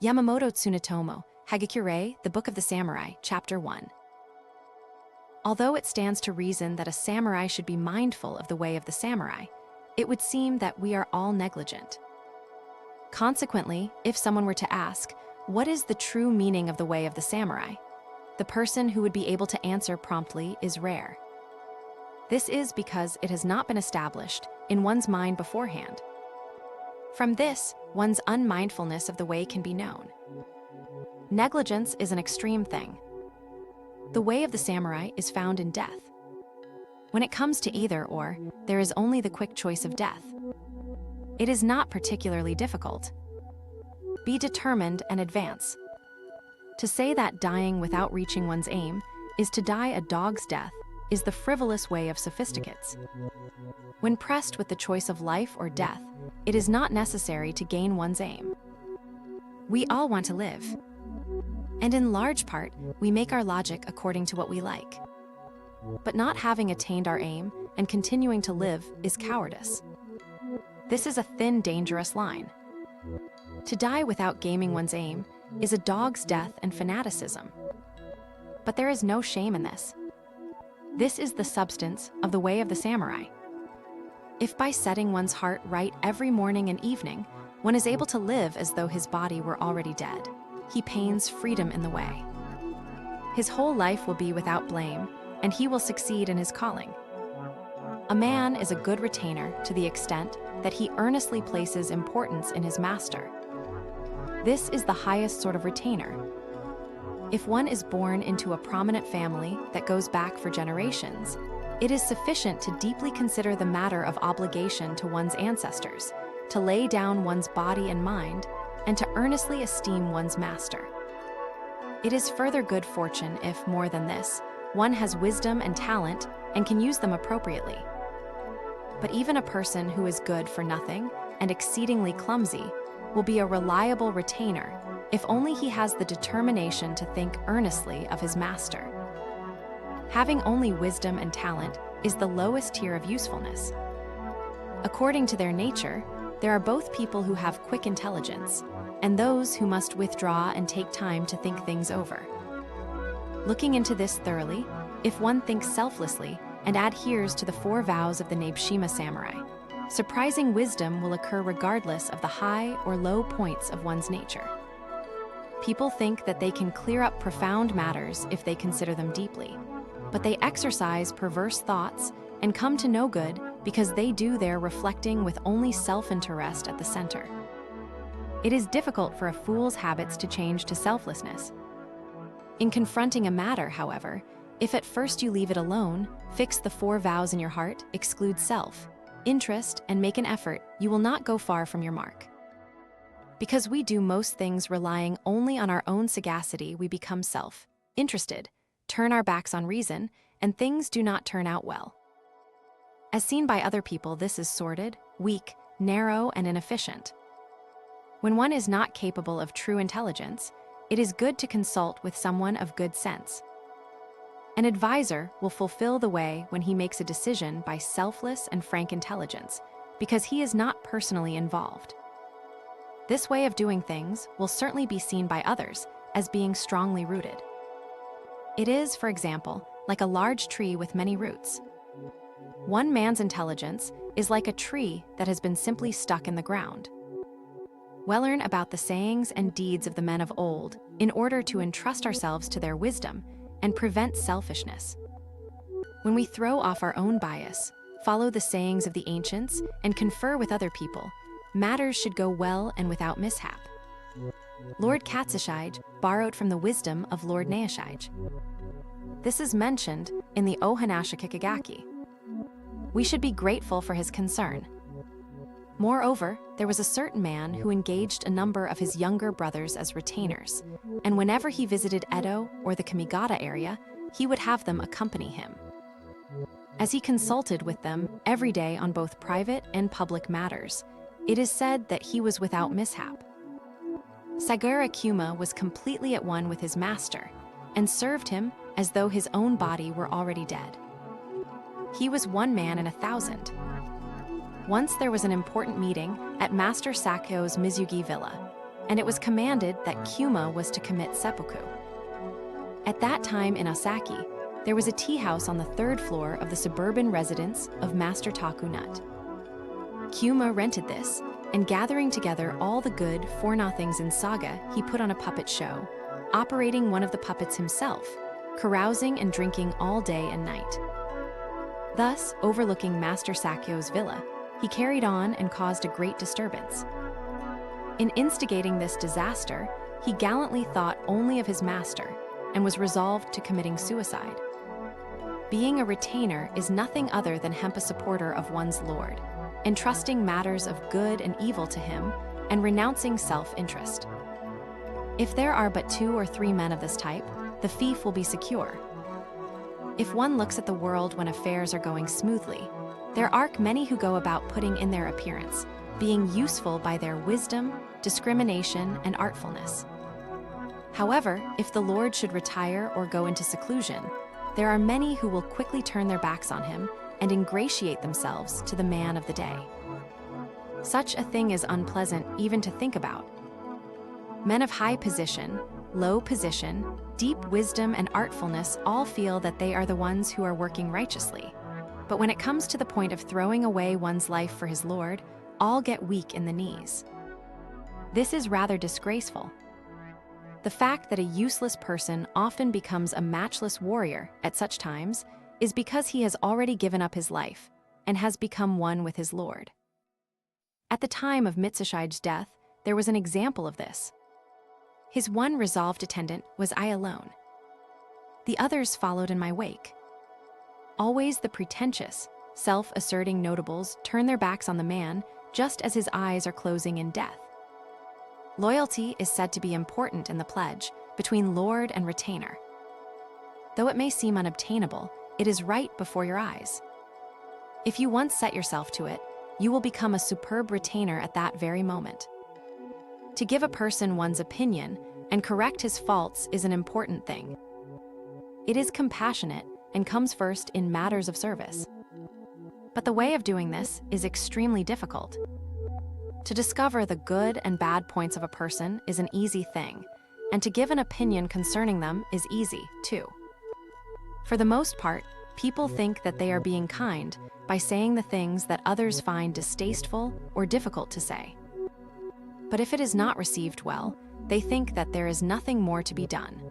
Yamamoto Tsunetomo, Hagakure, The Book of the Samurai, Chapter 1. Although it stands to reason that a samurai should be mindful of the way of the samurai, it would seem that we are all negligent. Consequently, if someone were to ask, what is the true meaning of the way of the samurai? The person who would be able to answer promptly is rare. This is because it has not been established in one's mind beforehand. From this, one's unmindfulness of the way can be known. Negligence is an extreme thing. The way of the samurai is found in death. When it comes to either or, there is only the quick choice of death. It is not particularly difficult. Be determined and advance. To say that dying without reaching one's aim is to die a dog's death is the frivolous way of sophisticates. When pressed with the choice of life or death, it is not necessary to gain one's aim. We all want to live. And in large part, we make our logic according to what we like. But not having attained our aim and continuing to live is cowardice. This is a thin, dangerous line. To die without gaining one's aim is a dog's death and fanaticism. But there is no shame in this. This is the substance of the way of the samurai. If by setting one's heart right every morning and evening, one is able to live as though his body were already dead, he pains freedom in the way. His whole life will be without blame, and he will succeed in his calling. A man is a good retainer to the extent that he earnestly places importance in his master. This is the highest sort of retainer. If one is born into a prominent family that goes back for generations, it is sufficient to deeply consider the matter of obligation to one's ancestors, to lay down one's body and mind, and to earnestly esteem one's master. It is further good fortune if, more than this, one has wisdom and talent and can use them appropriately. But even a person who is good for nothing and exceedingly clumsy will be a reliable retainer if only he has the determination to think earnestly of his master. Having only wisdom and talent is the lowest tier of usefulness. According to their nature, there are both people who have quick intelligence and those who must withdraw and take time to think things over. Looking into this thoroughly, if one thinks selflessly and adheres to the 4 vows of the Nabeshima samurai, surprising wisdom will occur regardless of the high or low points of one's nature. People think that they can clear up profound matters if they consider them deeply, but they exercise perverse thoughts and come to no good because they do their reflecting with only self-interest at the center. It is difficult for a fool's habits to change to selflessness. In confronting a matter, however, if at first you leave it alone, fix the 4 vows in your heart, exclude self, interest, and make an effort, you will not go far from your mark. Because we do most things relying only on our own sagacity, we become self-interested, turn our backs on reason, and things do not turn out well. As seen by other people, this is sordid, weak, narrow, and inefficient. When one is not capable of true intelligence, it is good to consult with someone of good sense. An advisor will fulfill the way when he makes a decision by selfless and frank intelligence, because he is not personally involved. This way of doing things will certainly be seen by others as being strongly rooted. It is, for example, like a large tree with many roots. One man's intelligence is like a tree that has been simply stuck in the ground. We'll learn about the sayings and deeds of the men of old in order to entrust ourselves to their wisdom and prevent selfishness. When we throw off our own bias, follow the sayings of the ancients, and confer with other people, matters should go well and without mishap. Lord Katsushige borrowed from the wisdom of Lord Naoshige. This is mentioned in the Ohanasha Kikigaki. We should be grateful for his concern. Moreover, there was a certain man who engaged a number of his younger brothers as retainers, and whenever he visited Edo or the Kamigata area, he would have them accompany him. As he consulted with them every day on both private and public matters, it is said that he was without mishap. Sagara Kuma was completely at one with his master and served him as though his own body were already dead. He was one man in 1,000. Once there was an important meeting at Master Sakyo's Mizugi villa. and it was commanded that Kyuma was to commit seppuku. At that time in Osaki, there was a tea house on the 3rd floor of the suburban residence of Master Takunut. Kyuma rented this, and gathering together all the good for-nothings in Saga, he put on a puppet show, operating one of the puppets himself, carousing and drinking all day and night. Thus, overlooking Master Sakyo's villa, he carried on and caused a great disturbance. In instigating this disaster, he gallantly thought only of his master and was resolved to committing suicide. Being a retainer is nothing other than a supporter of one's lord, entrusting matters of good and evil to him and renouncing self-interest. If there are but 2 or 3 men of this type, the fief will be secure. If one looks at the world when affairs are going smoothly, there are many who go about putting in their appearance, being useful by their wisdom, discrimination, and artfulness. However, if the lord should retire or go into seclusion, there are many who will quickly turn their backs on him and ingratiate themselves to the man of the day. Such a thing is unpleasant even to think about. Men of high position, low position, deep wisdom, and artfulness all feel that they are the ones who are working righteously. But when it comes to the point of throwing away one's life for his lord, all get weak in the knees. This is rather disgraceful. The fact that a useless person often becomes a matchless warrior at such times is because he has already given up his life and has become one with his lord. At the time of Mitsushige's death, there was an example of this. His one resolved attendant was I alone. The others followed in my wake. Always the pretentious, self-asserting notables turn their backs on the man just as his eyes are closing in death. Loyalty is said to be important in the pledge between lord and retainer. Though it may seem unobtainable, it is right before your eyes. If you once set yourself to it, you will become a superb retainer at that very moment. To give a person one's opinion and correct his faults is an important thing. It is compassionate and comes first in matters of service. But the way of doing this is extremely difficult. To discover the good and bad points of a person is an easy thing, and to give an opinion concerning them is easy, too. For the most part, people think that they are being kind by saying the things that others find distasteful or difficult to say. But if it is not received well, they think that there is nothing more to be done.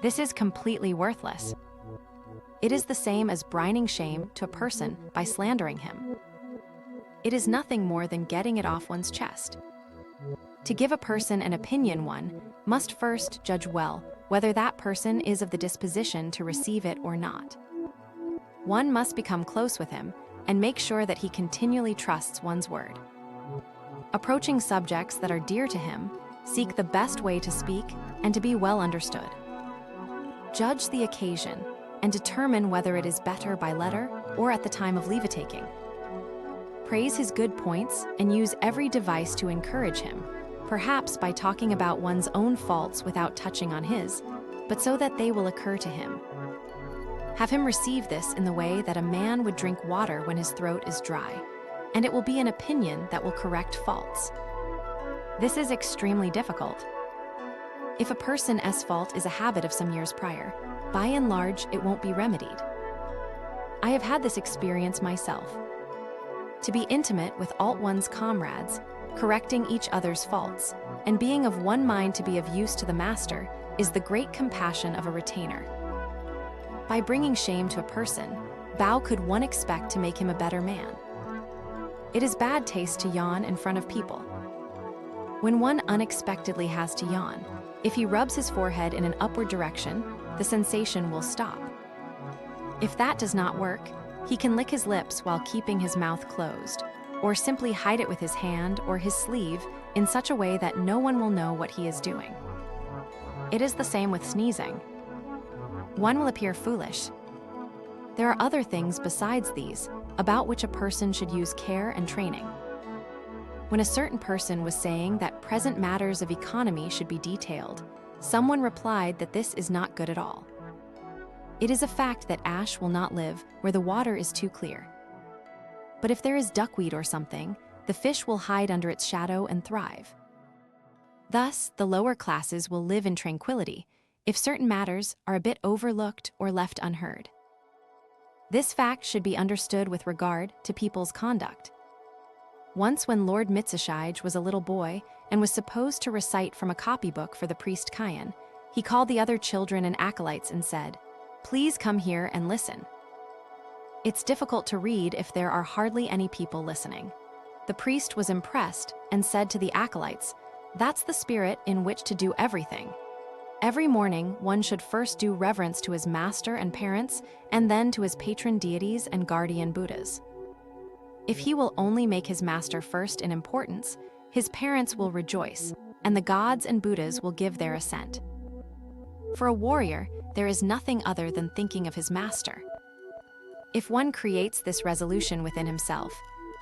This is completely worthless. It is the same as brining shame to a person by slandering him. It is nothing more than getting it off one's chest. To give a person an opinion, one must first judge well whether that person is of the disposition to receive it or not. One must become close with him and make sure that he continually trusts one's word. Approaching subjects that are dear to him, seek the best way to speak and to be well understood. Judge the occasion and determine whether it is better by letter or at the time of leave-taking. Praise his good points and use every device to encourage him, perhaps by talking about one's own faults without touching on his, but so that they will occur to him. Have him receive this in the way that a man would drink water when his throat is dry, and it will be an opinion that will correct faults. This is extremely difficult. If a person's fault is a habit of some years prior, by and large, it won't be remedied. I have had this experience myself. To be intimate with all one's comrades, correcting each other's faults, and being of one mind to be of use to the master is the great compassion of a retainer. By bringing shame to a person, how could one expect to make him a better man? It is bad taste to yawn in front of people. When one unexpectedly has to yawn, if he rubs his forehead in an upward direction, the sensation will stop. If that does not work, he can lick his lips while keeping his mouth closed, or simply hide it with his hand or his sleeve in such a way that no one will know what he is doing. It is the same with sneezing. One will appear foolish. There are other things besides these about which a person should use care and training. When a certain person was saying that present matters of economy should be detailed, someone replied that this is not good at all. It is a fact that ash will not live where the water is too clear. But if there is duckweed or something, the fish will hide under its shadow and thrive. Thus, the lower classes will live in tranquility if certain matters are a bit overlooked or left unheard. This fact should be understood with regard to people's conduct. Once when Lord Mitsushige was a little boy and was supposed to recite from a copybook for the priest Kyan, he called the other children and acolytes and said, "Please come here and listen." It's difficult to read if there are hardly any people listening. The priest was impressed and said to the acolytes, "That's the spirit in which to do everything. Every morning, one should first do reverence to his master and parents, and then to his patron deities and guardian Buddhas. If he will only make his master first in importance, his parents will rejoice, and the gods and Buddhas will give their assent. For a warrior, there is nothing other than thinking of his master. If one creates this resolution within himself,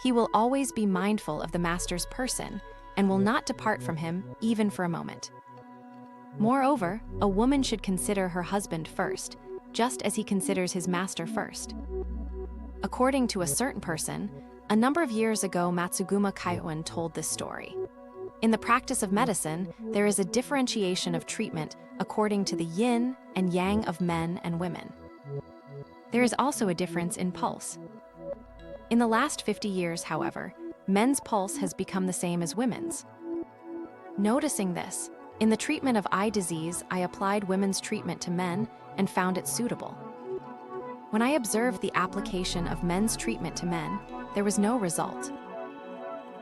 he will always be mindful of the master's person and will not depart from him even for a moment. Moreover, a woman should consider her husband first, just as he considers his master first. According to a certain person, a number of years ago Matsuguma Kaihun told this story. In the practice of medicine, there is a differentiation of treatment according to the yin and yang of men and women. There is also a difference in pulse. In the last 50 years, however, men's pulse has become the same as women's. Noticing this, in the treatment of eye disease, I applied women's treatment to men and found it suitable. When I observed the application of men's treatment to men, there was no result.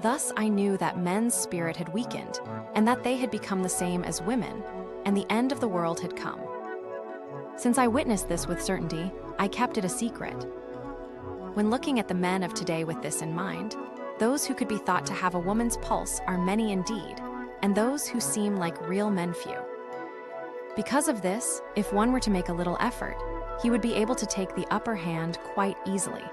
Thus, I knew that men's spirit had weakened and that they had become the same as women, and the end of the world had come. Since I witnessed this with certainty, I kept it a secret. When looking at the men of today with this in mind, those who could be thought to have a woman's pulse are many indeed, and those who seem like real men few. Because of this, if one were to make a little effort, he would be able to take the upper hand quite easily.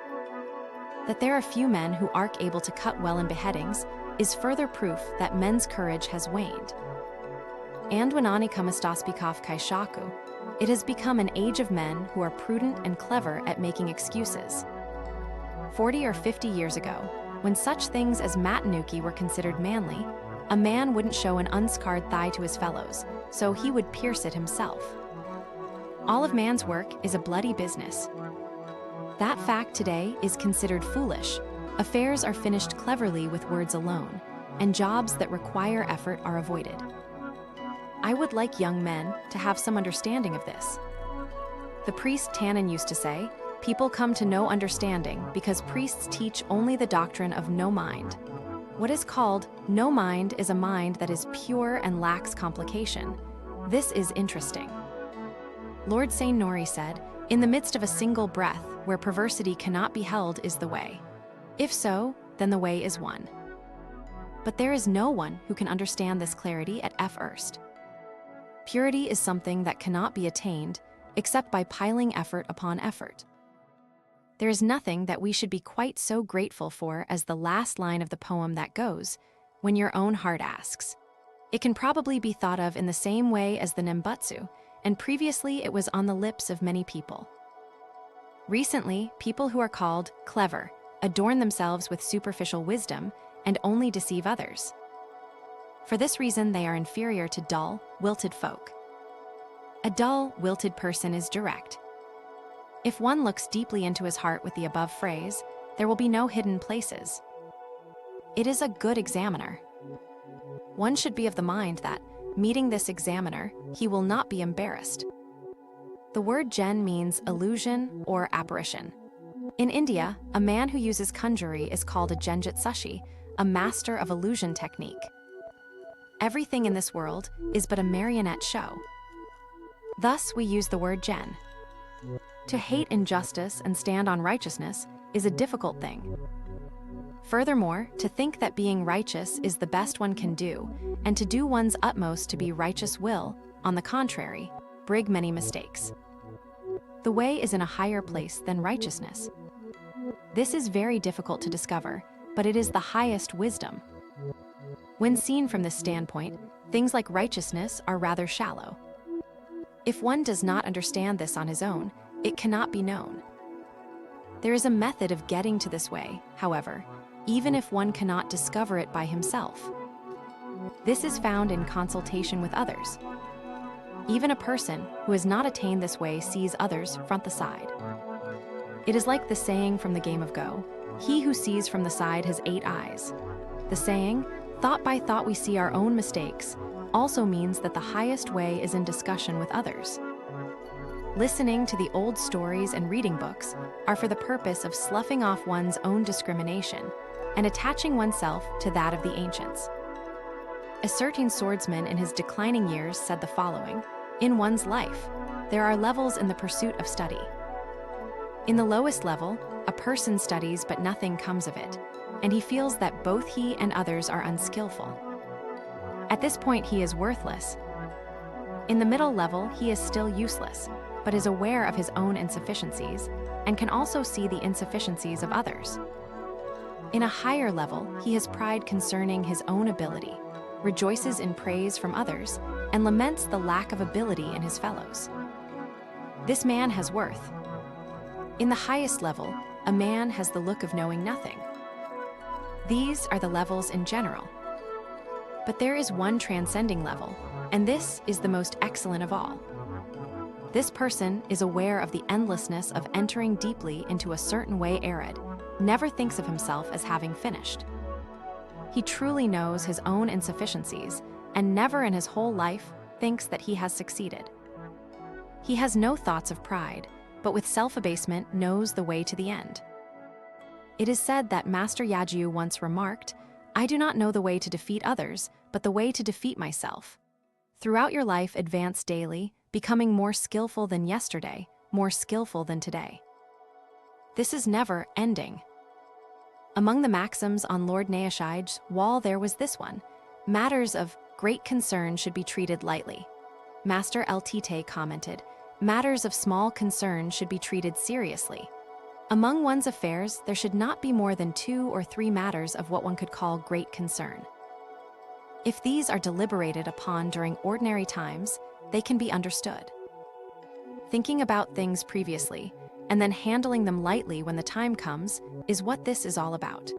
That there are few men who are able to cut well in beheadings is further proof that men's courage has waned. And when Ani Kamastaspikov Kaishaku, it has become an age of men who are prudent and clever at making excuses. 40 or 50 years ago, when such things as matanuki were considered manly, a man wouldn't show an unscarred thigh to his fellows, so he would pierce it himself. All of man's work is a bloody business. That fact today is considered foolish. Affairs are finished cleverly with words alone, and jobs that require effort are avoided. I would like young men to have some understanding of this. The priest Tannen used to say, "People come to no understanding because priests teach only the doctrine of no mind." What is called no mind is a mind that is pure and lacks complication. This is interesting. Lord Nori said, "In the midst of a single breath, where perversity cannot be held is the way. If so, then the way is one." But there is no one who can understand this clarity at first. Purity is something that cannot be attained except by piling effort upon effort. There is nothing that we should be quite so grateful for as the last line of the poem that goes, "When your own heart asks." It can probably be thought of in the same way as the Nembutsu, and previously it was on the lips of many people. Recently, people who are called clever adorn themselves with superficial wisdom and only deceive others. For this reason, they are inferior to dull, wilted folk. A dull, wilted person is direct. If one looks deeply into his heart with the above phrase, there will be no hidden places. It is a good examiner. One should be of the mind that, meeting this examiner, he will not be embarrassed. The word gen means illusion or apparition. In India, a man who uses conjury is called a genjitsushi, a master of illusion technique. Everything in this world is but a marionette show. Thus, we use the word gen. To hate injustice and stand on righteousness is a difficult thing. Furthermore, to think that being righteous is the best one can do, and to do one's utmost to be righteous will, on the contrary, bring many mistakes. The way is in a higher place than righteousness. This is very difficult to discover, but it is the highest wisdom. When seen from this standpoint, things like righteousness are rather shallow. If one does not understand this on his own, it cannot be known. There is a method of getting to this way, however, even if one cannot discover it by himself. This is found in consultation with others. Even a person who has not attained this way sees others front the side. It is like the saying from the game of Go, "He who sees from the side has 8 eyes." The saying, "Thought by thought we see our own mistakes," also means that the highest way is in discussion with others. Listening to the old stories and reading books are for the purpose of sloughing off one's own discrimination and attaching oneself to that of the ancients. A certain swordsman in his declining years said the following: "In one's life, there are levels in the pursuit of study. In the lowest level, a person studies but nothing comes of it, and he feels that both he and others are unskillful. At this point, he is worthless. In the middle level, he is still useless, but is aware of his own insufficiencies and can also see the insufficiencies of others. In a higher level, he has pride concerning his own ability, rejoices in praise from others, and laments the lack of ability in his fellows. This man has worth. In the highest level, a man has the look of knowing nothing. These are the levels in general. But there is one transcending level, and this is the most excellent of all. This person is aware of the endlessness of entering deeply into a certain way arid, never thinks of himself as having finished. He truly knows his own insufficiencies, and never in his whole life thinks that he has succeeded. He has no thoughts of pride, but with self-abasement knows the way to the end. It is said that Master Yagyu once remarked, "I do not know the way to defeat others, but the way to defeat myself." Throughout your life, advance daily, becoming more skillful than yesterday, more skillful than today. This is never ending. Among the maxims on Lord Naoshige's wall there was this one: "Matters of great concern should be treated lightly." Master LTT commented, "Matters of small concern should be treated seriously. Among one's affairs, there should not be more than 2 or 3 matters of what one could call great concern. If these are deliberated upon during ordinary times, they can be understood. Thinking about things previously, and then handling them lightly when the time comes, is what this is all about.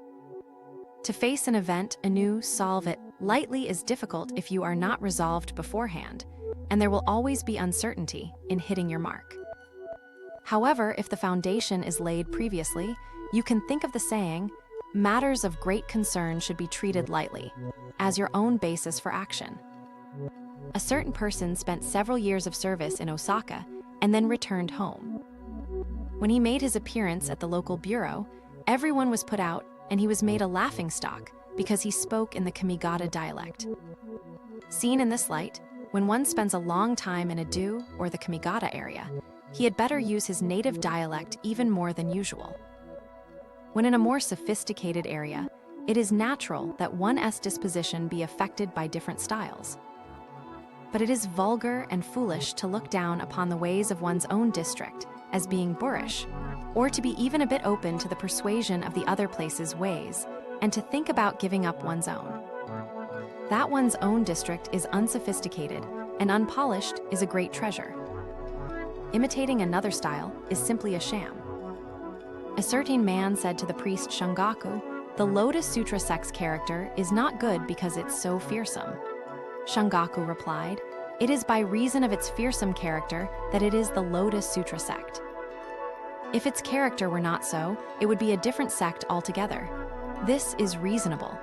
To face an event anew, solve it lightly is difficult if you are not resolved beforehand, and there will always be uncertainty in hitting your mark. However, if the foundation is laid previously, you can think of the saying, 'Matters of great concern should be treated lightly,' as your own basis for action." A certain person spent several years of service in Osaka and then returned home. When he made his appearance at the local bureau, everyone was put out and he was made a laughingstock because he spoke in the Kamigata dialect. Seen in this light, when one spends a long time in Edo or the Kamigata area, he had better use his native dialect even more than usual. When in a more sophisticated area, it is natural that one's disposition be affected by different styles. But it is vulgar and foolish to look down upon the ways of one's own district as being boorish, or to be even a bit open to the persuasion of the other place's ways, and to think about giving up one's own. That one's own district is unsophisticated and unpolished is a great treasure. Imitating another style is simply a sham. A certain man said to the priest Shangaku, "The Lotus Sutra sect's character is not good because it's so fearsome." Shangaku replied, "It is by reason of its fearsome character that it is the Lotus Sutra sect. If its character were not so, it would be a different sect altogether. This is reasonable."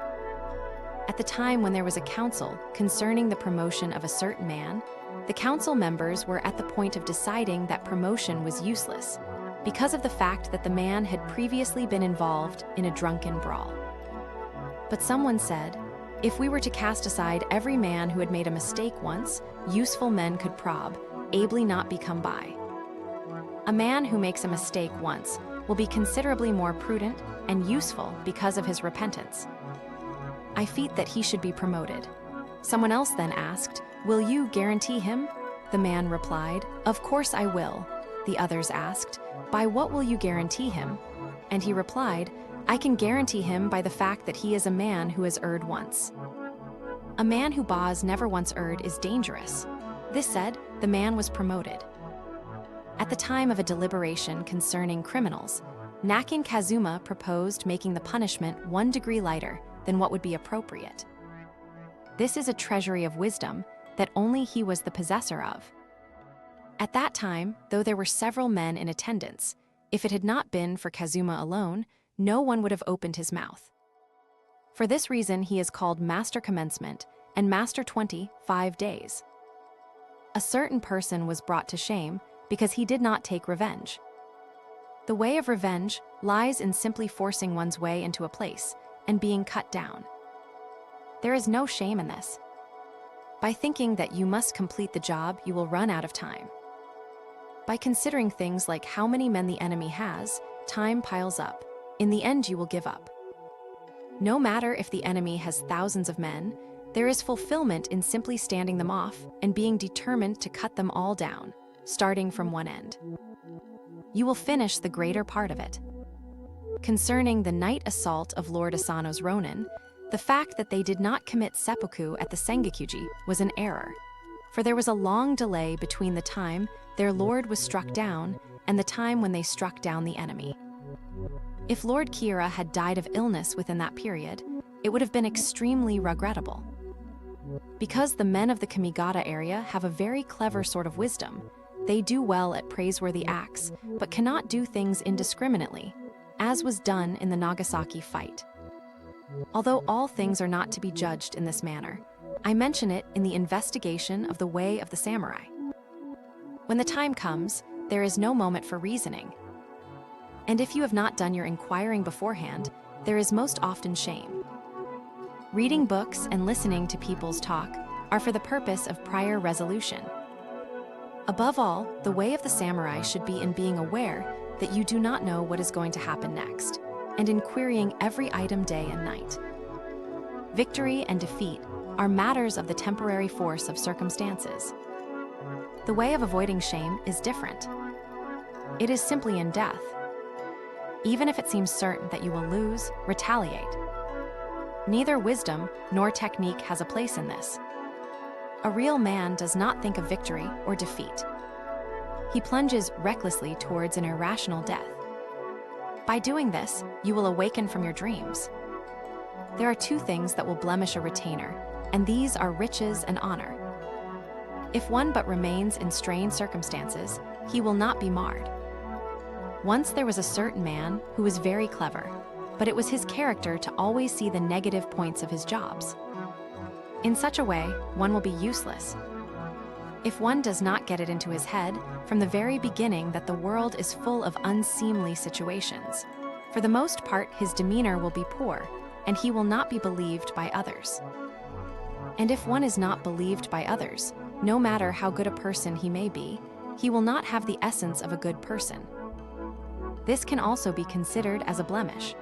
At the time when there was a council concerning the promotion of a certain man, the council members were at the point of deciding that promotion was useless because of the fact that the man had previously been involved in a drunken brawl. But someone said, "If we were to cast aside every man who had made a mistake once, useful men could prob, ably not become by. A man who makes a mistake once will be considerably more prudent and useful because of his repentance. I feet that he should be promoted." Someone else then asked, "Will you guarantee him?" The man replied, "Of course I will." The others asked, "By what will you guarantee him?" And he replied, "I can guarantee him by the fact that he is a man who has erred once. A man who bows never once erred is dangerous." This said, the man was promoted. At the time of a deliberation concerning criminals, Nakin Kazuma proposed making the punishment 1 degree lighter than what would be appropriate. This is a treasury of wisdom that only he was the possessor of. At that time, though there were several men in attendance, if it had not been for Kazuma alone, no one would have opened his mouth. For this reason, he is called Master Commencement and Master 25 Days. A certain person was brought to shame because he did not take revenge. The way of revenge lies in simply forcing one's way into a place and being cut down. There is no shame in this. By thinking that you must complete the job, you will run out of time. By considering things like how many men the enemy has, time piles up. In the end, you will give up. No matter if the enemy has thousands of men, there is fulfillment in simply standing them off and being determined to cut them all down, starting from one end. You will finish the greater part of it. Concerning the night assault of Lord Asano's Ronin, the fact that they did not commit seppuku at the Sengakuji was an error, for there was a long delay between the time their lord was struck down and the time when they struck down the enemy. If Lord Kira had died of illness within that period, it would have been extremely regrettable. Because the men of the Kamigata area have a very clever sort of wisdom, they do well at praiseworthy acts, but cannot do things indiscriminately, as was done in the Nagasaki fight. Although all things are not to be judged in this manner, I mention it in the investigation of the way of the samurai. When the time comes, there is no moment for reasoning. And if you have not done your inquiring beforehand, there is most often shame. Reading books and listening to people's talk are for the purpose of prior resolution. Above all, the way of the samurai should be in being aware that you do not know what is going to happen next, and in querying every item day and night. Victory and defeat are matters of the temporary force of circumstances. The way of avoiding shame is different. It is simply in death. Even if it seems certain that you will lose, retaliate. Neither wisdom nor technique has a place in this. A real man does not think of victory or defeat. He plunges recklessly towards an irrational death. By doing this, you will awaken from your dreams. There are two things that will blemish a retainer, and these are riches and honor. If one but remains in strained circumstances, he will not be marred. Once there was a certain man who was very clever, but it was his character to always see the negative points of his jobs. In such a way, one will be useless. If one does not get it into his head from the very beginning that the world is full of unseemly situations, for the most part his demeanor will be poor, and he will not be believed by others. And if one is not believed by others, no matter how good a person he may be, he will not have the essence of a good person. This can also be considered as a blemish.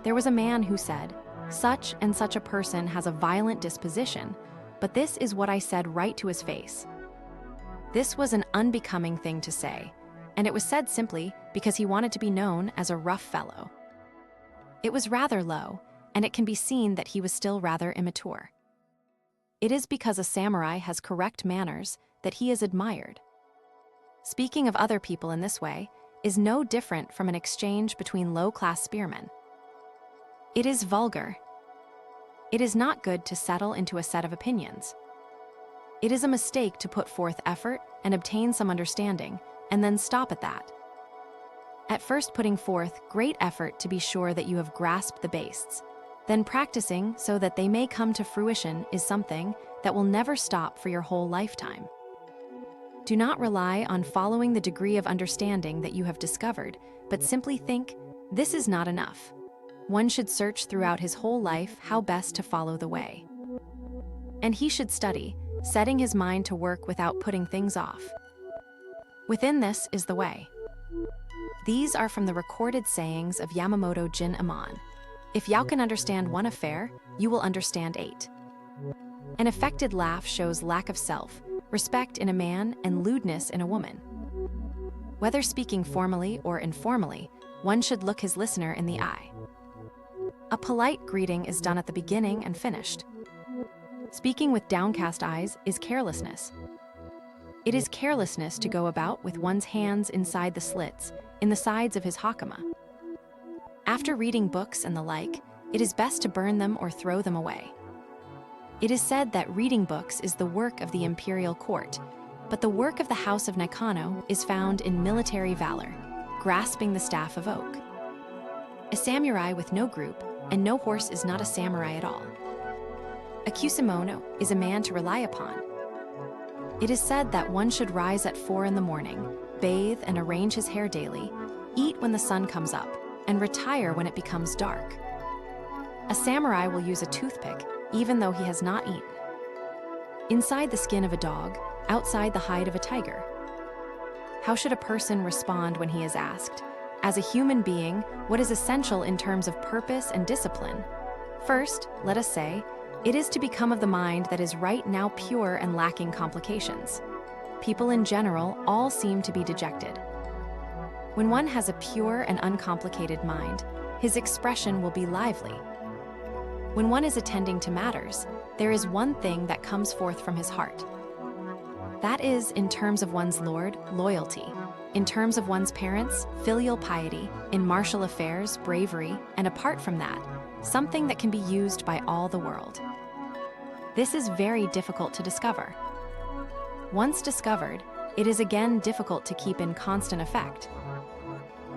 There was a man who said, "Such and such a person has a violent disposition, but this is what I said right to his face." This was an unbecoming thing to say, and it was said simply because he wanted to be known as a rough fellow. It was rather low, and it can be seen that he was still rather immature. It is because a samurai has correct manners that he is admired. Speaking of other people in this way is no different from an exchange between low-class spearmen. It is vulgar. It is not good to settle into a set of opinions. It is a mistake to put forth effort and obtain some understanding, and then stop at that. At first putting forth great effort to be sure that you have grasped the bases, then practicing so that they may come to fruition is something that will never stop for your whole lifetime. Do not rely on following the degree of understanding that you have discovered, but simply think, this is not enough. One should search throughout his whole life how best to follow the way. And he should study, setting his mind to work without putting things off. Within this is the way. These are from the recorded sayings of Yamamoto Tsunetomo. If you can understand one affair, you will understand 8. An affected laugh shows lack of self, respect in a man, and lewdness in a woman. Whether speaking formally or informally, one should look his listener in the eye. A polite greeting is done at the beginning and finished. Speaking with downcast eyes is carelessness. It is carelessness to go about with one's hands inside the slits in the sides of his hakama. After reading books and the like, it is best to burn them or throw them away. It is said that reading books is the work of the imperial court, but the work of the House of Nakano is found in military valor, grasping the staff of oak. A samurai with no group and no horse is not a samurai at all. A kusamono is a man to rely upon. It is said that one should rise at 4 in the morning, bathe and arrange his hair daily, eat when the sun comes up, and retire when it becomes dark. A samurai will use a toothpick even though he has not eaten. Inside the skin of a dog, outside the hide of a tiger. How should a person respond when he is asked, as a human being, what is essential in terms of purpose and discipline? First, let us say, it is to become of the mind that is right now pure and lacking complications. People in general all seem to be dejected. When one has a pure and uncomplicated mind, his expression will be lively. When one is attending to matters, there is one thing that comes forth from his heart. That is, in terms of one's lord, loyalty. In terms of one's parents, filial piety. In martial affairs, bravery. And apart from that, something that can be used by all the world. This is very difficult to discover. Once discovered, it is again difficult to keep in constant effect.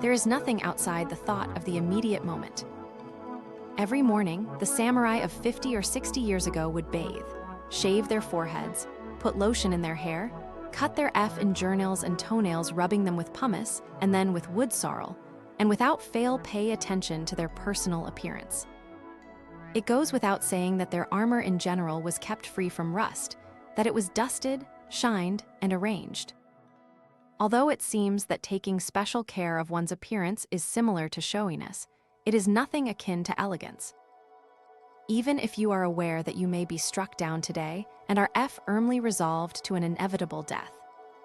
There is nothing outside the thought of the immediate moment. Every morning, the samurai of 50 or 60 years ago would bathe, shave their foreheads, put lotion in their hair, cut their F in journals and toenails, rubbing them with pumice and then with wood sorrel, and without fail pay attention to their personal appearance. It goes without saying that their armor in general was kept free from rust, that it was dusted, shined, and arranged. Although it seems that taking special care of one's appearance is similar to showiness, it is nothing akin to elegance. Even if you are aware that you may be struck down today and are firmly resolved to an inevitable death,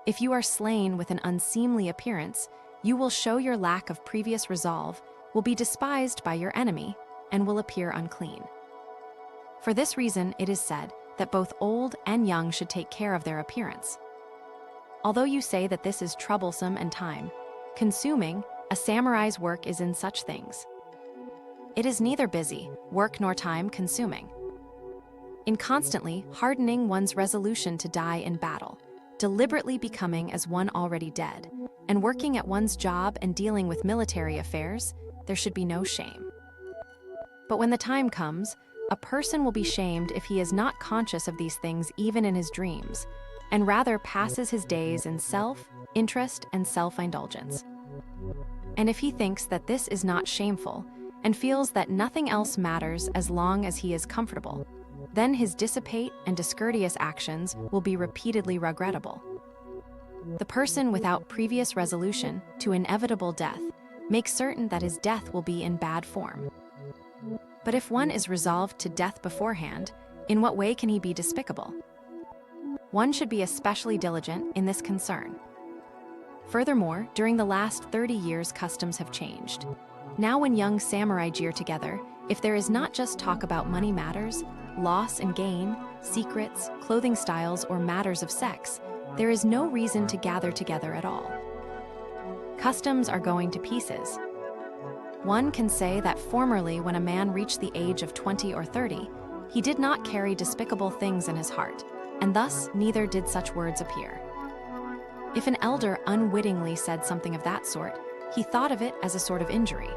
if you are slain with an unseemly appearance, you will show your lack of previous resolve, will be despised by your enemy, and will appear unclean. For this reason, it is said that both old and young should take care of their appearance. Although you say that this is troublesome and time-consuming, a samurai's work is in such things. It is neither busy, work nor time-consuming. In constantly hardening one's resolution to die in battle, deliberately becoming as one already dead, and working at one's job and dealing with military affairs, there should be no shame. But when the time comes, a person will be shamed if he is not conscious of these things even in his dreams, and rather passes his days in self-interest and self-indulgence. And if he thinks that this is not shameful, and feels that nothing else matters as long as he is comfortable, then his dissipate and discourteous actions will be repeatedly regrettable. The person without previous resolution to inevitable death makes certain that his death will be in bad form. But if one is resolved to death beforehand, in what way can he be despicable? One should be especially diligent in this concern. Furthermore, during the last 30 years, customs have changed. Now when young samurai jeer together, if there is not just talk about money matters, loss and gain, secrets, clothing styles, or matters of sex, there is no reason to gather together at all. Customs are going to pieces. One can say that formerly when a man reached the age of 20 or 30, he did not carry despicable things in his heart, and thus neither did such words appear. If an elder unwittingly said something of that sort, he thought of it as a sort of injury.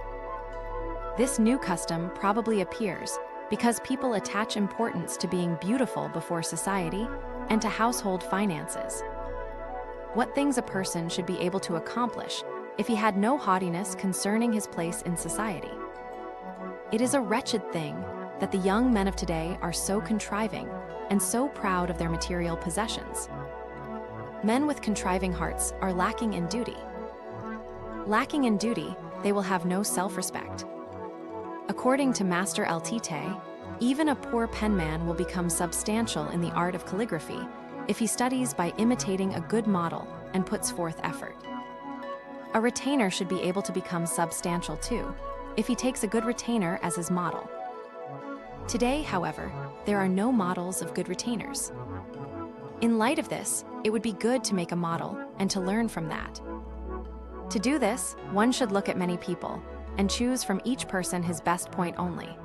This new custom probably appears because people attach importance to being beautiful before society and to household finances. What things a person should be able to accomplish if he had no haughtiness concerning his place in society. It is a wretched thing that the young men of today are so contriving and so proud of their material possessions. Men with contriving hearts are lacking in duty. Lacking in duty, they will have no self-respect. According to Master El Tite, even a poor penman will become substantial in the art of calligraphy if he studies by imitating a good model and puts forth effort. A retainer should be able to become substantial too, if he takes a good retainer as his model. Today, however, there are no models of good retainers. In light of this, it would be good to make a model and to learn from that. To do this, one should look at many people and choose from each person his best point only.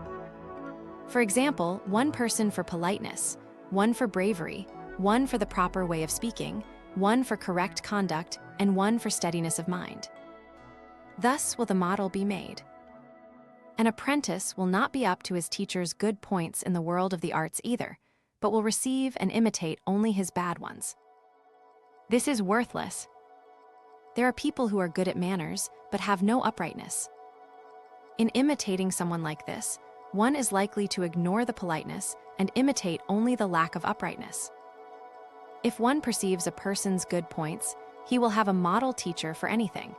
For example, one person for politeness, one for bravery, one for the proper way of speaking, one for correct conduct, and one for steadiness of mind. Thus will the model be made. An apprentice will not be up to his teacher's good points in the world of the arts either, but will receive and imitate only his bad ones. This is worthless. There are people who are good at manners, but have no uprightness. In imitating someone like this, one is likely to ignore the politeness and imitate only the lack of uprightness. If one perceives a person's good points, he will have a model teacher for anything.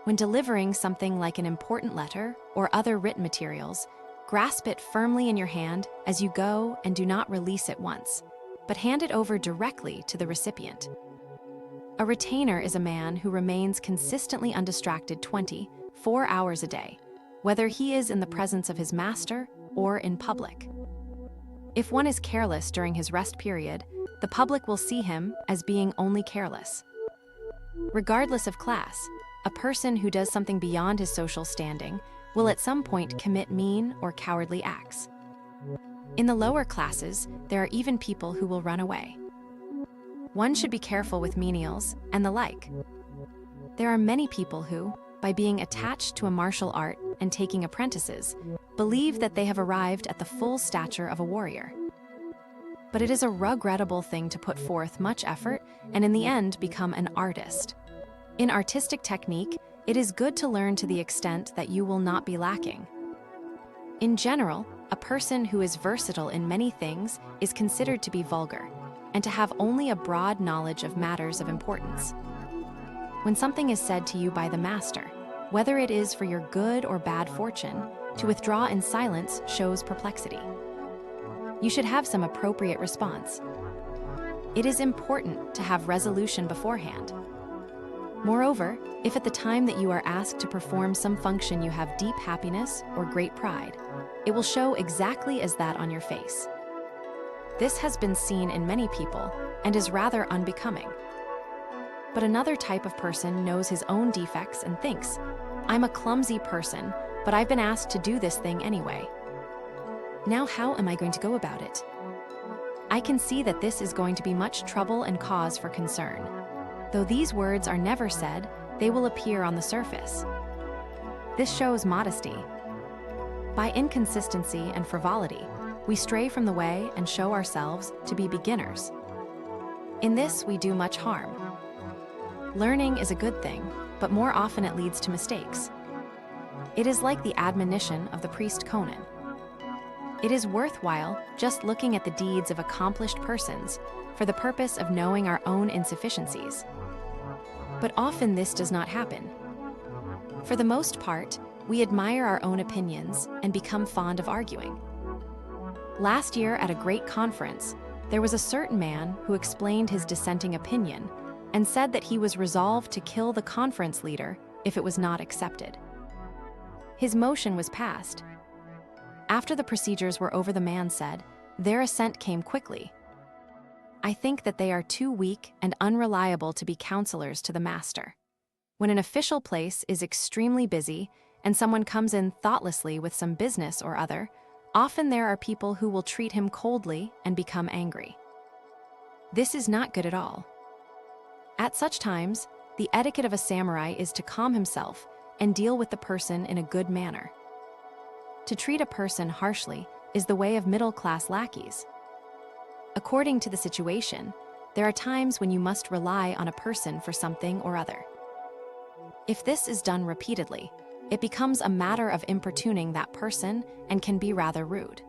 When delivering something like an important letter or other written materials, grasp it firmly in your hand as you go and do not release it once, but hand it over directly to the recipient. A retainer is a man who remains consistently undistracted 24 hours a day, whether he is in the presence of his master or in public. If one is careless during his rest period, the public will see him as being only careless. Regardless of class, a person who does something beyond his social standing will at some point commit mean or cowardly acts. In the lower classes, there are even people who will run away. One should be careful with menials and the like. There are many people who, by being attached to a martial art and taking apprentices, believe that they have arrived at the full stature of a warrior. But it is a regrettable thing to put forth much effort and in the end become an artist. In artistic technique, it is good to learn to the extent that you will not be lacking. In general, a person who is versatile in many things is considered to be vulgar, and to have only a broad knowledge of matters of importance. When something is said to you by the master, whether it is for your good or bad fortune, to withdraw in silence shows perplexity. You should have some appropriate response. It is important to have resolution beforehand. Moreover, if at the time that you are asked to perform some function you have deep happiness or great pride, it will show exactly as that on your face. This has been seen in many people and is rather unbecoming. But another type of person knows his own defects and thinks, "I'm a clumsy person, but I've been asked to do this thing anyway. Now how am I going to go about it? I can see that this is going to be much trouble and cause for concern." Though these words are never said, they will appear on the surface. This shows modesty. By inconsistency and frivolity, we stray from the way and show ourselves to be beginners. In this, we do much harm. Learning is a good thing, but more often it leads to mistakes. It is like the admonition of the priest Conan. It is worthwhile just looking at the deeds of accomplished persons for the purpose of knowing our own insufficiencies. But often this does not happen. For the most part, we admire our own opinions and become fond of arguing. Last year at a great conference, there was a certain man who explained his dissenting opinion and said that he was resolved to kill the conference leader if it was not accepted. His motion was passed. After the procedures were over, the man said, "Their assent came quickly. I think that they are too weak and unreliable to be counselors to the master. When an official place is extremely busy and someone comes in thoughtlessly with some business or other, often there are people who will treat him coldly and become angry. This is not good at all. At such times, the etiquette of a samurai is to calm himself and deal with the person in a good manner. To treat a person harshly is the way of middle-class lackeys. According to the situation, there are times when you must rely on a person for something or other. If this is done repeatedly, it becomes a matter of importuning that person and can be rather rude.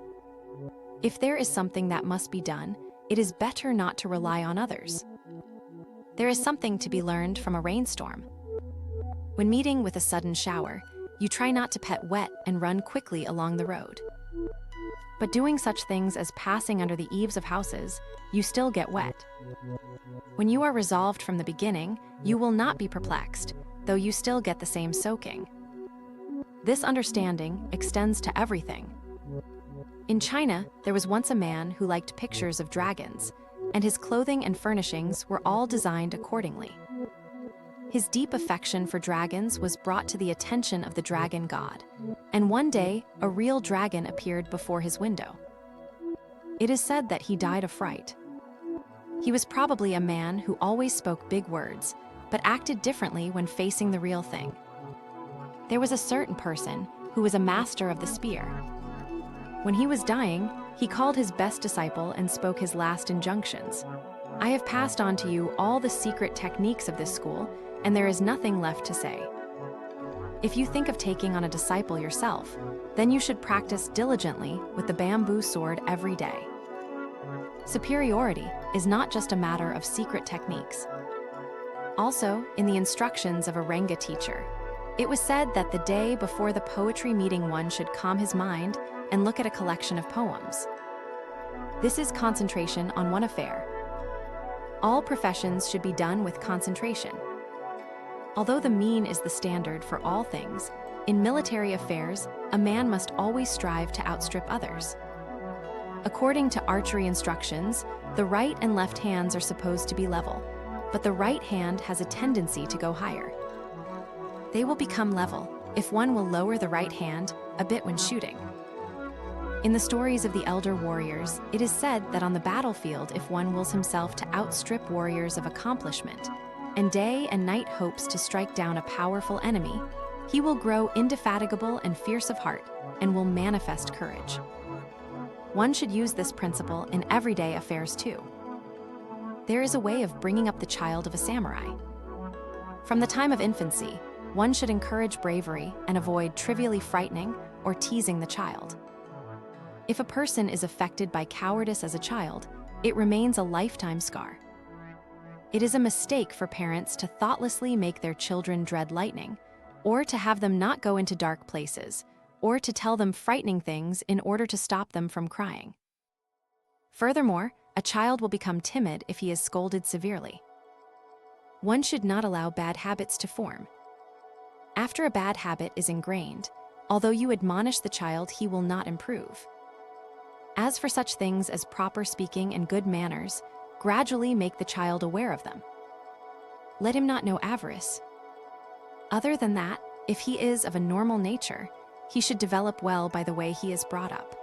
If there is something that must be done, it is better not to rely on others. There is something to be learned from a rainstorm. When meeting with a sudden shower, you try not to pet wet and run quickly along the road. But doing such things as passing under the eaves of houses, you still get wet. When you are resolved from the beginning, you will not be perplexed, though you still get the same soaking. This understanding extends to everything. In China, there was once a man who liked pictures of dragons, and his clothing and furnishings were all designed accordingly. His deep affection for dragons was brought to the attention of the dragon god, and one day, a real dragon appeared before his window. It is said that he died of fright. He was probably a man who always spoke big words, but acted differently when facing the real thing. There was a certain person who was a master of the spear. When he was dying, he called his best disciple and spoke his last injunctions. "I have passed on to you all the secret techniques of this school, and there is nothing left to say. If you think of taking on a disciple yourself, then you should practice diligently with the bamboo sword every day." Superiority is not just a matter of secret techniques. Also, in the instructions of a Renga teacher, it was said that the day before the poetry meeting one should calm his mind and look at a collection of poems. This is concentration on one affair. All professions should be done with concentration. Although the mean is the standard for all things, in military affairs, a man must always strive to outstrip others. According to archery instructions, the right and left hands are supposed to be level, but the right hand has a tendency to go higher. They will become level if one will lower the right hand a bit when shooting. In the stories of the elder warriors, it is said that on the battlefield, if one wills himself to outstrip warriors of accomplishment, and day and night hopes to strike down a powerful enemy, he will grow indefatigable and fierce of heart, and will manifest courage. One should use this principle in everyday affairs too. There is a way of bringing up the child of a samurai. From the time of infancy, one should encourage bravery and avoid trivially frightening or teasing the child. If a person is affected by cowardice as a child, it remains a lifetime scar. It is a mistake for parents to thoughtlessly make their children dread lightning, or to have them not go into dark places, or to tell them frightening things in order to stop them from crying. Furthermore, a child will become timid if he is scolded severely. One should not allow bad habits to form. After a bad habit is ingrained, although you admonish the child, he will not improve. As for such things as proper speaking and good manners, gradually make the child aware of them. Let him not know avarice. Other than that, if he is of a normal nature, he should develop well by the way he is brought up.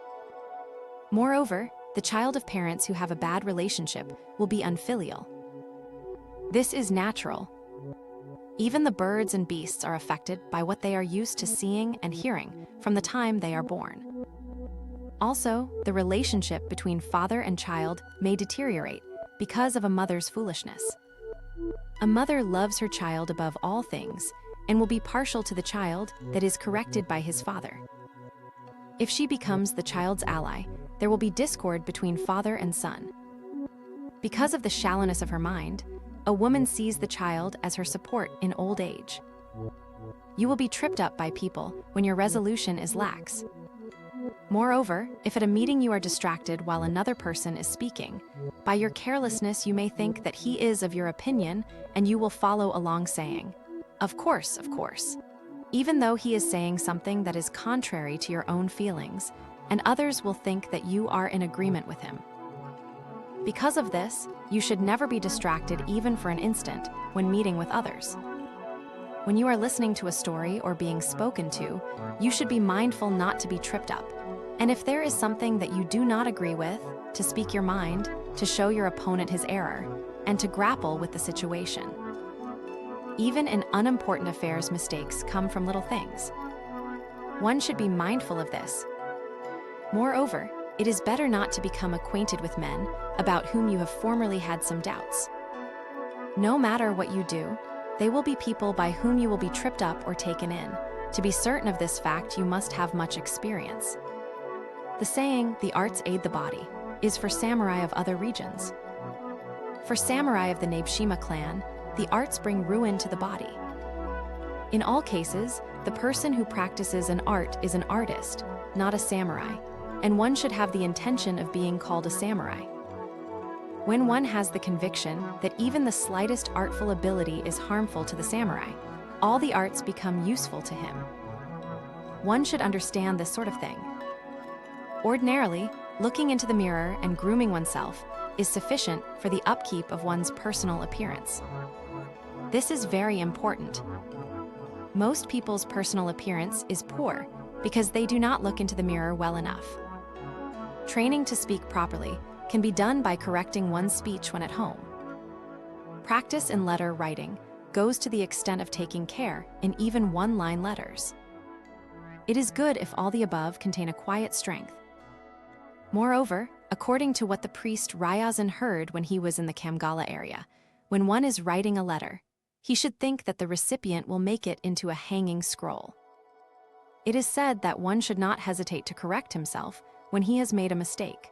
Moreover, the child of parents who have a bad relationship will be unfilial. This is natural. Even the birds and beasts are affected by what they are used to seeing and hearing from the time they are born. Also, the relationship between father and child may deteriorate because of a mother's foolishness. A mother loves her child above all things and will be partial to the child that is corrected by his father. If she becomes the child's ally, there will be discord between father and son. Because of the shallowness of her mind, a woman sees the child as her support in old age. You will be tripped up by people when your resolution is lax. Moreover, if at a meeting you are distracted while another person is speaking, by your carelessness you may think that he is of your opinion and you will follow along saying, of course, even though he is saying something that is contrary to your own feelings, and others will think that you are in agreement with him. Because of this, you should never be distracted even for an instant when meeting with others. When you are listening to a story or being spoken to, you should be mindful not to be tripped up. And if there is something that you do not agree with, to speak your mind, to show your opponent his error, and to grapple with the situation. Even in unimportant affairs, mistakes come from little things. One should be mindful of this. Moreover, it is better not to become acquainted with men about whom you have formerly had some doubts. No matter what you do, they will be people by whom you will be tripped up or taken in. To be certain of this fact, you must have much experience. The saying, "the arts aid the body," is for samurai of other regions. For samurai of the Nabeshima clan, the arts bring ruin to the body. In all cases, the person who practices an art is an artist, not a samurai, and one should have the intention of being called a samurai. When one has the conviction that even the slightest artful ability is harmful to the samurai, all the arts become useful to him. One should understand this sort of thing. Ordinarily, looking into the mirror and grooming oneself is sufficient for the upkeep of one's personal appearance. This is very important. Most people's personal appearance is poor because they do not look into the mirror well enough. Training to speak properly can be done by correcting one's speech when at home. Practice in letter writing goes to the extent of taking care in even one-line letters. It is good if all the above contain a quiet strength. Moreover, according to what the priest Ryazan heard when he was in the Kamgala area, when one is writing a letter, he should think that the recipient will make it into a hanging scroll. It is said that one should not hesitate to correct himself when he has made a mistake.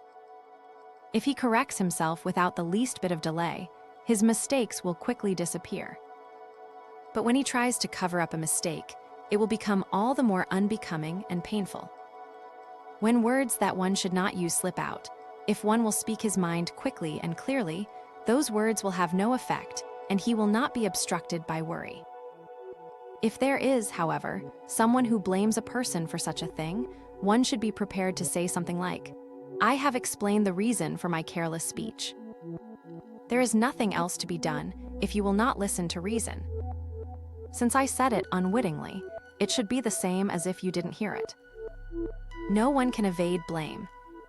If he corrects himself without the least bit of delay, his mistakes will quickly disappear. But when he tries to cover up a mistake, it will become all the more unbecoming and painful. When words that one should not use slip out, if one will speak his mind quickly and clearly, those words will have no effect, and he will not be obstructed by worry. If there is, however, someone who blames a person for such a thing, one should be prepared to say something like, "I have explained the reason for my careless speech." There is nothing else to be done if you will not listen to reason. Since I said it unwittingly, it should be the same as if you didn't hear it. No one can evade blame,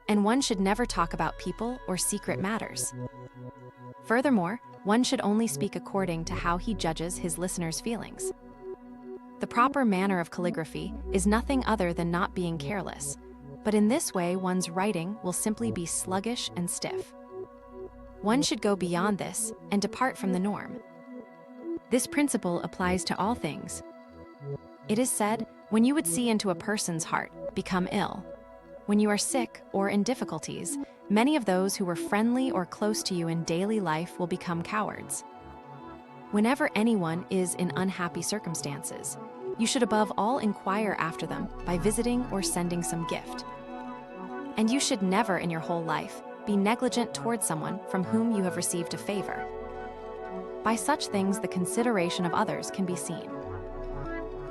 and one should never talk about people or secret matters. Furthermore, one should only speak according to how he judges his listeners' feelings. The proper manner of calligraphy is nothing other than not being careless, but in this way one's writing will simply be sluggish and stiff. One should go beyond this and depart from the norm. This principle applies to all things. It is said, when you would see into a person's heart, become ill. When you are sick or in difficulties, many of those who were friendly or close to you in daily life will become cowards. Whenever anyone is in unhappy circumstances, you should above all inquire after them by visiting or sending some gift. And you should never in your whole life be negligent toward someone from whom you have received a favor. By such things the consideration of others can be seen.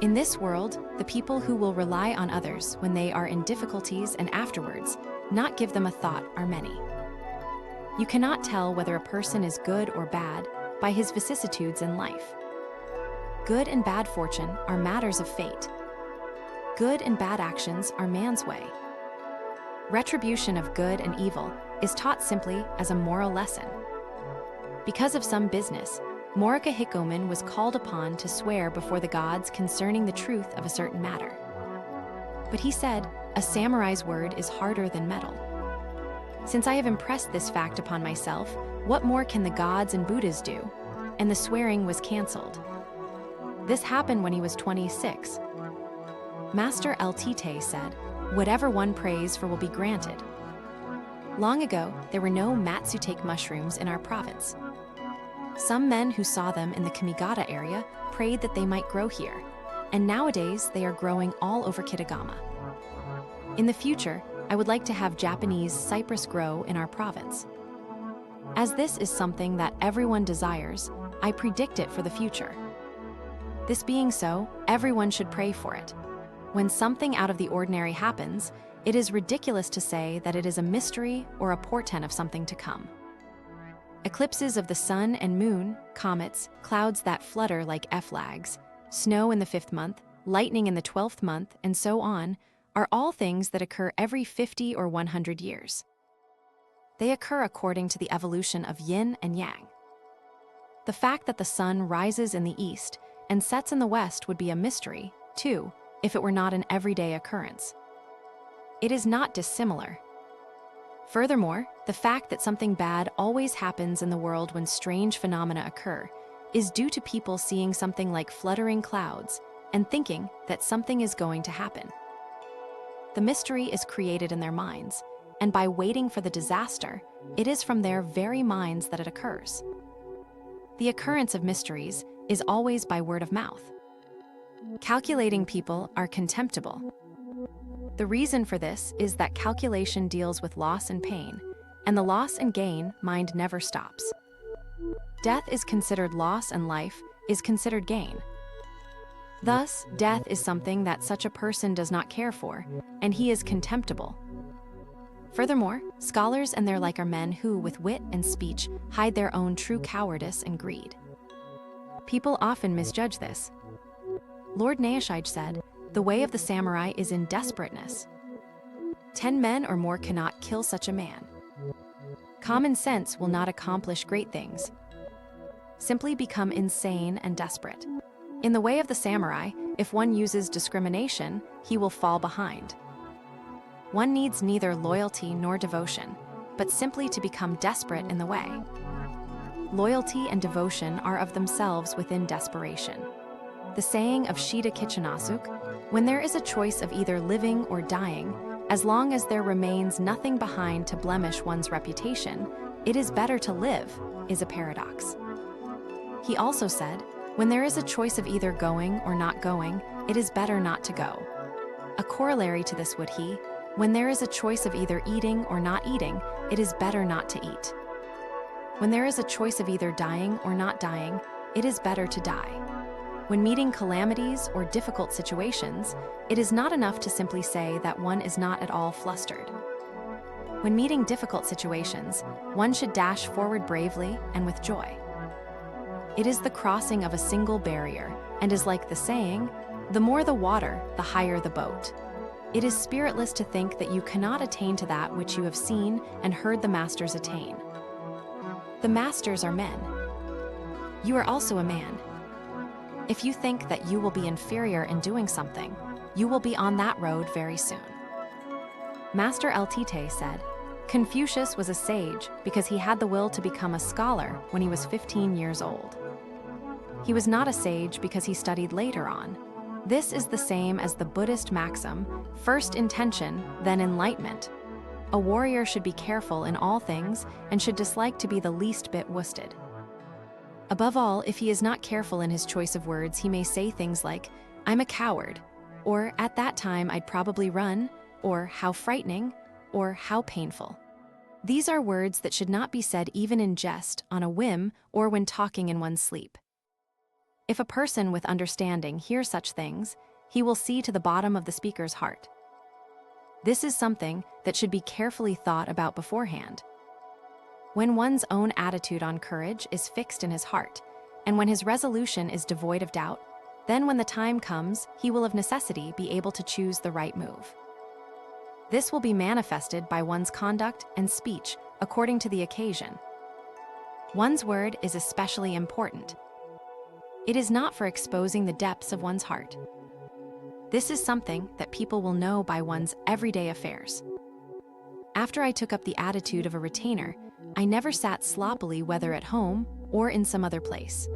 In this world, the people who will rely on others when they are in difficulties and afterwards not give them a thought are many. You cannot tell whether a person is good or bad by his vicissitudes in life. Good and bad fortune are matters of fate. Good and bad actions are man's way. Retribution of good and evil is taught simply as a moral lesson. Because of some business, Morika Hikoman was called upon to swear before the gods concerning the truth of a certain matter. But he said, "A samurai's word is harder than metal." Since I have impressed this fact upon myself, what more can the gods and Buddhas do? And the swearing was cancelled. This happened when he was 26. Master LTT said, "Whatever one prays for will be granted." Long ago, there were no matsutake mushrooms in our province. Some men who saw them in the Kamigata area prayed that they might grow here, and nowadays they are growing all over Kitagama. In the future, I would like to have Japanese cypress grow in our province. As this is something that everyone desires, I predict it for the future. This being so, everyone should pray for it. When something out of the ordinary happens, it is ridiculous to say that it is a mystery or a portent of something to come. Eclipses of the sun and moon, comets, clouds that flutter like flags, snow in the 5th month, lightning in the 12th month, and so on, are all things that occur every 50 or 100 years. They occur according to the evolution of yin and yang. The fact that the sun rises in the east and sets in the west would be a mystery, too, if it were not an everyday occurrence. It is not dissimilar. Furthermore, the fact that something bad always happens in the world when strange phenomena occur is due to people seeing something like fluttering clouds and thinking that something is going to happen. The mystery is created in their minds, and by waiting for the disaster, it is from their very minds that it occurs. The occurrence of mysteries is always by word of mouth. Calculating people are contemptible. The reason for this is that calculation deals with loss and pain, and the loss and gain mind never stops. Death is considered loss and life is considered gain. Thus, death is something that such a person does not care for, and he is contemptible. Furthermore, scholars and their like are men who, with wit and speech, hide their own true cowardice and greed. People often misjudge this. Lord Naoshige said, "The way of the samurai is in desperateness. 10 men or more cannot kill such a man. Common sense will not accomplish great things. Simply become insane and desperate. In the way of the samurai, if one uses discrimination, he will fall behind. One needs neither loyalty nor devotion, but simply to become desperate in the way. Loyalty and devotion are of themselves within desperation." The saying of Shida Kichinasuk, "When there is a choice of either living or dying, as long as there remains nothing behind to blemish one's reputation, it is better to live," is a paradox. He also said, "When there is a choice of either going or not going, it is better not to go." A corollary to this would he, "When there is a choice of either eating or not eating, it is better not to eat. When there is a choice of either dying or not dying, it is better to die." When meeting calamities or difficult situations, it is not enough to simply say that one is not at all flustered. When meeting difficult situations, one should dash forward bravely and with joy. It is the crossing of a single barrier, and is like the saying, "The more the water, the higher the boat." It is spiritless to think that you cannot attain to that which you have seen and heard the masters attain. The masters are men. You are also a man. If you think that you will be inferior in doing something, you will be on that road very soon. Master El Tite said, "Confucius was a sage because he had the will to become a scholar when he was 15 years old. He was not a sage because he studied later on. This is the same as the Buddhist maxim, first intention, then enlightenment. A warrior should be careful in all things and should dislike to be the least bit worsted. Above all, if he is not careful in his choice of words, he may say things like, 'I'm a coward,' or 'at that time I'd probably run,' or 'how frightening,' or 'how painful.' These are words that should not be said even in jest, on a whim, or when talking in one's sleep. If a person with understanding hears such things, he will see to the bottom of the speaker's heart. This is something that should be carefully thought about beforehand. When one's own attitude on courage is fixed in his heart, and when his resolution is devoid of doubt, then when the time comes, he will of necessity be able to choose the right move. This will be manifested by one's conduct and speech according to the occasion. One's word is especially important. It is not for exposing the depths of one's heart. This is something that people will know by one's everyday affairs. After I took up the attitude of a retainer, I never sat sloppily whether at home or in some other place.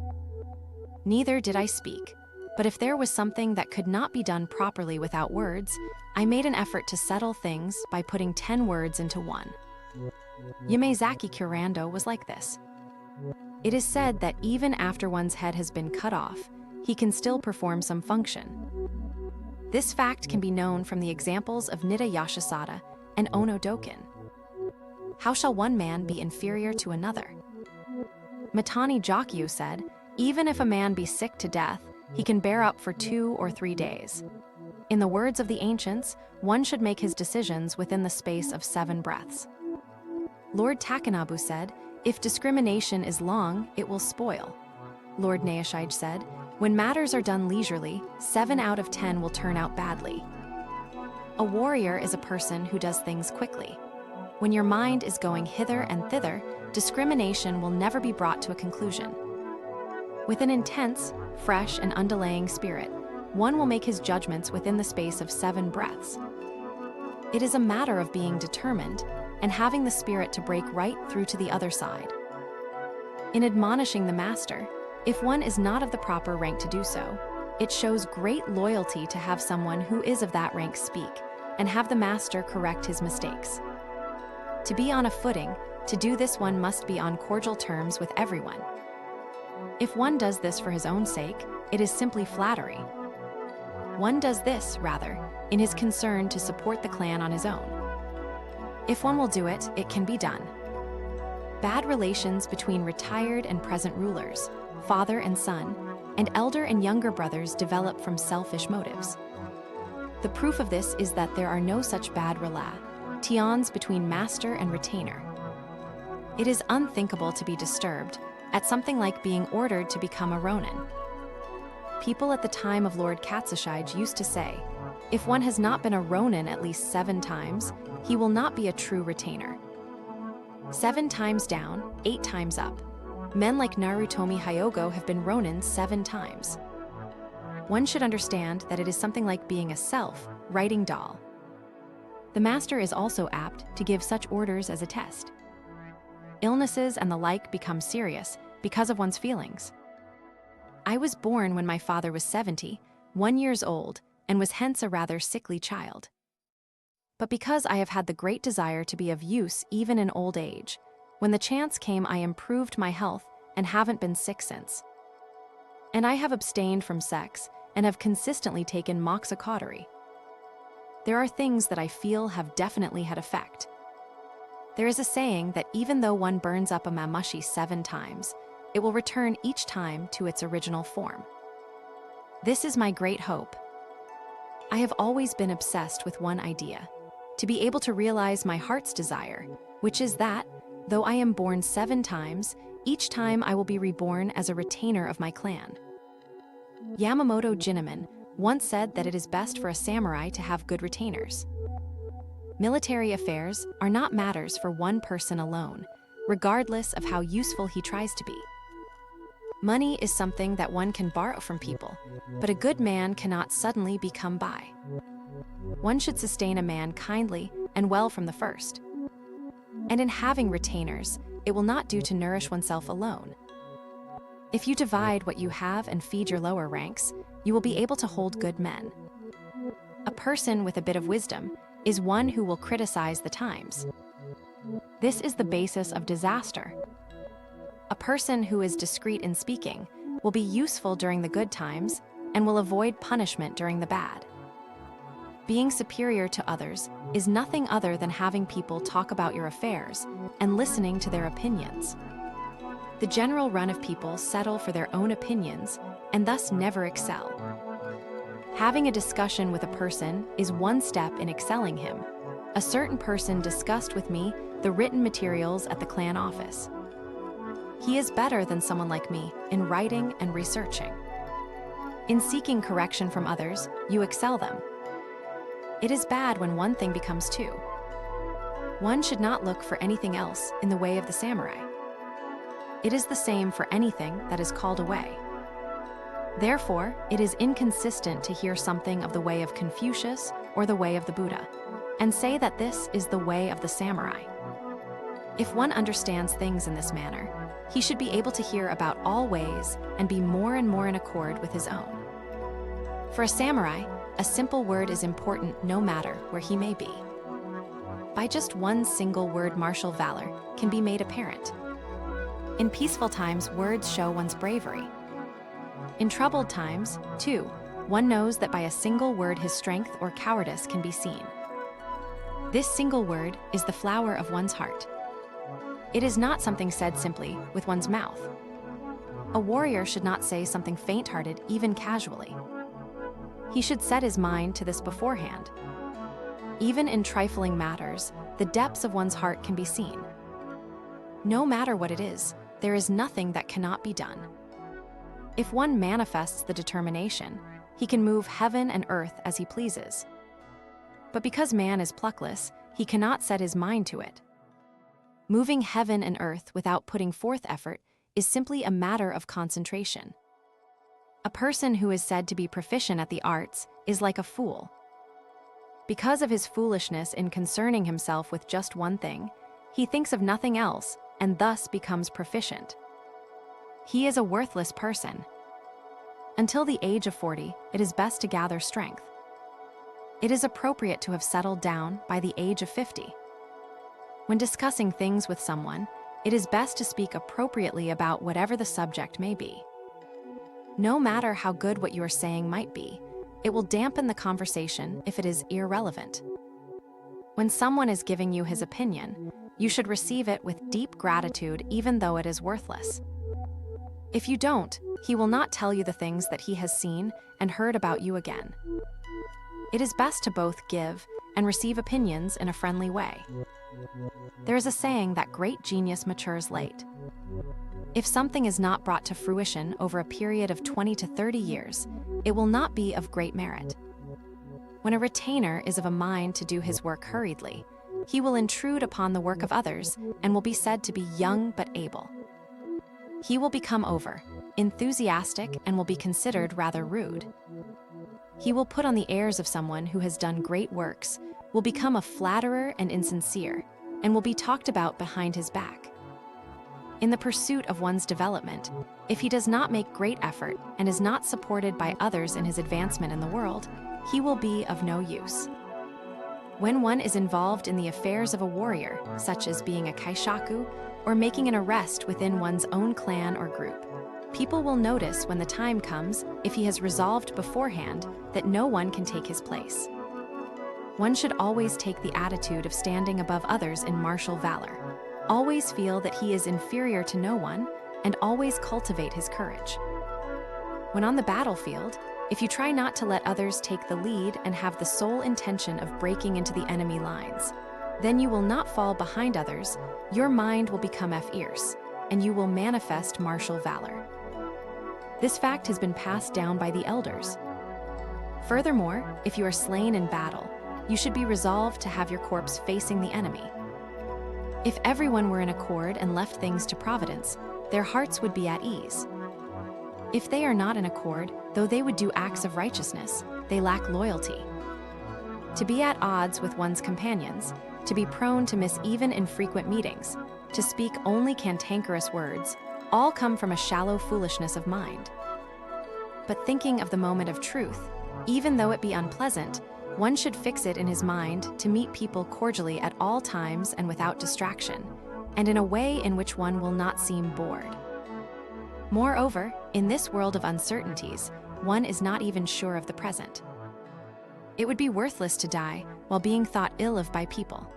Neither did I speak, but if there was something that could not be done properly without words, I made an effort to settle things by putting 10 words into one. Yamazaki Kurando was like this. It is said that even after one's head has been cut off, he can still perform some function. This fact can be known from the examples of Nida Yashisada and Ono Doken. How shall one man be inferior to another? Matani Jokyu said, "Even if a man be sick to death, he can bear up for 2 or 3 days. In the words of the ancients, one should make his decisions within the space of 7 breaths. Lord Takanabu said, "If discrimination is long, it will spoil." Lord Naoshige said, "When matters are done leisurely, 7 out of 10 will turn out badly." A warrior is a person who does things quickly. When your mind is going hither and thither, discrimination will never be brought to a conclusion. With an intense, fresh, and undelaying spirit, one will make his judgments within the space of 7 breaths. It is a matter of being determined and having the spirit to break right through to the other side. In admonishing the master, if one is not of the proper rank to do so, it shows great loyalty to have someone who is of that rank speak and have the master correct his mistakes. To be on a footing, to do this one must be on cordial terms with everyone. If one does this for his own sake, it is simply flattery. One does this, rather, in his concern to support the clan on his own. If one will do it, it can be done. Bad relations between retired and present rulers, father and son, and elder and younger brothers develop from selfish motives. The proof of this is that there are no such bad relations between master and retainer. It is unthinkable to be disturbed at something like being ordered to become a ronin. People at the time of Lord Katsushige used to say, if one has not been a ronin at least 7 times, he will not be a true retainer. 7 times down, 8 times up. Men like Narutomi Hyogo have been ronin 7 times. One should understand that it is something like being a self-writing doll. The master is also apt to give such orders as a test. Illnesses and the like become serious because of one's feelings. I was born when my father was 71 years old and was hence a rather sickly child. But because I have had the great desire to be of use even in old age, when the chance came I improved my health and haven't been sick since. And I have abstained from sex and have consistently taken moxicottery. There are things that I feel have definitely had effect. There is a saying that even though one burns up a mamushi 7 times, it will return each time to its original form. This is my great hope. I have always been obsessed with one idea, to be able to realize my heart's desire, which is that, though I am born 7 times, each time I will be reborn as a retainer of my clan. Yamamoto Tsunetomo once said that it is best for a samurai to have good retainers. Military affairs are not matters for one person alone, regardless of how useful he tries to be. Money is something that one can borrow from people, but a good man cannot suddenly become by. One should sustain a man kindly and well from the first. And in having retainers, it will not do to nourish oneself alone. If you divide what you have and feed your lower ranks, you will be able to hold good men. A person with a bit of wisdom is one who will criticize the times. This is the basis of disaster. A person who is discreet in speaking will be useful during the good times and will avoid punishment during the bad. Being superior to others is nothing other than having people talk about your affairs and listening to their opinions. The general run of people settle for their own opinions and thus never excel. Having a discussion with a person is one step in excelling him. A certain person discussed with me the written materials at the clan office. He is better than someone like me in writing and researching. In seeking correction from others, you excel them. It is bad when one thing becomes 2. One should not look for anything else in the way of the samurai. It is the same for anything that is called a way. Therefore, it is inconsistent to hear something of the way of Confucius or the way of the Buddha, and say that this is the way of the samurai. If one understands things in this manner, he should be able to hear about all ways and be more and more in accord with his own. For a samurai, a simple word is important no matter where he may be. By just one single word, martial valor can be made apparent. In peaceful times, words show one's bravery. In troubled times, too, one knows that by a single word his strength or cowardice can be seen. This single word is the flower of one's heart. It is not something said simply with one's mouth. A warrior should not say something faint-hearted even casually. He should set his mind to this beforehand. Even in trifling matters, the depths of one's heart can be seen. No matter what it is, there is nothing that cannot be done. If one manifests the determination, he can move heaven and earth as he pleases. But because man is pluckless, he cannot set his mind to it. Moving heaven and earth without putting forth effort is simply a matter of concentration. A person who is said to be proficient at the arts is like a fool. Because of his foolishness in concerning himself with just one thing, he thinks of nothing else and thus becomes proficient. He is a worthless person. Until the age of 40, it is best to gather strength. It is appropriate to have settled down by the age of 50. When discussing things with someone, it is best to speak appropriately about whatever the subject may be. No matter how good what you are saying might be, it will dampen the conversation if it is irrelevant. When someone is giving you his opinion, you should receive it with deep gratitude even though it is worthless. If you don't, he will not tell you the things that he has seen and heard about you again. It is best to both give and receive opinions in a friendly way. There is a saying that great genius matures late. If something is not brought to fruition over a period of 20 to 30 years, it will not be of great merit. When a retainer is of a mind to do his work hurriedly, he will intrude upon the work of others and will be said to be young but able. He will become enthusiastic and will be considered rather rude. He will put on the airs of someone who has done great works, will become a flatterer and insincere, and will be talked about behind his back. In the pursuit of one's development, if he does not make great effort and is not supported by others in his advancement in the world, he will be of no use. When one is involved in the affairs of a warrior, such as being a kaishaku or making an arrest within one's own clan or group, people will notice when the time comes if he has resolved beforehand that no one can take his place. One should always take the attitude of standing above others in martial valor, always feel that he is inferior to no one, and always cultivate his courage. When on the battlefield, if you try not to let others take the lead and have the sole intention of breaking into the enemy lines, then you will not fall behind others, your mind will become fierce, and you will manifest martial valor. This fact has been passed down by the elders. Furthermore, if you are slain in battle, you should be resolved to have your corpse facing the enemy. If everyone were in accord and left things to providence, their hearts would be at ease. If they are not in accord, though they would do acts of righteousness, they lack loyalty. To be at odds with one's companions, to be prone to miss even infrequent meetings, to speak only cantankerous words, all come from a shallow foolishness of mind. But thinking of the moment of truth, even though it be unpleasant, one should fix it in his mind to meet people cordially at all times and without distraction, and in a way in which one will not seem bored. Moreover, in this world of uncertainties, one is not even sure of the present. It would be worthless to die while being thought ill of by people.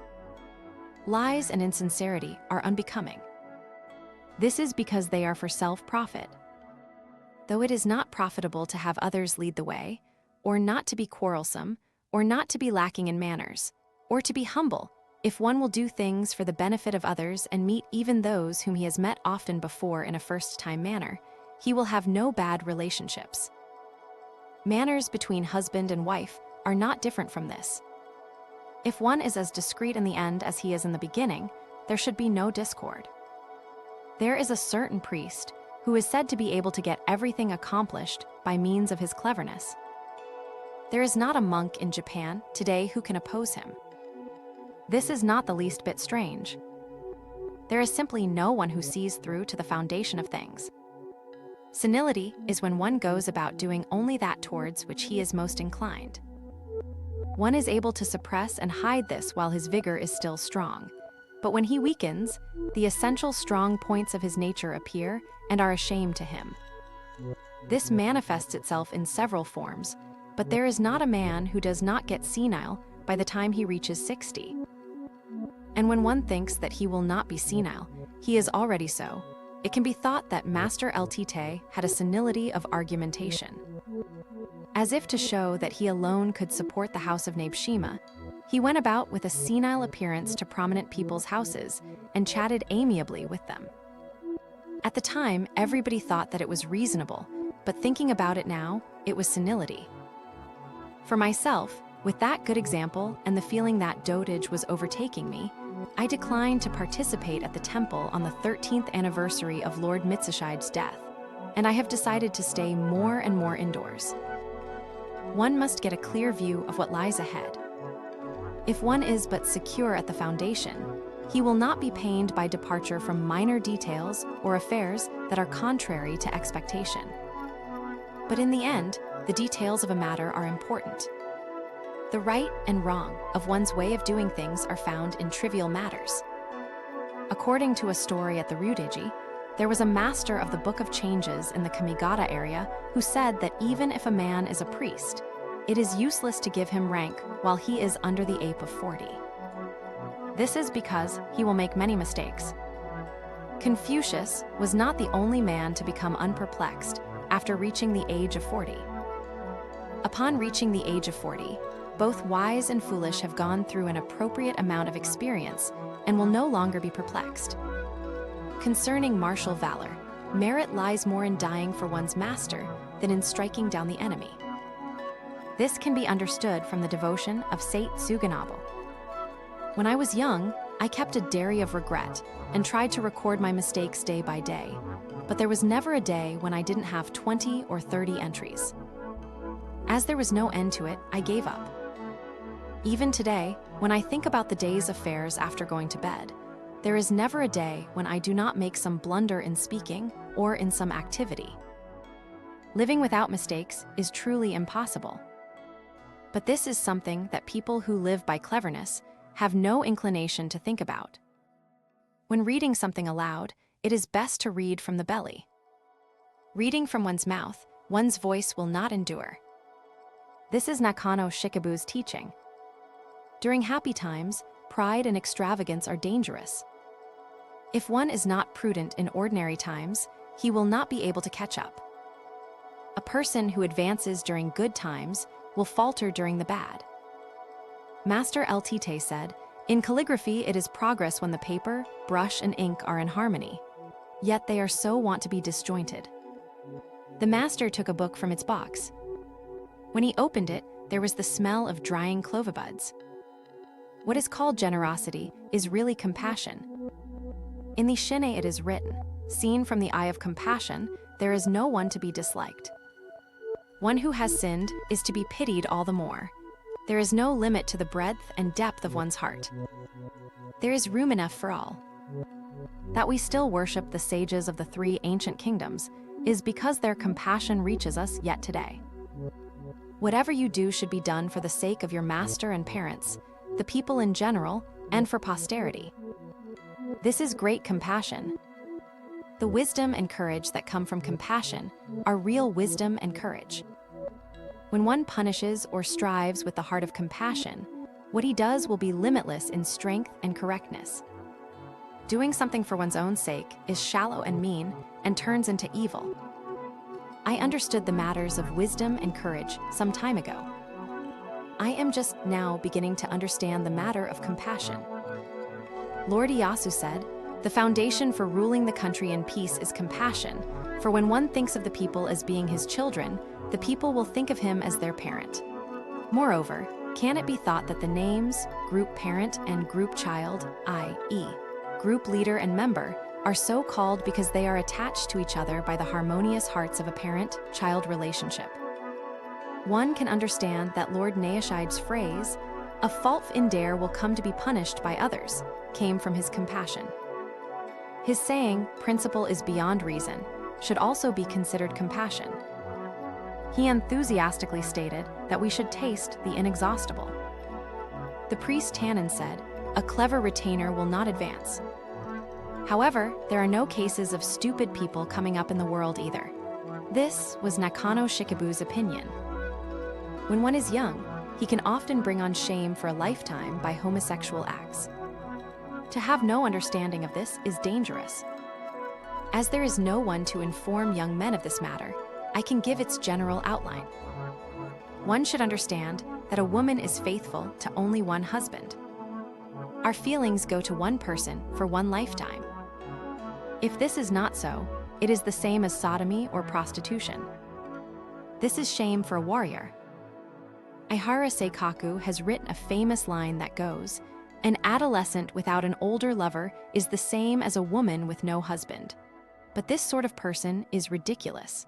Lies and insincerity are unbecoming. This is because they are for self-profit. Though it is not profitable to have others lead the way, or not to be quarrelsome, or not to be lacking in manners, or to be humble, if one will do things for the benefit of others and meet even those whom he has met often before in a first-time manner, he will have no bad relationships. Manners between husband and wife are not different from this. If one is as discreet in the end as he is in the beginning, there should be no discord. There is a certain priest who is said to be able to get everything accomplished by means of his cleverness. There is not a monk in Japan today who can oppose him. This is not the least bit strange. There is simply no one who sees through to the foundation of things. Senility is when one goes about doing only that towards which he is most inclined. One is able to suppress and hide this while his vigor is still strong. But when he weakens, the essential strong points of his nature appear and are ashamed to him. This manifests itself in several forms, but there is not a man who does not get senile by the time he reaches 60. And when one thinks that he will not be senile, he is already so. It can be thought that Master El Tite had a senility of argumentation. As if to show that he alone could support the house of Nabeshima, he went about with a senile appearance to prominent people's houses and chatted amiably with them. At the time, everybody thought that it was reasonable, but thinking about it now, it was senility. For myself, with that good example and the feeling that dotage was overtaking me, I declined to participate at the temple on the 13th anniversary of Lord Mitsushige's death, and I have decided to stay more and more indoors. One must get a clear view of what lies ahead. If one is but secure at the foundation, he will not be pained by departure from minor details or affairs that are contrary to expectation. But in the end, the details of a matter are important. The right and wrong of one's way of doing things are found in trivial matters. According to a story at the Ryudeji, there was a master of the Book of Changes in the Kamigata area who said that even if a man is a priest, it is useless to give him rank while he is under the age of 40. This is because he will make many mistakes. Confucius was not the only man to become unperplexed after reaching the age of 40. Upon reaching the age of 40, Both wise and foolish have gone through an appropriate amount of experience and will no longer be perplexed. Concerning martial valor, merit lies more in dying for one's master than in striking down the enemy. This can be understood from the devotion of Sate Suganabo. When I was young, I kept a diary of regret and tried to record my mistakes day by day, but there was never a day when I didn't have 20 or 30 entries. As there was no end to it, I gave up. Even today, when I think about the day's affairs after going to bed, there is never a day when I do not make some blunder in speaking or in some activity. Living without mistakes is truly impossible. But this is something that people who live by cleverness have no inclination to think about. When reading something aloud, it is best to read from the belly. Reading from one's mouth, one's voice will not endure. This is Nakano Shikabu's teaching. During happy times, pride and extravagance are dangerous. If one is not prudent in ordinary times, he will not be able to catch up. A person who advances during good times will falter during the bad. Master El Tite said, "In calligraphy it is progress when the paper, brush, and ink are in harmony. Yet they are so wont to be disjointed." The master took a book from its box. When he opened it, there was the smell of drying clove buds. What is called generosity is really compassion. In the Shine it is written, "Seen from the eye of compassion, there is no one to be disliked." One who has sinned is to be pitied all the more. There is no limit to the breadth and depth of one's heart. There is room enough for all. That we still worship the sages of the three ancient kingdoms is because their compassion reaches us yet today. Whatever you do should be done for the sake of your master and parents, the people in general, and for posterity. This is great compassion. The wisdom and courage that come from compassion are real wisdom and courage. When one punishes or strives with the heart of compassion, what he does will be limitless in strength and correctness. Doing something for one's own sake is shallow and mean and turns into evil. I understood the matters of wisdom and courage some time ago. I am just now beginning to understand the matter of compassion. Lord Ieyasu said, "The foundation for ruling the country in peace is compassion, for when one thinks of the people as being his children, the people will think of him as their parent." Moreover, can it be thought that the names group parent and group child, i.e., group leader and member, are so called because they are attached to each other by the harmonious hearts of a parent-child relationship? One can understand that Lord Naoshige's phrase, "A fault in dare will come to be punished by others," came from his compassion. His saying, "Principle is beyond reason," should also be considered compassion. He enthusiastically stated that we should taste the inexhaustible. The priest Tannen said, "A clever retainer will not advance." However, there are no cases of stupid people coming up in the world either. This was Nakano Shikabu's opinion. When one is young, he can often bring on shame for a lifetime by homosexual acts. To have no understanding of this is dangerous. As there is no one to inform young men of this matter, I can give its general outline. One should understand that a woman is faithful to only one husband. Our feelings go to one person for one lifetime. If this is not so, it is the same as sodomy or prostitution. This is shame for a warrior. Aihara Seikaku has written a famous line that goes, "An adolescent without an older lover is the same as a woman with no husband." But this sort of person is ridiculous.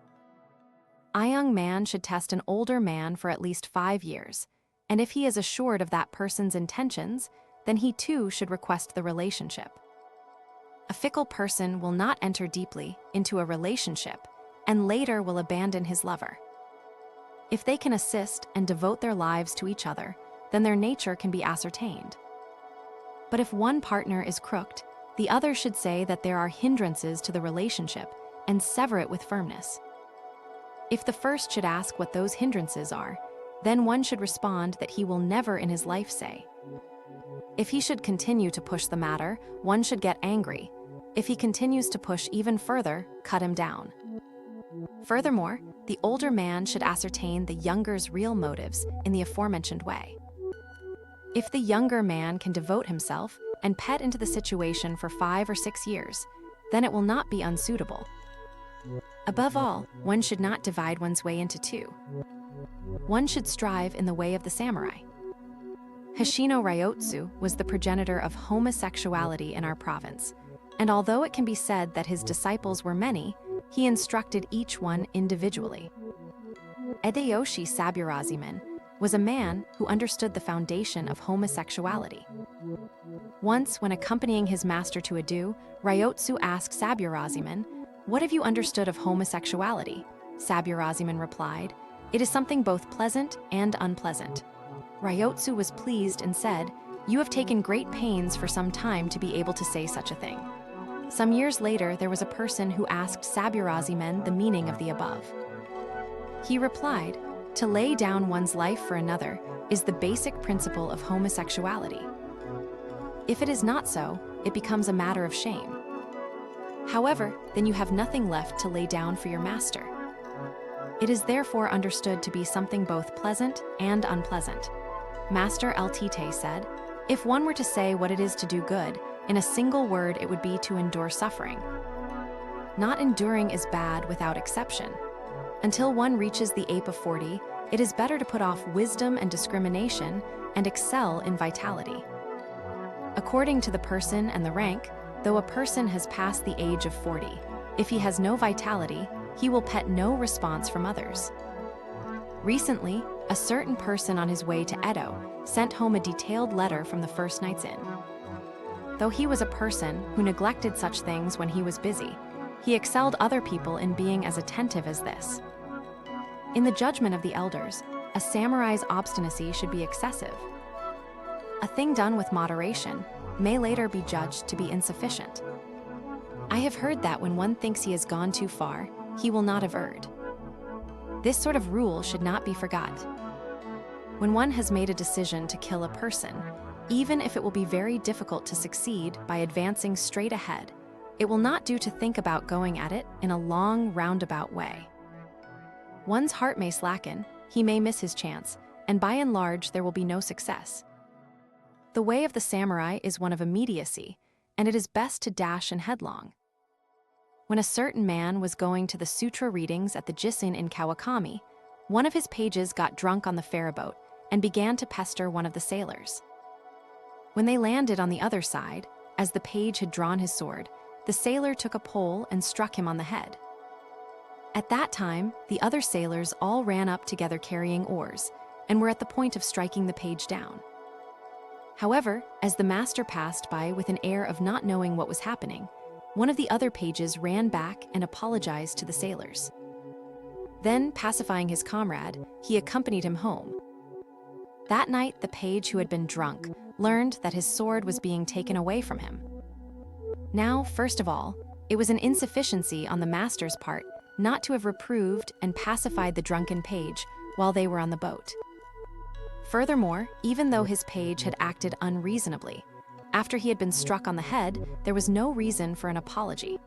A young man should test an older man for at least 5 years, and if he is assured of that person's intentions, then he too should request the relationship. A fickle person will not enter deeply into a relationship and later will abandon his lover. If they can assist and devote their lives to each other, then their nature can be ascertained. But if one partner is crooked, the other should say that there are hindrances to the relationship and sever it with firmness. If the first should ask what those hindrances are, then one should respond that he will never in his life say. If he should continue to push the matter, one should get angry. If he continues to push even further, cut him down. Furthermore, the older man should ascertain the younger's real motives in the aforementioned way. If the younger man can devote himself and pet into the situation for 5 or 6 years, then it will not be unsuitable. Above all, one should not divide one's way into two. One should strive in the way of the samurai. Hoshino Ryotsu was the progenitor of homosexuality in our province, and although it can be said that his disciples were many, he instructed each one individually. Hideyoshi Saburaziman was a man who understood the foundation of homosexuality. Once, when accompanying his master to a do, Ryotsu asked Saburaziman, "What have you understood of homosexuality?" Saburaziman replied, "It is something both pleasant and unpleasant." Ryotsu was pleased and said, "You have taken great pains for some time to be able to say such a thing." Some years later, there was a person who asked Saburaziman the meaning of the above. He replied, "To lay down one's life for another is the basic principle of homosexuality. If it is not so, it becomes a matter of shame. However, then you have nothing left to lay down for your master. It is therefore understood to be something both pleasant and unpleasant." Master Ltite said, "If one were to say what it is to do good, in a single word it would be to endure suffering. Not enduring is bad without exception. Until one reaches the age of 40, it is better to put off wisdom and discrimination and excel in vitality. According to the person and the rank, though a person has passed the age of 40, if he has no vitality, he will pet no response from others." Recently, a certain person on his way to Edo sent home a detailed letter from the first Knights Inn. Though he was a person who neglected such things when he was busy, he excelled other people in being as attentive as this. In the judgment of the elders, a samurai's obstinacy should be excessive. A thing done with moderation may later be judged to be insufficient. I have heard that when one thinks he has gone too far, he will not have erred. This sort of rule should not be forgot. When one has made a decision to kill a person, even if it will be very difficult to succeed by advancing straight ahead, it will not do to think about going at it in a long, roundabout way. One's heart may slacken, he may miss his chance, and by and large there will be no success. The way of the samurai is one of immediacy, and it is best to dash in headlong. When a certain man was going to the sutra readings at the Jissen in Kawakami, one of his pages got drunk on the ferryboat and began to pester one of the sailors. When they landed on the other side, as the page had drawn his sword, the sailor took a pole and struck him on the head. At that time, the other sailors all ran up together carrying oars, and were at the point of striking the page down. However, as the master passed by with an air of not knowing what was happening, one of the other pages ran back and apologized to the sailors. Then, pacifying his comrade, he accompanied him home. That night, the page who had been drunk learned that his sword was being taken away from him. Now, first of all, it was an insufficiency on the master's part not to have reproved and pacified the drunken page while they were on the boat. Furthermore, even though his page had acted unreasonably, after he had been struck on the head, there was no reason for an apology.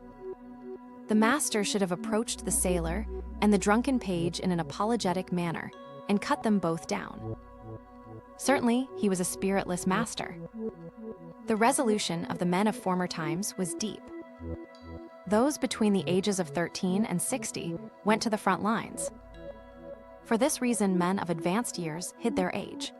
The master should have approached the sailor and the drunken page in an apologetic manner and cut them both down. Certainly, he was a spiritless master. The resolution of the men of former times was deep. Those between the ages of 13 and 60 went to the front lines. For this reason, men of advanced years hid their age.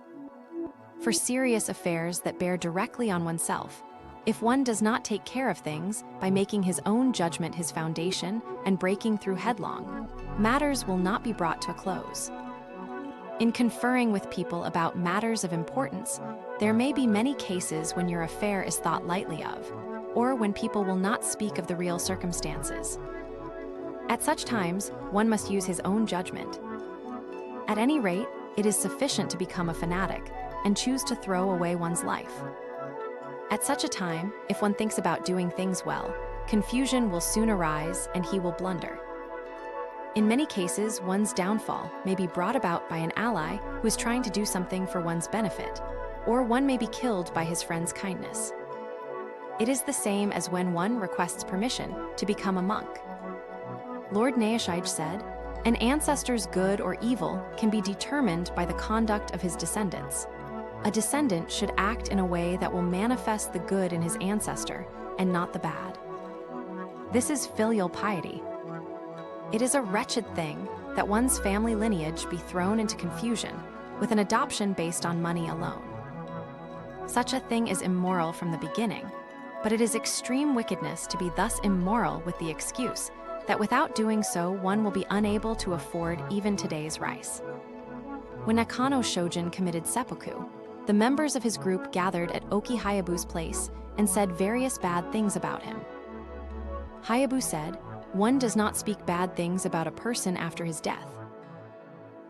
For serious affairs that bear directly on oneself, if one does not take care of things by making his own judgment his foundation and breaking through headlong, matters will not be brought to a close. In conferring with people about matters of importance, there may be many cases when your affair is thought lightly of, or when people will not speak of the real circumstances. At such times, one must use his own judgment. At any rate, it is sufficient to become a fanatic and choose to throw away one's life. At such a time, if one thinks about doing things well, confusion will soon arise and he will blunder. In many cases, one's downfall may be brought about by an ally who is trying to do something for one's benefit, or one may be killed by his friend's kindness. It is the same as when one requests permission to become a monk. Lord Naoshige said, "An ancestor's good or evil can be determined by the conduct of his descendants. A descendant should act in a way that will manifest the good in his ancestor and not the bad. This is filial piety. It is a wretched thing that one's family lineage be thrown into confusion with an adoption based on money alone. Such a thing is immoral from the beginning, but it is extreme wickedness to be thus immoral with the excuse that without doing so one will be unable to afford even today's rice. When Nakano Shojin committed seppuku, the members of his group gathered at Oki Hayabu's place and said various bad things about him. Hayabu said, "One does not speak bad things about a person after his death.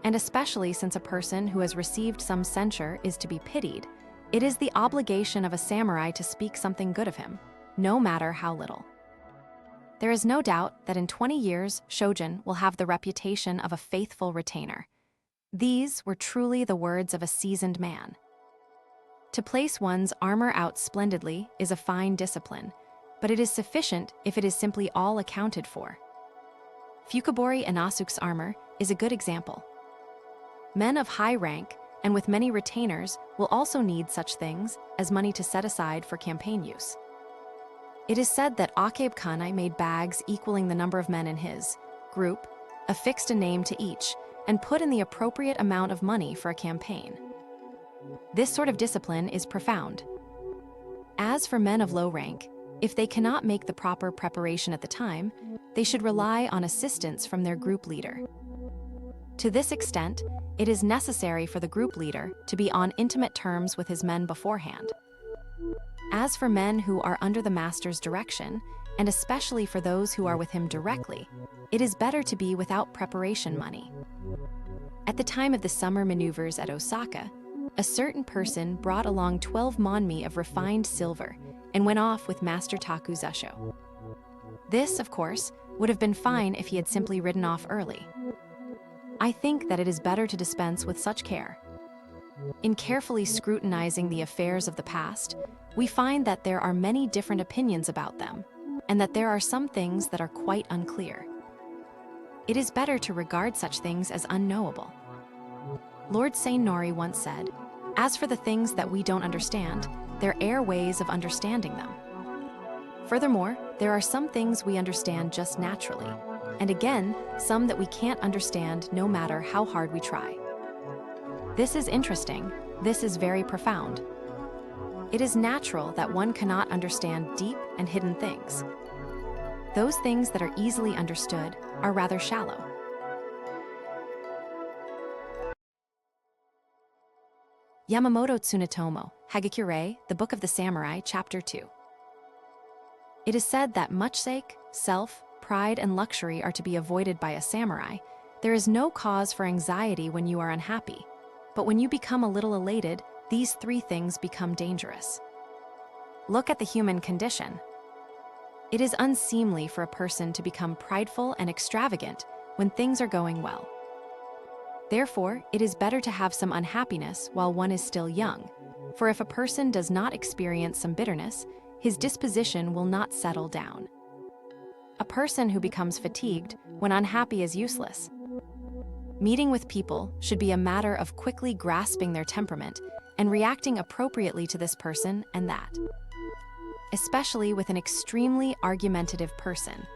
And especially since a person who has received some censure is to be pitied, it is the obligation of a samurai to speak something good of him, no matter how little." There is no doubt that in 20 years, Shojin will have the reputation of a faithful retainer. These were truly the words of a seasoned man. To place one's armor out splendidly is a fine discipline, but it is sufficient if it is simply all accounted for. Fukabori Inasuke's armor is a good example. Men of high rank and with many retainers will also need such things as money to set aside for campaign use. It is said that Akabe Kanai made bags equaling the number of men in his group, affixed a name to each, and put in the appropriate amount of money for a campaign. This sort of discipline is profound. As for men of low rank, if they cannot make the proper preparation at the time, they should rely on assistance from their group leader. To this extent, it is necessary for the group leader to be on intimate terms with his men beforehand. As for men who are under the master's direction, and especially for those who are with him directly, it is better to be without preparation money. At the time of the summer maneuvers at Osaka, a certain person brought along 12 monmi of refined silver and went off with Master Takuzasho. This, of course, would have been fine if he had simply ridden off early. I think that it is better to dispense with such care. In carefully scrutinizing the affairs of the past, we find that there are many different opinions about them, and that there are some things that are quite unclear. It is better to regard such things as unknowable. Lord Seinori once said, "As for the things that we don't understand, there are ways of understanding them." Furthermore, there are some things we understand just naturally, and again, some that we can't understand no matter how hard we try. This is interesting. This is very profound. It is natural that one cannot understand deep and hidden things. Those things that are easily understood are rather shallow. Yamamoto Tsunetomo, Hagakure, the Book of the Samurai, Chapter 2. It is said that much sake, self, pride, and luxury are to be avoided by a samurai. There is no cause for anxiety when you are unhappy, but when you become a little elated, these three things become dangerous. Look at the human condition. It is unseemly for a person to become prideful and extravagant when things are going well. Therefore, it is better to have some unhappiness while one is still young, for if a person does not experience some bitterness, his disposition will not settle down. A person who becomes fatigued when unhappy is useless. Meeting with people should be a matter of quickly grasping their temperament and reacting appropriately to this person and that. Especially with an extremely argumentative person.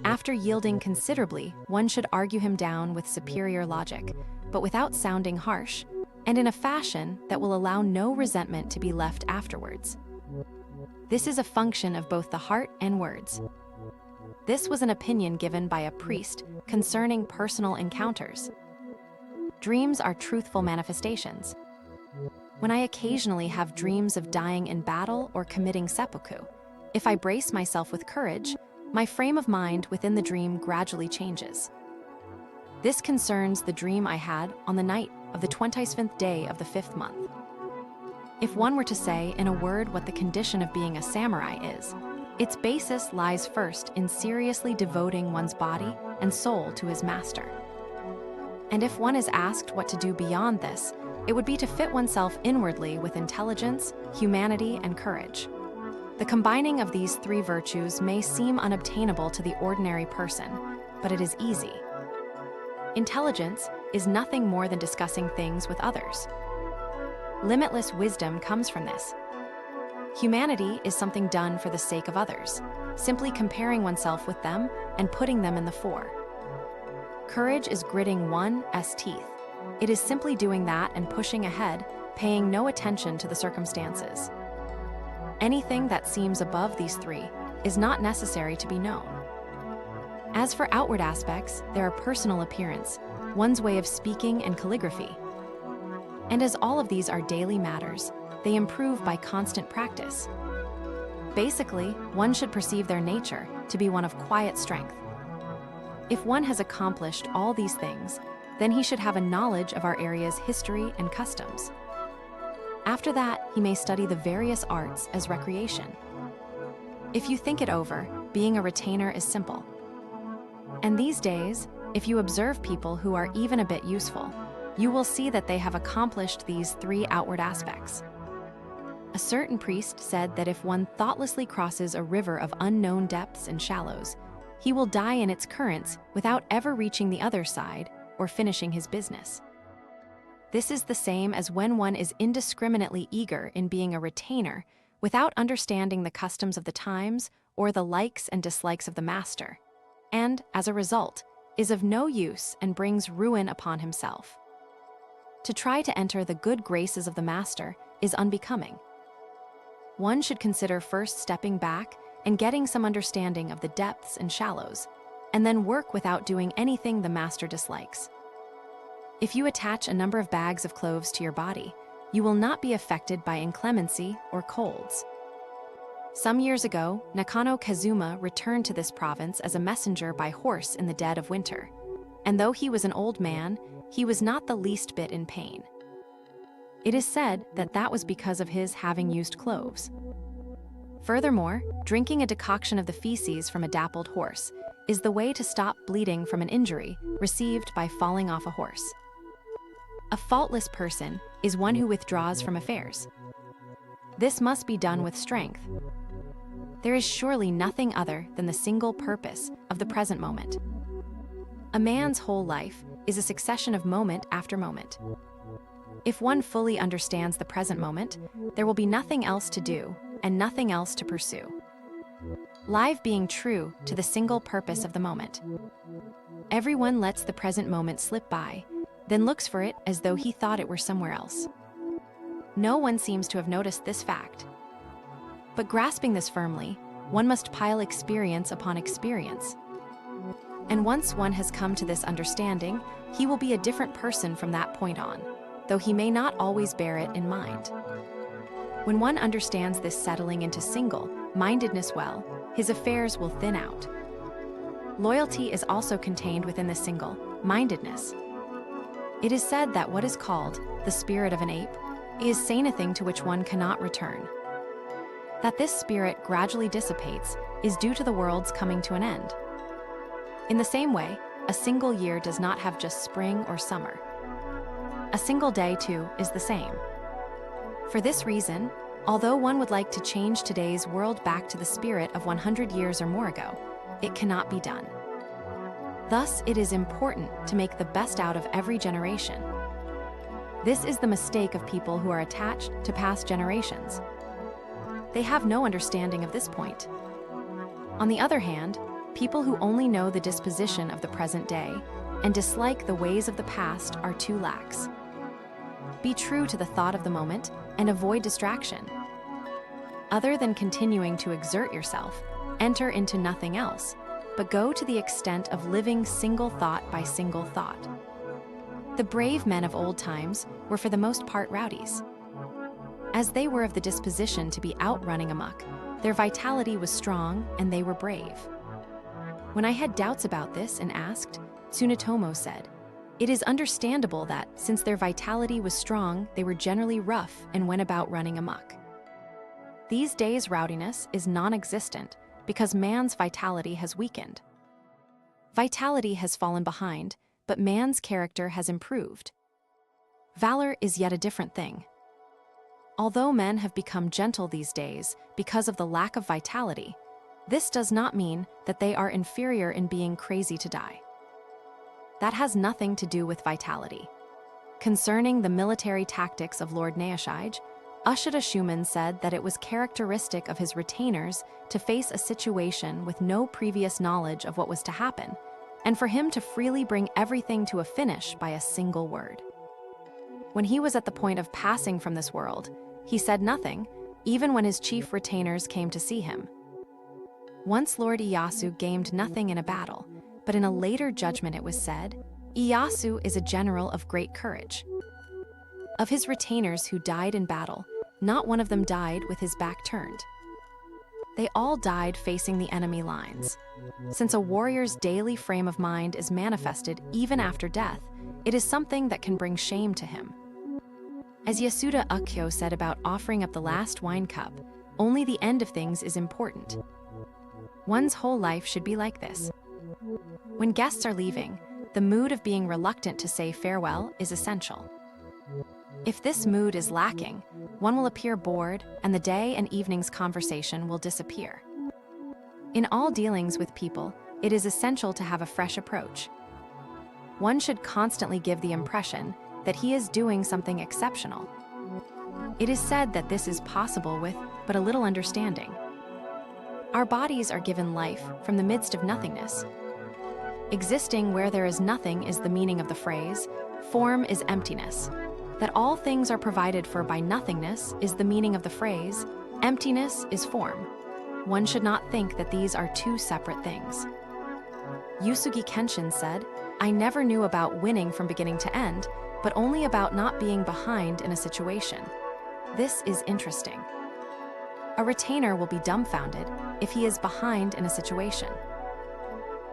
After yielding considerably, one should argue him down with superior logic, but without sounding harsh, and in a fashion that will allow no resentment to be left afterwards. This is a function of both the heart and words. This was an opinion given by a priest concerning personal encounters. Dreams are truthful manifestations. When I occasionally have dreams of dying in battle or committing seppuku, if I brace myself with courage, my frame of mind within the dream gradually changes. This concerns the dream I had on the night of the 25th day of the 5th month. If one were to say in a word what the condition of being a samurai is, its basis lies first in seriously devoting one's body and soul to his master. And if one is asked what to do beyond this, it would be to fit oneself inwardly with intelligence, humanity, and courage. The combining of these three virtues may seem unobtainable to the ordinary person, but it is easy. Intelligence is nothing more than discussing things with others. Limitless wisdom comes from this. Humanity is something done for the sake of others, simply comparing oneself with them and putting them in the fore. Courage is gritting one's teeth. It is simply doing that and pushing ahead, paying no attention to the circumstances. Anything that seems above these three is not necessary to be known. As for outward aspects, there are personal appearance, one's way of speaking and calligraphy. And as all of these are daily matters, they improve by constant practice. Basically, one should perceive their nature to be one of quiet strength. If one has accomplished all these things, then he should have a knowledge of our area's history and customs. After that, he may study the various arts as recreation. If you think it over, being a retainer is simple. And these days, if you observe people who are even a bit useful, you will see that they have accomplished these three outward aspects. A certain priest said that if one thoughtlessly crosses a river of unknown depths and shallows, he will die in its currents without ever reaching the other side or finishing his business. This is the same as when one is indiscriminately eager in being a retainer without understanding the customs of the times or the likes and dislikes of the master, and, as a result, is of no use and brings ruin upon himself. To try to enter the good graces of the master is unbecoming. One should consider first stepping back and getting some understanding of the depths and shallows, and then work without doing anything the master dislikes. If you attach a number of bags of cloves to your body, you will not be affected by inclemency or colds. Some years ago, Nakano Kazuma returned to this province as a messenger by horse in the dead of winter, and though he was an old man, he was not the least bit in pain. It is said that that was because of his having used cloves. Furthermore, drinking a decoction of the feces from a dappled horse is the way to stop bleeding from an injury received by falling off a horse. A faultless person is one who withdraws from affairs. This must be done with strength. There is surely nothing other than the single purpose of the present moment. A man's whole life is a succession of moment after moment. If one fully understands the present moment, there will be nothing else to do and nothing else to pursue. Live being true to the single purpose of the moment. Everyone lets the present moment slip by, then looks for it as though he thought it were somewhere else. No one seems to have noticed this fact. But grasping this firmly, one must pile experience upon experience. And once one has come to this understanding, he will be a different person from that point on, though he may not always bear it in mind. When one understands this settling into single-mindedness well, his affairs will thin out. Loyalty is also contained within the single-mindedness. It is said that what is called the spirit of an ape is saying to which one cannot return. That this spirit gradually dissipates is due to the world's coming to an end. In the same way, a single year does not have just spring or summer. A single day, too, is the same. For this reason, although one would like to change today's world back to the spirit of 100 years or more ago, it cannot be done. Thus, it is important to make the best out of every generation. This is the mistake of people who are attached to past generations. They have no understanding of this point. On the other hand, people who only know the disposition of the present day and dislike the ways of the past are too lax. Be true to the thought of the moment and avoid distraction. Other than continuing to exert yourself, enter into nothing else, but go to the extent of living single thought by single thought. The brave men of old times were for the most part rowdies. As they were of the disposition to be out running amok, their vitality was strong and they were brave. When I had doubts about this and asked, Tsunetomo said, "It is understandable that, since their vitality was strong, they were generally rough and went about running amok. These days rowdiness is non-existent because man's vitality has weakened. Vitality has fallen behind, but man's character has improved. Valor is yet a different thing. Although men have become gentle these days because of the lack of vitality, this does not mean that they are inferior in being crazy to die. That has nothing to do with vitality. Concerning the military tactics of Lord Naoshige, Ushida Schumann said that it was characteristic of his retainers to face a situation with no previous knowledge of what was to happen, and for him to freely bring everything to a finish by a single word. When he was at the point of passing from this world, he said nothing, even when his chief retainers came to see him. Once Lord Ieyasu gained nothing in a battle, but in a later judgment it was said, "Ieyasu is a general of great courage." Of his retainers who died in battle, not one of them died with his back turned. They all died facing the enemy lines. Since a warrior's daily frame of mind is manifested even after death, it is something that can bring shame to him. As Yasuda Ukkyo said about offering up the last wine cup, only the end of things is important. One's whole life should be like this. When guests are leaving, the mood of being reluctant to say farewell is essential. If this mood is lacking, one will appear bored and the day and evening's conversation will disappear. In all dealings with people, it is essential to have a fresh approach. One should constantly give the impression that he is doing something exceptional. It is said that this is possible with but a little understanding. Our bodies are given life from the midst of nothingness. Existing where there is nothing is the meaning of the phrase, "Form is emptiness." That all things are provided for by nothingness is the meaning of the phrase, "Emptiness is form." One should not think that these are two separate things. Yusugi Kenshin said, "I never knew about winning from beginning to end, but only about not being behind in a situation." This is interesting. A retainer will be dumbfounded if he is behind in a situation.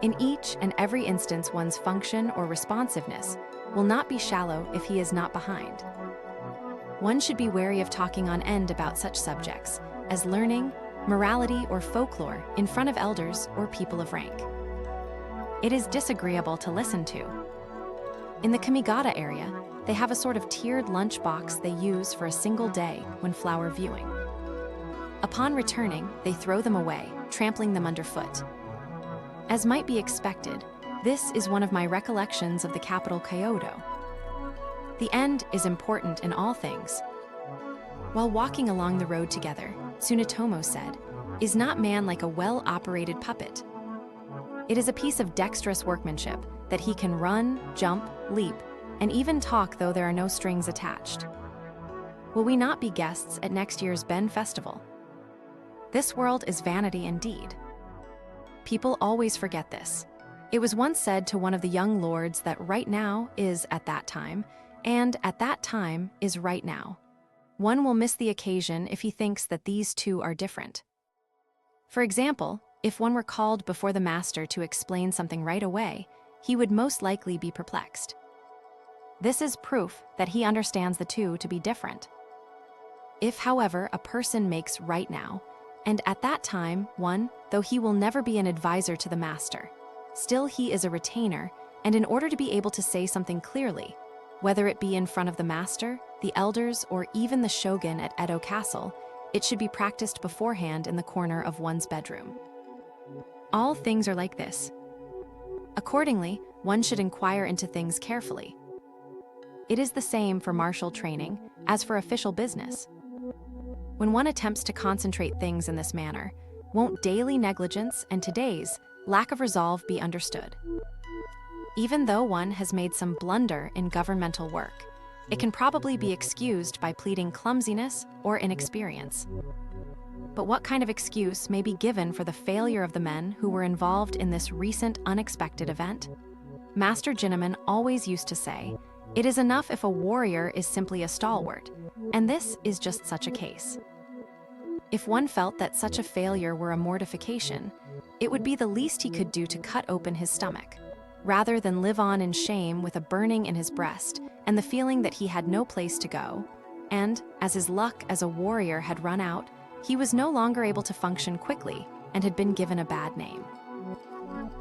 In each and every instance, one's function or responsiveness will not be shallow if he is not behind. One should be wary of talking on end about such subjects as learning, morality, or folklore in front of elders or people of rank. It is disagreeable to listen to. In the Kamigata area, they have a sort of tiered lunch box they use for a single day when flower viewing. Upon returning, they throw them away, trampling them underfoot. As might be expected, this is one of my recollections of the capital Kyoto. The end is important in all things. While walking along the road together, Tsunetomo said, "Is not man like a well-operated puppet? It is a piece of dexterous workmanship that he can run, jump, leap, and even talk though there are no strings attached." Will we not be guests at next year's Ben Festival? This world is vanity indeed. People always forget this. It was once said to one of the young lords that right now is at that time, and at that time is right now. One will miss the occasion if he thinks that these two are different. For example, if one were called before the master to explain something right away, he would most likely be perplexed. This is proof that he understands the two to be different. If, however, a person makes right now, and at that time, one, though he will never be an advisor to the master, still he is a retainer, and in order to be able to say something clearly, whether it be in front of the master, the elders, or even the shogun at Edo Castle, it should be practiced beforehand in the corner of one's bedroom. All things are like this. Accordingly, one should inquire into things carefully. It is the same for martial training as for official business. When one attempts to concentrate things in this manner, won't daily negligence and today's lack of resolve be understood? Even though one has made some blunder in governmental work, it can probably be excused by pleading clumsiness or inexperience. But what kind of excuse may be given for the failure of the men who were involved in this recent unexpected event? Master Jinnaman always used to say, "It is enough if a warrior is simply a stalwart," and this is just such a case. If one felt that such a failure were a mortification, it would be the least he could do to cut open his stomach, rather than live on in shame with a burning in his breast and the feeling that he had no place to go, and, as his luck as a warrior had run out, he was no longer able to function quickly and had been given a bad name.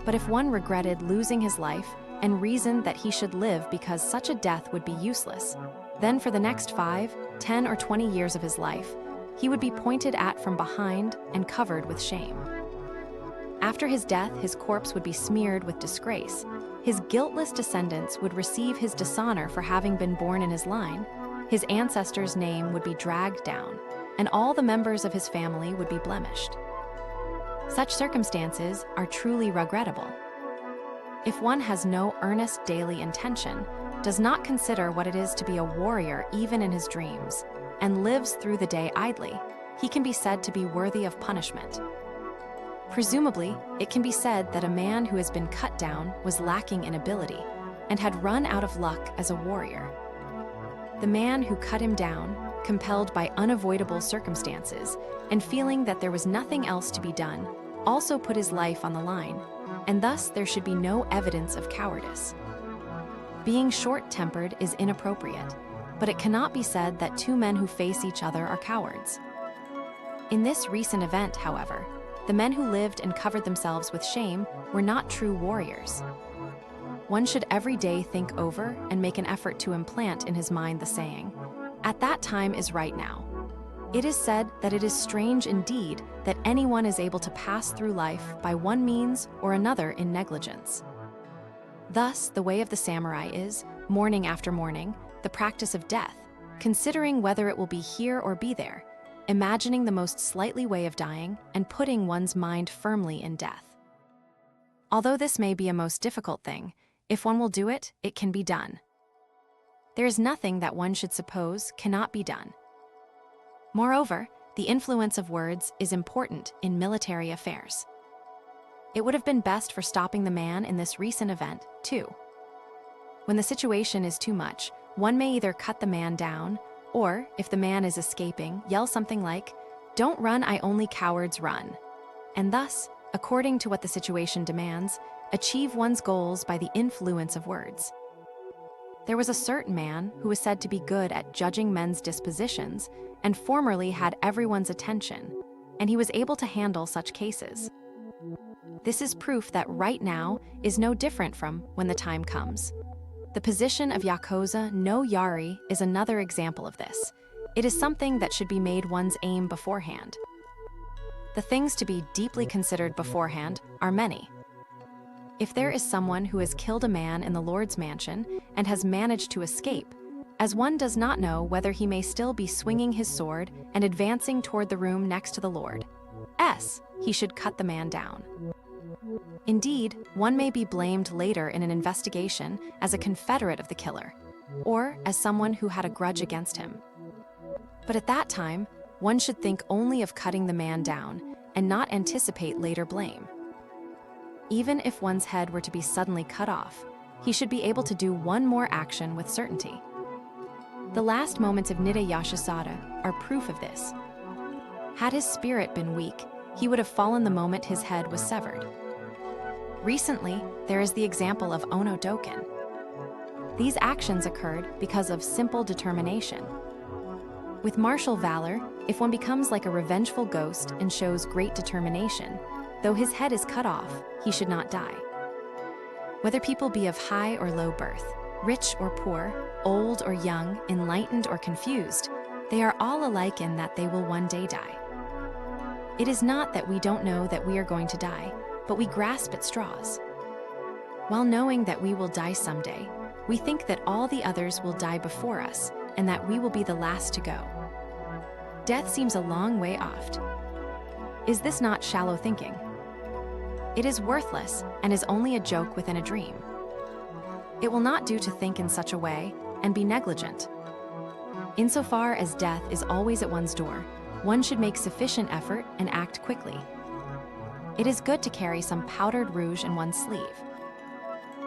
But if one regretted losing his life and reasoned that he should live because such a death would be useless, then for the next 5, 10, or 20 years of his life, he would be pointed at from behind and covered with shame. After his death, his corpse would be smeared with disgrace, His guiltless descendants would receive his dishonor for having been born in his line, his ancestor's name would be dragged down, and all the members of his family would be blemished. Such circumstances are truly regrettable. If one has no earnest daily intention, does not consider what it is to be a warrior even in his dreams, and lives through the day idly, he can be said to be worthy of punishment. Presumably, it can be said that a man who has been cut down was lacking in ability and had run out of luck as a warrior. The man who cut him down, compelled by unavoidable circumstances and feeling that there was nothing else to be done, also put his life on the line, and thus there should be no evidence of cowardice. Being short-tempered is inappropriate, but it cannot be said that two men who face each other are cowards. In this recent event, however, the men who lived and covered themselves with shame were not true warriors. One should every day think over and make an effort to implant in his mind the saying, "At that time is right now." It is said that it is strange indeed that anyone is able to pass through life by one means or another in negligence. Thus, the way of the samurai is, morning after morning, the practice of death, considering whether it will be here or be there, imagining the most slightly way of dying, and putting one's mind firmly in death. Although this may be a most difficult thing, if one will do it, it can be done. There is nothing that one should suppose cannot be done. Moreover, the influence of words is important in military affairs. It would have been best for stopping the man in this recent event, too. When the situation is too much, one may either cut the man down, or, if the man is escaping, yell something like, "Don't run, I only cowards run," and thus, according to what the situation demands, achieve one's goals by the influence of words. There was a certain man who was said to be good at judging men's dispositions and formerly had everyone's attention, and he was able to handle such cases. This is proof that right now is no different from when the time comes. The position of Yakuza no Yari is another example of this. It is something that should be made one's aim beforehand. The things to be deeply considered beforehand are many. If there is someone who has killed a man in the Lord's mansion and has managed to escape, as one does not know whether he may still be swinging his sword and advancing toward the room next to the Lord, he should cut the man down. Indeed, one may be blamed later in an investigation as a confederate of the killer, or as someone who had a grudge against him. But at that time, one should think only of cutting the man down and not anticipate later blame. Even if one's head were to be suddenly cut off, he should be able to do one more action with certainty. The last moments of Nida Yashisada are proof of this. Had his spirit been weak, he would have fallen the moment his head was severed. Recently, there is the example of Ono Doken. These actions occurred because of simple determination. With martial valor, if one becomes like a revengeful ghost and shows great determination, though his head is cut off, he should not die. Whether people be of high or low birth, rich or poor, old or young, enlightened or confused, they are all alike in that they will one day die. It is not that we don't know that we are going to die, but we grasp at straws. While knowing that we will die someday, we think that all the others will die before us and that we will be the last to go. Death seems a long way off. Is this not shallow thinking? It is worthless and is only a joke within a dream. It will not do to think in such a way and be negligent. Insofar as death is always at one's door, one should make sufficient effort and act quickly. It is good to carry some powdered rouge in one's sleeve.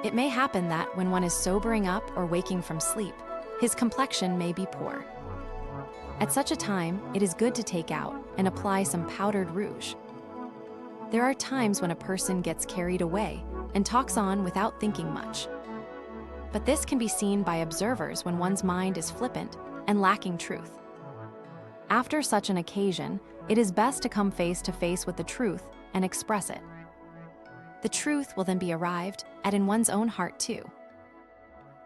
It may happen that when one is sobering up or waking from sleep, his complexion may be poor. At such a time, it is good to take out and apply some powdered rouge. There are times when a person gets carried away and talks on without thinking much. But this can be seen by observers when one's mind is flippant and lacking truth. After such an occasion, it is best to come face to face with the truth and express it. The truth will then be arrived at in one's own heart too.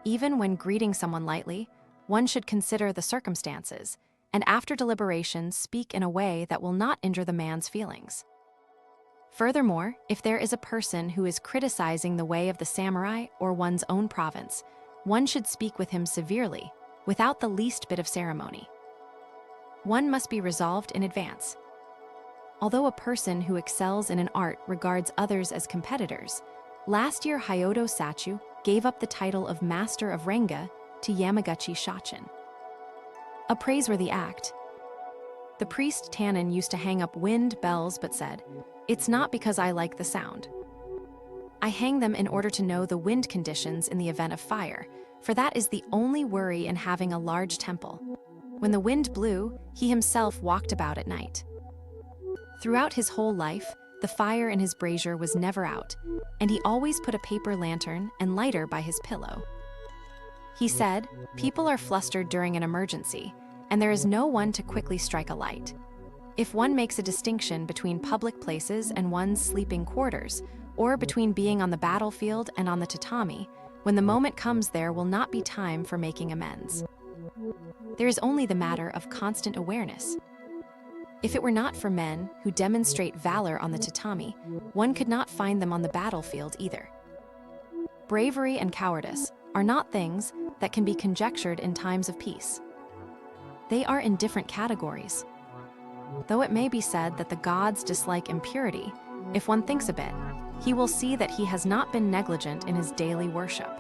Even when greeting someone lightly, one should consider the circumstances, and after deliberation speak in a way that will not injure the man's feelings. Furthermore, if there is a person who is criticizing the way of the samurai or one's own province, one should speak with him severely, without the least bit of ceremony. One must be resolved in advance. Although a person who excels in an art regards others as competitors, last year Hyodo Sachu gave up the title of Master of Renga to Yamaguchi Shachin. A praiseworthy act. The priest Tannen used to hang up wind bells but said, "It's not because I like the sound. I hang them in order to know the wind conditions in the event of fire, for that is the only worry in having a large temple. When the wind blew, he himself walked about at night." Throughout his whole life, the fire in his brazier was never out, and he always put a paper lantern and lighter by his pillow. He said, "People are flustered during an emergency, and there is no one to quickly strike a light. If one makes a distinction between public places and one's sleeping quarters, or between being on the battlefield and on the tatami, when the moment comes there will not be time for making amends. There is only the matter of constant awareness. If it were not for men who demonstrate valor on the tatami, one could not find them on the battlefield either. Bravery and cowardice are not things that can be conjectured in times of peace. They are in different categories. Though it may be said that the gods dislike impurity, if one thinks a bit, he will see that he has not been negligent in his daily worship.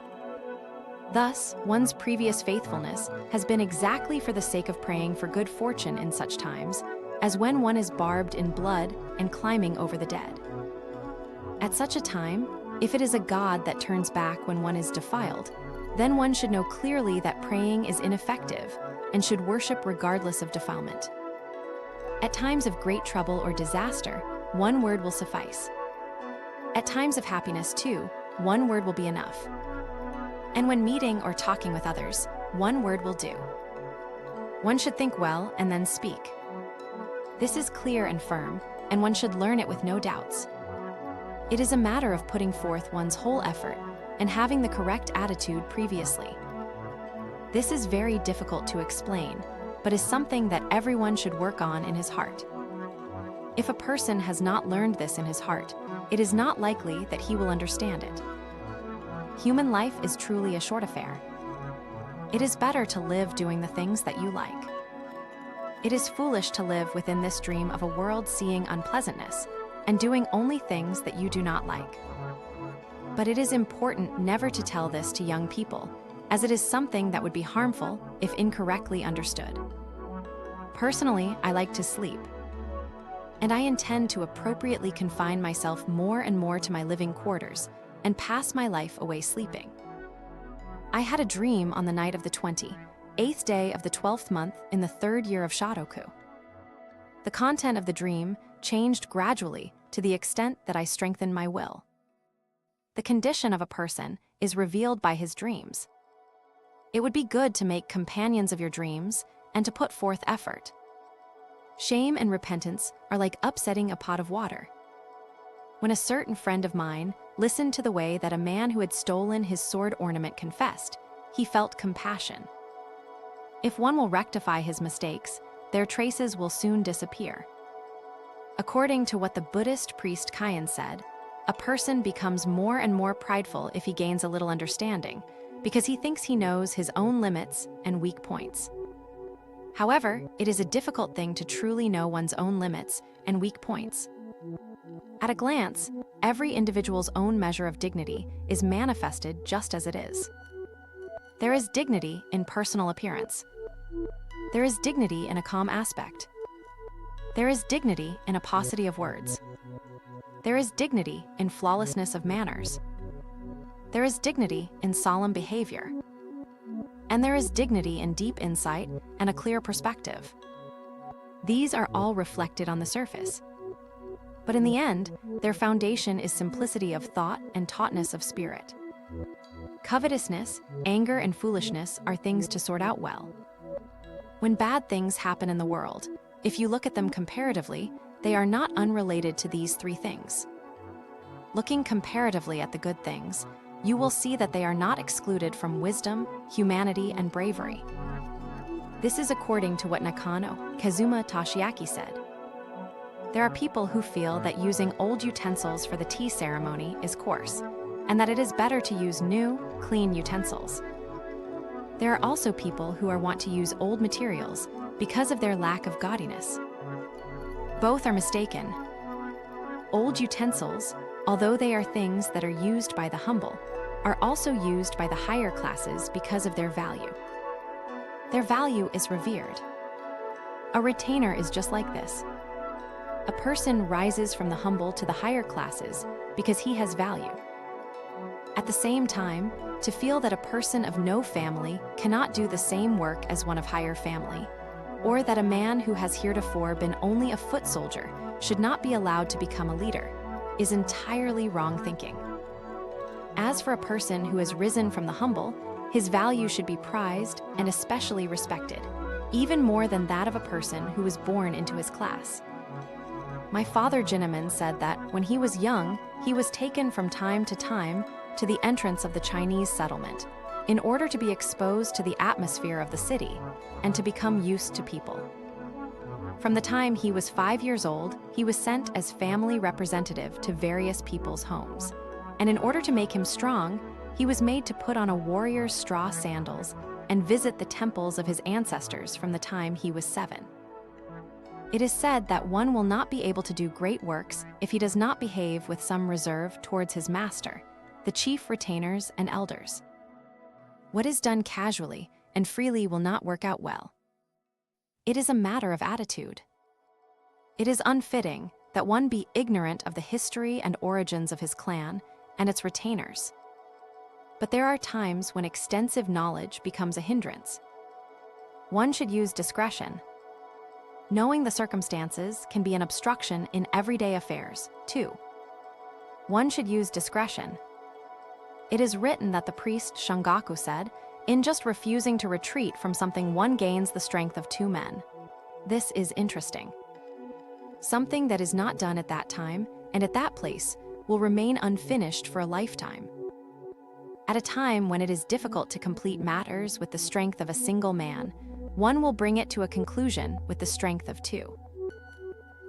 Thus, one's previous faithfulness has been exactly for the sake of praying for good fortune in such times as when one is barbed in blood and climbing over the dead. At such a time, if it is a god that turns back when one is defiled, then one should know clearly that praying is ineffective and should worship regardless of defilement. At times of great trouble or disaster, one word will suffice. At times of happiness, too, one word will be enough. And when meeting or talking with others, one word will do. One should think well and then speak. This is clear and firm, and one should learn it with no doubts. It is a matter of putting forth one's whole effort and having the correct attitude previously. This is very difficult to explain, but is something that everyone should work on in his heart. If a person has not learned this in his heart, it is not likely that he will understand it. Human life is truly a short affair. It is better to live doing the things that you like. It is foolish to live within this dream of a world seeing unpleasantness and doing only things that you do not like. But it is important never to tell this to young people, as it is something that would be harmful if incorrectly understood. Personally, I like to sleep, and I intend to appropriately confine myself more and more to my living quarters and pass my life away sleeping. I had a dream on the night of the 28th day of the 12th month in the 3rd year of Shotoku. The content of the dream changed gradually to the extent that I strengthened my will. The condition of a person is revealed by his dreams. It would be good to make companions of your dreams and to put forth effort. Shame and repentance are like upsetting a pot of water. When a certain friend of mine listened to the way that a man who had stolen his sword ornament confessed, he felt compassion. If one will rectify his mistakes, their traces will soon disappear. According to what the Buddhist priest Kyan said, a person becomes more and more prideful if he gains a little understanding, because he thinks he knows his own limits and weak points. However, it is a difficult thing to truly know one's own limits and weak points. At a glance, every individual's own measure of dignity is manifested just as it is. There is dignity in personal appearance. There is dignity in a calm aspect. There is dignity in a paucity of words. There is dignity in flawlessness of manners. There is dignity in solemn behavior. And there is dignity in deep insight and a clear perspective. These are all reflected on the surface. But in the end, their foundation is simplicity of thought and tautness of spirit. Covetousness, anger, and foolishness are things to sort out well. When bad things happen in the world, if you look at them comparatively, they are not unrelated to these three things. Looking comparatively at the good things, you will see that they are not excluded from wisdom, humanity, and bravery. This is according to what Nakano Kazuma Toshiaki said. There are people who feel that using old utensils for the tea ceremony is coarse, and that it is better to use new, clean utensils. There are also people who want to use old materials because of their lack of gaudiness. Both are mistaken. Old utensils, although they are things that are used by the humble, are also used by the higher classes because of their value. Their value is revered. A retainer is just like this. A person rises from the humble to the higher classes because he has value. At the same time, to feel that a person of no family cannot do the same work as one of higher family, or that a man who has heretofore been only a foot soldier should not be allowed to become a leader, is entirely wrong thinking. As for a person who has risen from the humble, his value should be prized and especially respected, even more than that of a person who was born into his class. My father Jinnaman said that when he was young, he was taken from time to time to the entrance of the Chinese settlement in order to be exposed to the atmosphere of the city and to become used to people. From the time he was 5 years old, he was sent as family representative to various people's homes. And in order to make him strong, he was made to put on a warrior's straw sandals and visit the temples of his ancestors from the time he was 7. It is said that one will not be able to do great works if he does not behave with some reserve towards his master, the chief retainers and elders. What is done casually and freely will not work out well. It is a matter of attitude. It is unfitting that one be ignorant of the history and origins of his clan and its retainers. But there are times when extensive knowledge becomes a hindrance. One should use discretion. Knowing the circumstances can be an obstruction in everyday affairs, too. One should use discretion. It is written that the priest Shangaku said, "In just refusing to retreat from something one gains the strength of 2 men." This is interesting. Something that is not done at that time and at that place will remain unfinished for a lifetime. At a time when it is difficult to complete matters with the strength of a single man, one will bring it to a conclusion with the strength of 2.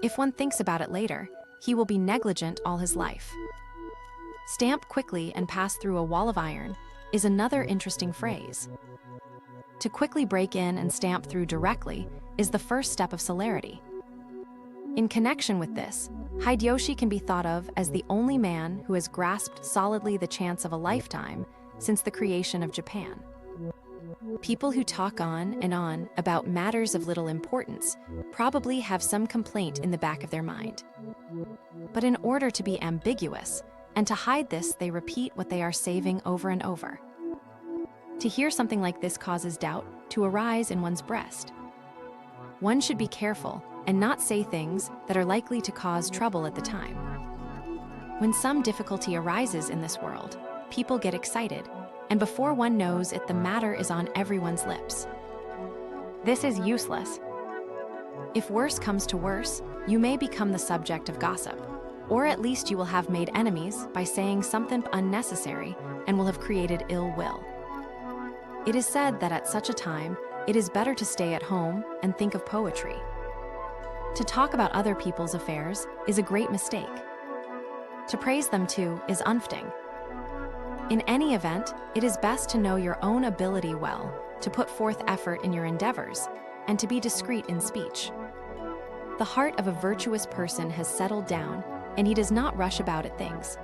If one thinks about it later, he will be negligent all his life. Stamp quickly and pass through a wall of iron is another interesting phrase. To quickly break in and stamp through directly is the first step of celerity. In connection with this, Hideyoshi can be thought of as the only man who has grasped solidly the chance of a lifetime since the creation of Japan. People who talk on and on about matters of little importance probably have some complaint in the back of their mind. But in order to be ambiguous and to hide this, they repeat what they are saying over and over. To hear something like this causes doubt to arise in one's breast. One should be careful and not say things that are likely to cause trouble at the time. When some difficulty arises in this world, people get excited, and before one knows it, the matter is on everyone's lips. This is useless. If worse comes to worse, you may become the subject of gossip, or at least you will have made enemies by saying something unnecessary and will have created ill will. It is said that at such a time, it is better to stay at home and think of poetry. To talk about other people's affairs is a great mistake. To praise them too is unfitting. In any event, it is best to know your own ability well, to put forth effort in your endeavors, and to be discreet in speech. The heart of a virtuous person has settled down, and he does not rush about at things.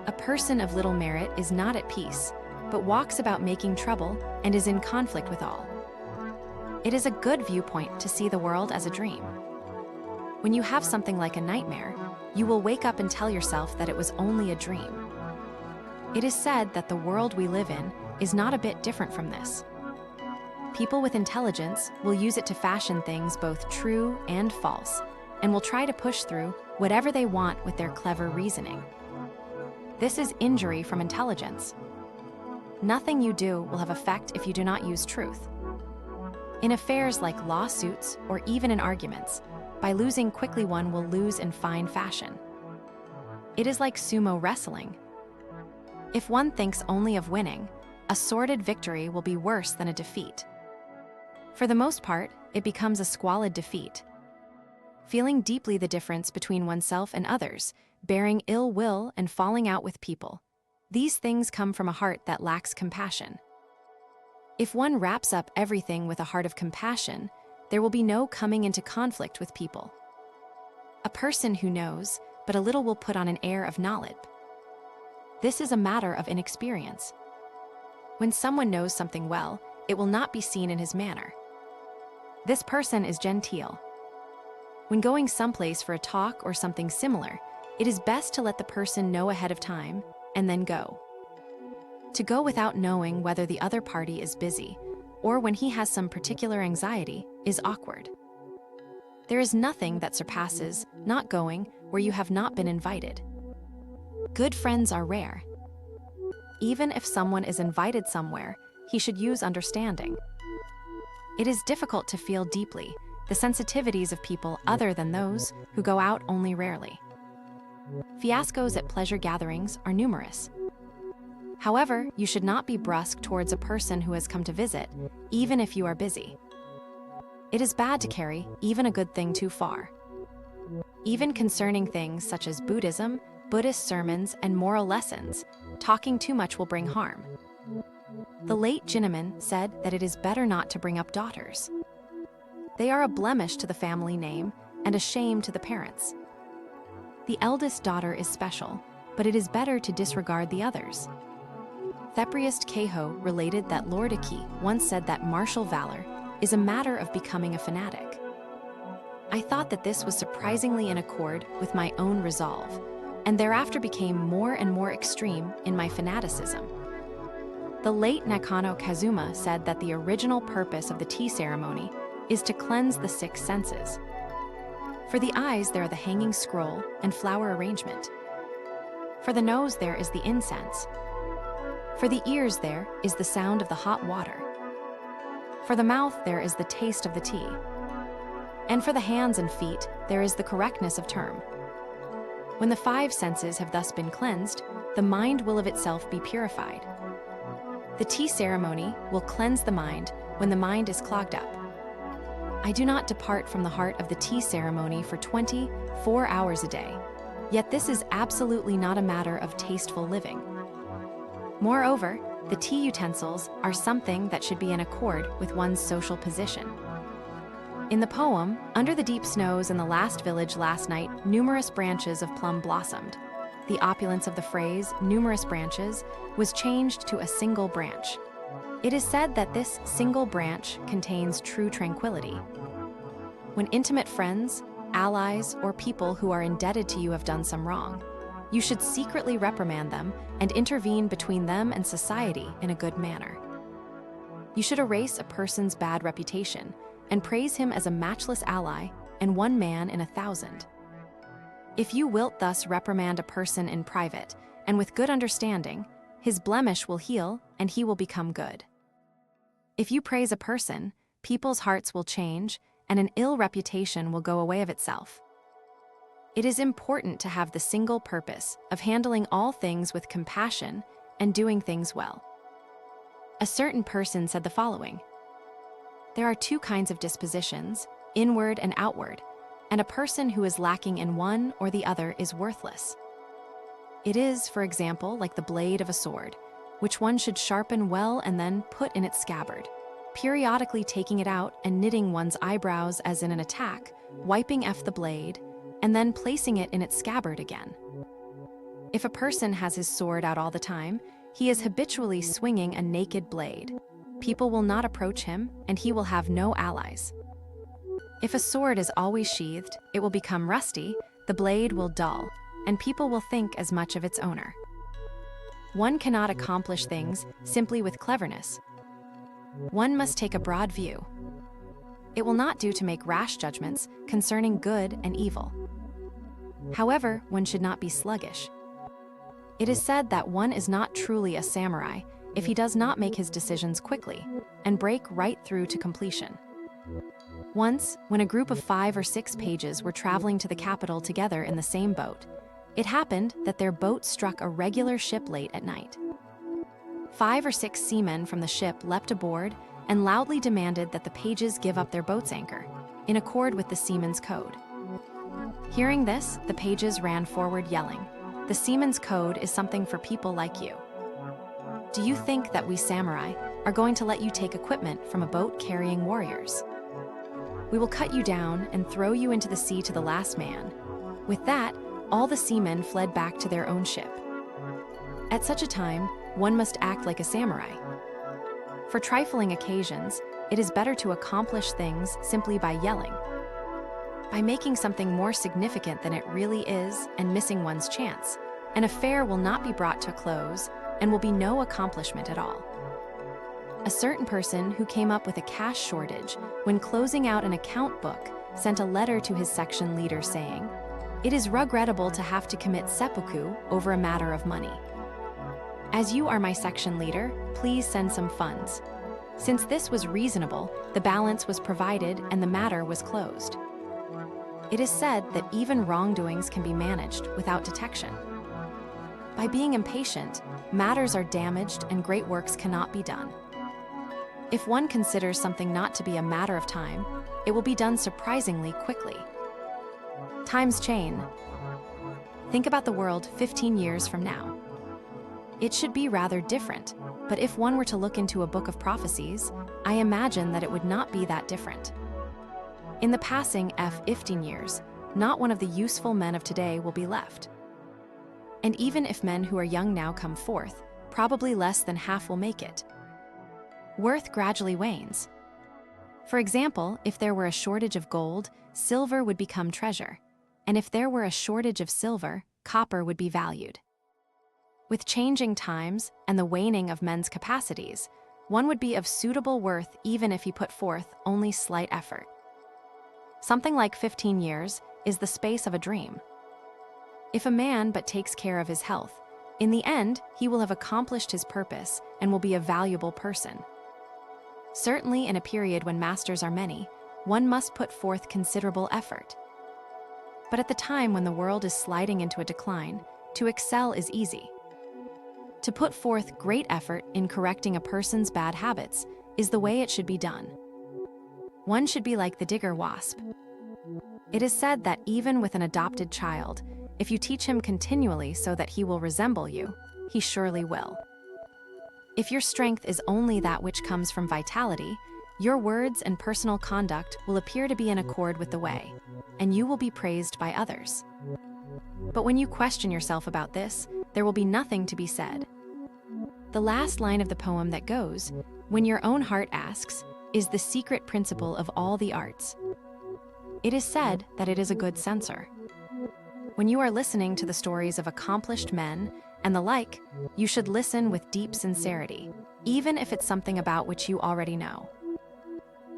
A person of little merit is not at peace, but walks about making trouble and is in conflict with all. It is a good viewpoint to see the world as a dream. When you have something like a nightmare, you will wake up and tell yourself that it was only a dream. It is said that the world we live in is not a bit different from this. People with intelligence will use it to fashion things both true and false, and will try to push through whatever they want with their clever reasoning. This is injury from intelligence. Nothing you do will have effect if you do not use truth. In affairs like lawsuits or even in arguments, by losing quickly one will lose in fine fashion. It is like sumo wrestling. If one thinks only of winning, a sordid victory will be worse than a defeat. For the most part, it becomes a squalid defeat. feeling deeply the difference between oneself and others, bearing ill will and falling out with people. These things come from a heart that lacks compassion. If one wraps up everything with a heart of compassion, there will be no coming into conflict with people. A person who knows, but a little will put on an air of knowledge. This is a matter of inexperience. When someone knows something well, it will not be seen in his manner. This person is genteel. When going someplace for a talk or something similar, it is best to let the person know ahead of time and then go. To go without knowing whether the other party is busy or when he has some particular anxiety is awkward. There is nothing that surpasses not going where you have not been invited. Good friends are rare. Even if someone is invited somewhere, he should use understanding. It is difficult to feel deeply the sensitivities of people other than those who go out only rarely. Fiascos at pleasure gatherings are numerous. However, you should not be brusque towards a person who has come to visit, even if you are busy. It is bad to carry even a good thing too far. Even concerning things such as Buddhism, Buddhist sermons, and moral lessons, talking too much will bring harm. The late Jinnaman said that it is better not to bring up daughters. They are a blemish to the family name and a shame to the parents. The eldest daughter is special, but it is better to disregard the others. Thepriest Keho related that Lord Iki once said that martial valor is a matter of becoming a fanatic. I thought that this was surprisingly in accord with my own resolve, and thereafter became more and more extreme in my fanaticism. The late Nakano Kazuma said that the original purpose of the tea ceremony is to cleanse the six senses. For the eyes, there are the hanging scroll and flower arrangement. For the nose, there is the incense. For the ears, there is the sound of the hot water. For the mouth, there is the taste of the tea. And for the hands and feet, there is the correctness of term. When the five senses have thus been cleansed, the mind will of itself be purified. The tea ceremony will cleanse the mind when the mind is clogged up. I do not depart from the heart of the tea ceremony for 24 hours a day, yet this is absolutely not a matter of tasteful living. Moreover, the tea utensils are something that should be in accord with one's social position. In the poem, Under the Deep Snows in the Last Village Last Night, numerous branches of plum blossomed. The opulence of the phrase, numerous branches, was changed to a single branch. It is said that this single branch contains true tranquility. When intimate friends, allies, or people who are indebted to you have done some wrong, you should secretly reprimand them and intervene between them and society in a good manner. You should erase a person's bad reputation and praise him as a matchless ally and one man in 1,000. If you wilt thus reprimand a person in private and with good understanding, his blemish will heal and he will become good. If you praise a person, people's hearts will change and an ill reputation will go away of itself. It is important to have the single purpose of handling all things with compassion and doing things well. A certain person said the following: there are two kinds of dispositions, inward and outward, and a person who is lacking in one or the other is worthless. It is, for example, like the blade of a sword, which one should sharpen well and then put in its scabbard, periodically taking it out and knitting one's eyebrows as in an attack, wiping the blade, and then placing it in its scabbard again. If a person has his sword out all the time, he is habitually swinging a naked blade. People will not approach him, and he will have no allies. If a sword is always sheathed, it will become rusty, the blade will dull, and people will think as much of its owner. One cannot accomplish things simply with cleverness. One must take a broad view. It will not do to make rash judgments concerning good and evil. However, one should not be sluggish. It is said that one is not truly a samurai if he does not make his decisions quickly and break right through to completion. Once, when a group of 5 or 6 pages were traveling to the capital together in the same boat, it happened that their boat struck a regular ship late at night. 5 or 6 seamen from the ship leapt aboard and loudly demanded that the pages give up their boat's anchor, in accord with the seaman's code. Hearing this, the pages ran forward yelling, "The Seaman's Code is something for people like you. Do you think that we samurai are going to let you take equipment from a boat carrying warriors? We will cut you down and throw you into the sea to the last man." With that, all the seamen fled back to their own ship. At such a time, one must act like a samurai. For trifling occasions, it is better to accomplish things simply by yelling. By making something more significant than it really is and missing one's chance, an affair will not be brought to a close and will be no accomplishment at all. A certain person who came up with a cash shortage when closing out an account book sent a letter to his section leader saying, "It is regrettable to have to commit seppuku over a matter of money. As you are my section leader, please send some funds." Since this was reasonable, the balance was provided and the matter was closed. It is said that even wrongdoings can be managed without detection. By being impatient, matters are damaged and great works cannot be done. If one considers something not to be a matter of time, it will be done surprisingly quickly. Times change. Think about the world 15 years from now. It should be rather different, but if one were to look into a book of prophecies, I imagine that it would not be that different. In the passing 15 years, not one of the useful men of today will be left. And even if men who are young now come forth, probably less than half will make it. Worth gradually wanes. For example, if there were a shortage of gold, silver would become treasure. And if there were a shortage of silver, copper would be valued. With changing times and the waning of men's capacities, one would be of suitable worth even if he put forth only slight effort. Something like 15 years is the space of a dream. If a man but takes care of his health, in the end, he will have accomplished his purpose and will be a valuable person. Certainly in a period when masters are many, one must put forth considerable effort. But at the time when the world is sliding into a decline, to excel is easy. To put forth great effort in correcting a person's bad habits is the way it should be done. One should be like the digger wasp. It is said that even with an adopted child, if you teach him continually so that he will resemble you, he surely will. If your strength is only that which comes from vitality, your words and personal conduct will appear to be in accord with the way, and you will be praised by others. But when you question yourself about this, there will be nothing to be said. The last line of the poem that goes, "When your own heart asks," is the secret principle of all the arts. It is said that it is a good censor. When you are listening to the stories of accomplished men and the like, you should listen with deep sincerity, even if it's something about which you already know.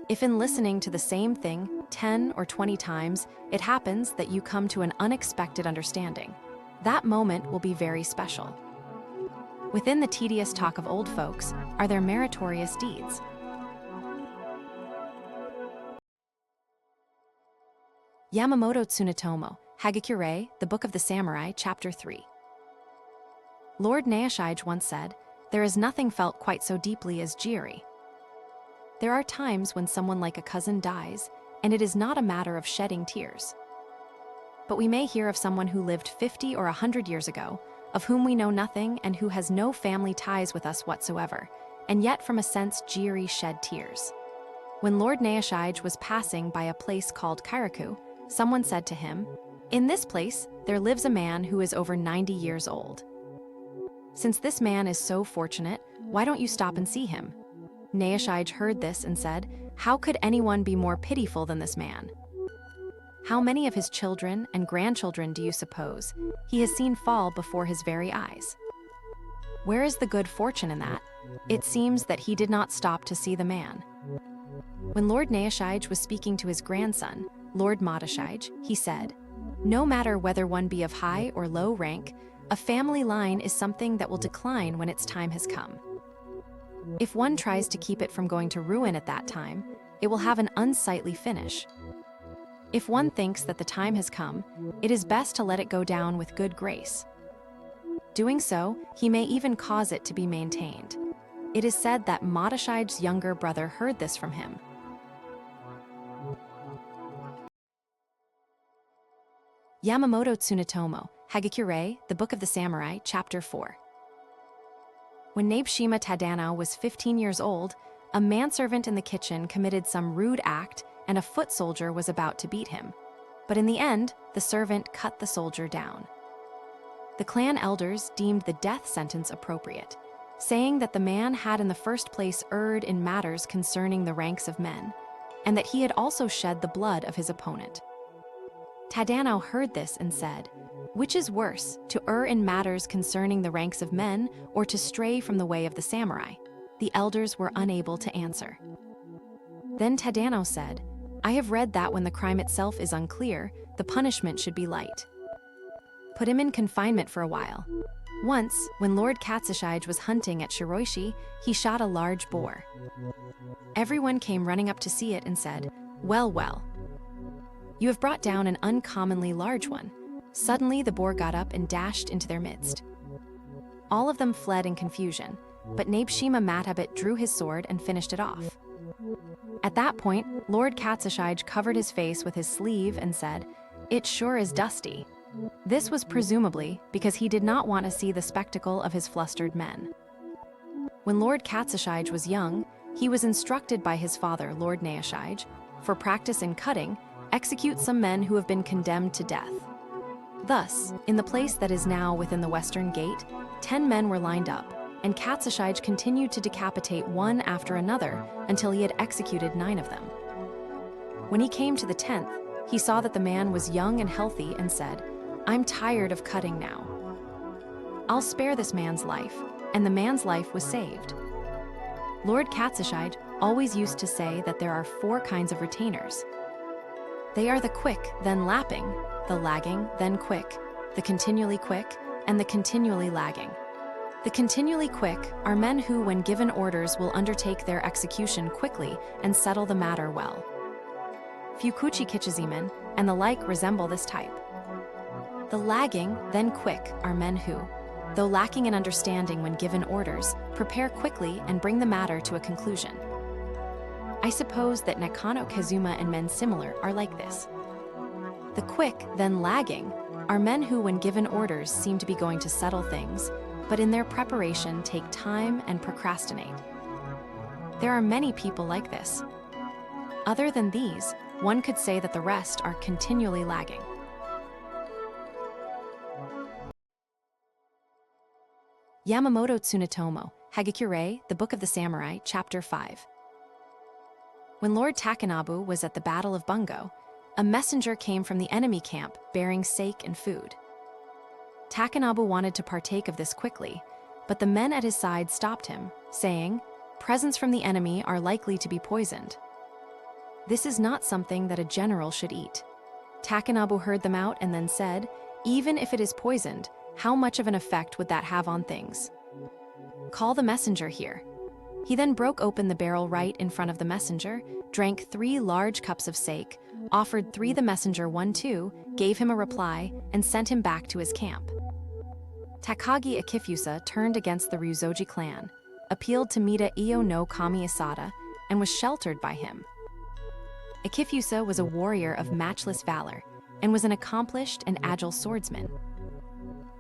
If in listening to the same thing 10 or 20 times, it happens that you come to an unexpected understanding, that moment will be very special. Within the tedious talk of old folks are their meritorious deeds. Yamamoto Tsunetomo, Hagakure, the Book of the Samurai, Chapter 3. Lord Naoshige once said, "There is nothing felt quite so deeply as jeeri." There are times when someone like a cousin dies, and it is not a matter of shedding tears. But we may hear of someone who lived 50 or 100 years ago, of whom we know nothing and who has no family ties with us whatsoever, and yet from a sense jeeri shed tears. When Lord Naoshige was passing by a place called Kairaku, someone said to him, "In this place, there lives a man who is over 90 years old. Since this man is so fortunate, why don't you stop and see him?" Naoshige heard this and said, "How could anyone be more pitiful than this man? How many of his children and grandchildren do you suppose he has seen fall before his very eyes? Where is the good fortune in that? It seems that he did not stop to see the man." When Lord Naoshige was speaking to his grandson, Lord Naoshige, he said, "No matter whether one be of high or low rank, a family line is something that will decline when its time has come. If one tries to keep it from going to ruin at that time, it will have an unsightly finish. If one thinks that the time has come, it is best to let it go down with good grace. Doing so, he may even cause it to be maintained." It is said that Naoshige's younger brother heard this from him. Yamamoto Tsunetomo, Hagakure, the Book of the Samurai, Chapter 4. When Nabeshima Tadano was 15 years old, a manservant in the kitchen committed some rude act and a foot soldier was about to beat him. But in the end, the servant cut the soldier down. The clan elders deemed the death sentence appropriate, saying that the man had in the first place erred in matters concerning the ranks of men, and that he had also shed the blood of his opponent. Tadano heard this and said, "Which is worse, to err in matters concerning the ranks of men, or to stray from the way of the samurai?" The elders were unable to answer. Then Tadano said, "I have read that when the crime itself is unclear, the punishment should be light. Put him in confinement for a while." Once, when Lord Katsushige was hunting at Shiroishi, he shot a large boar. Everyone came running up to see it and said, "Well, well, you have brought down an uncommonly large one." Suddenly, the boar got up and dashed into their midst. All of them fled in confusion, but Nabeshima Matabit drew his sword and finished it off. At that point, Lord Katsushige covered his face with his sleeve and said, "It sure is dusty." This was presumably because he did not want to see the spectacle of his flustered men. When Lord Katsushige was young, he was instructed by his father, Lord Naoshige, for practice in cutting, execute some men who have been condemned to death. Thus, in the place that is now within the western gate, 10 men were lined up, and Katsushige continued to decapitate one after another until he had executed 9 of them. When he came to the 10th, he saw that the man was young and healthy and said, "I'm tired of cutting now. I'll spare this man's life," and the man's life was saved. Lord Katsushige always used to say that there are 4 kinds of retainers. They are the quick, then lapping, the lagging, then quick, the continually quick, and the continually lagging. The continually quick are men who, when given orders, will undertake their execution quickly and settle the matter well. Fukuchi Kichizimen and the like resemble this type. The lagging, then quick, are men who, though lacking in understanding when given orders, prepare quickly and bring the matter to a conclusion. I suppose that Nakano Kazuma and men similar are like this. The quick, then lagging, are men who, when given orders, seem to be going to settle things, but in their preparation take time and procrastinate. There are many people like this. Other than these, one could say that the rest are continually lagging. Yamamoto Tsunetomo, Hagakure, the Book of the Samurai, Chapter 5. When Lord Takanabu was at the Battle of Bungo, a messenger came from the enemy camp bearing sake and food. Takanabu wanted to partake of this quickly, but the men at his side stopped him, saying, "Presents from the enemy are likely to be poisoned. This is not something that a general should eat." Takanabu heard them out and then said, "Even if it is poisoned, how much of an effect would that have on things? Call the messenger here." He then broke open the barrel right in front of the messenger, drank 3 large cups of sake, offered 3 the messenger 1 too, gave him a reply, and sent him back to his camp. Takagi Akifusa turned against the Ryuzoji clan, appealed to Mida Iyo no Kami Isada, and was sheltered by him. Akifusa was a warrior of matchless valor, and was an accomplished and agile swordsman.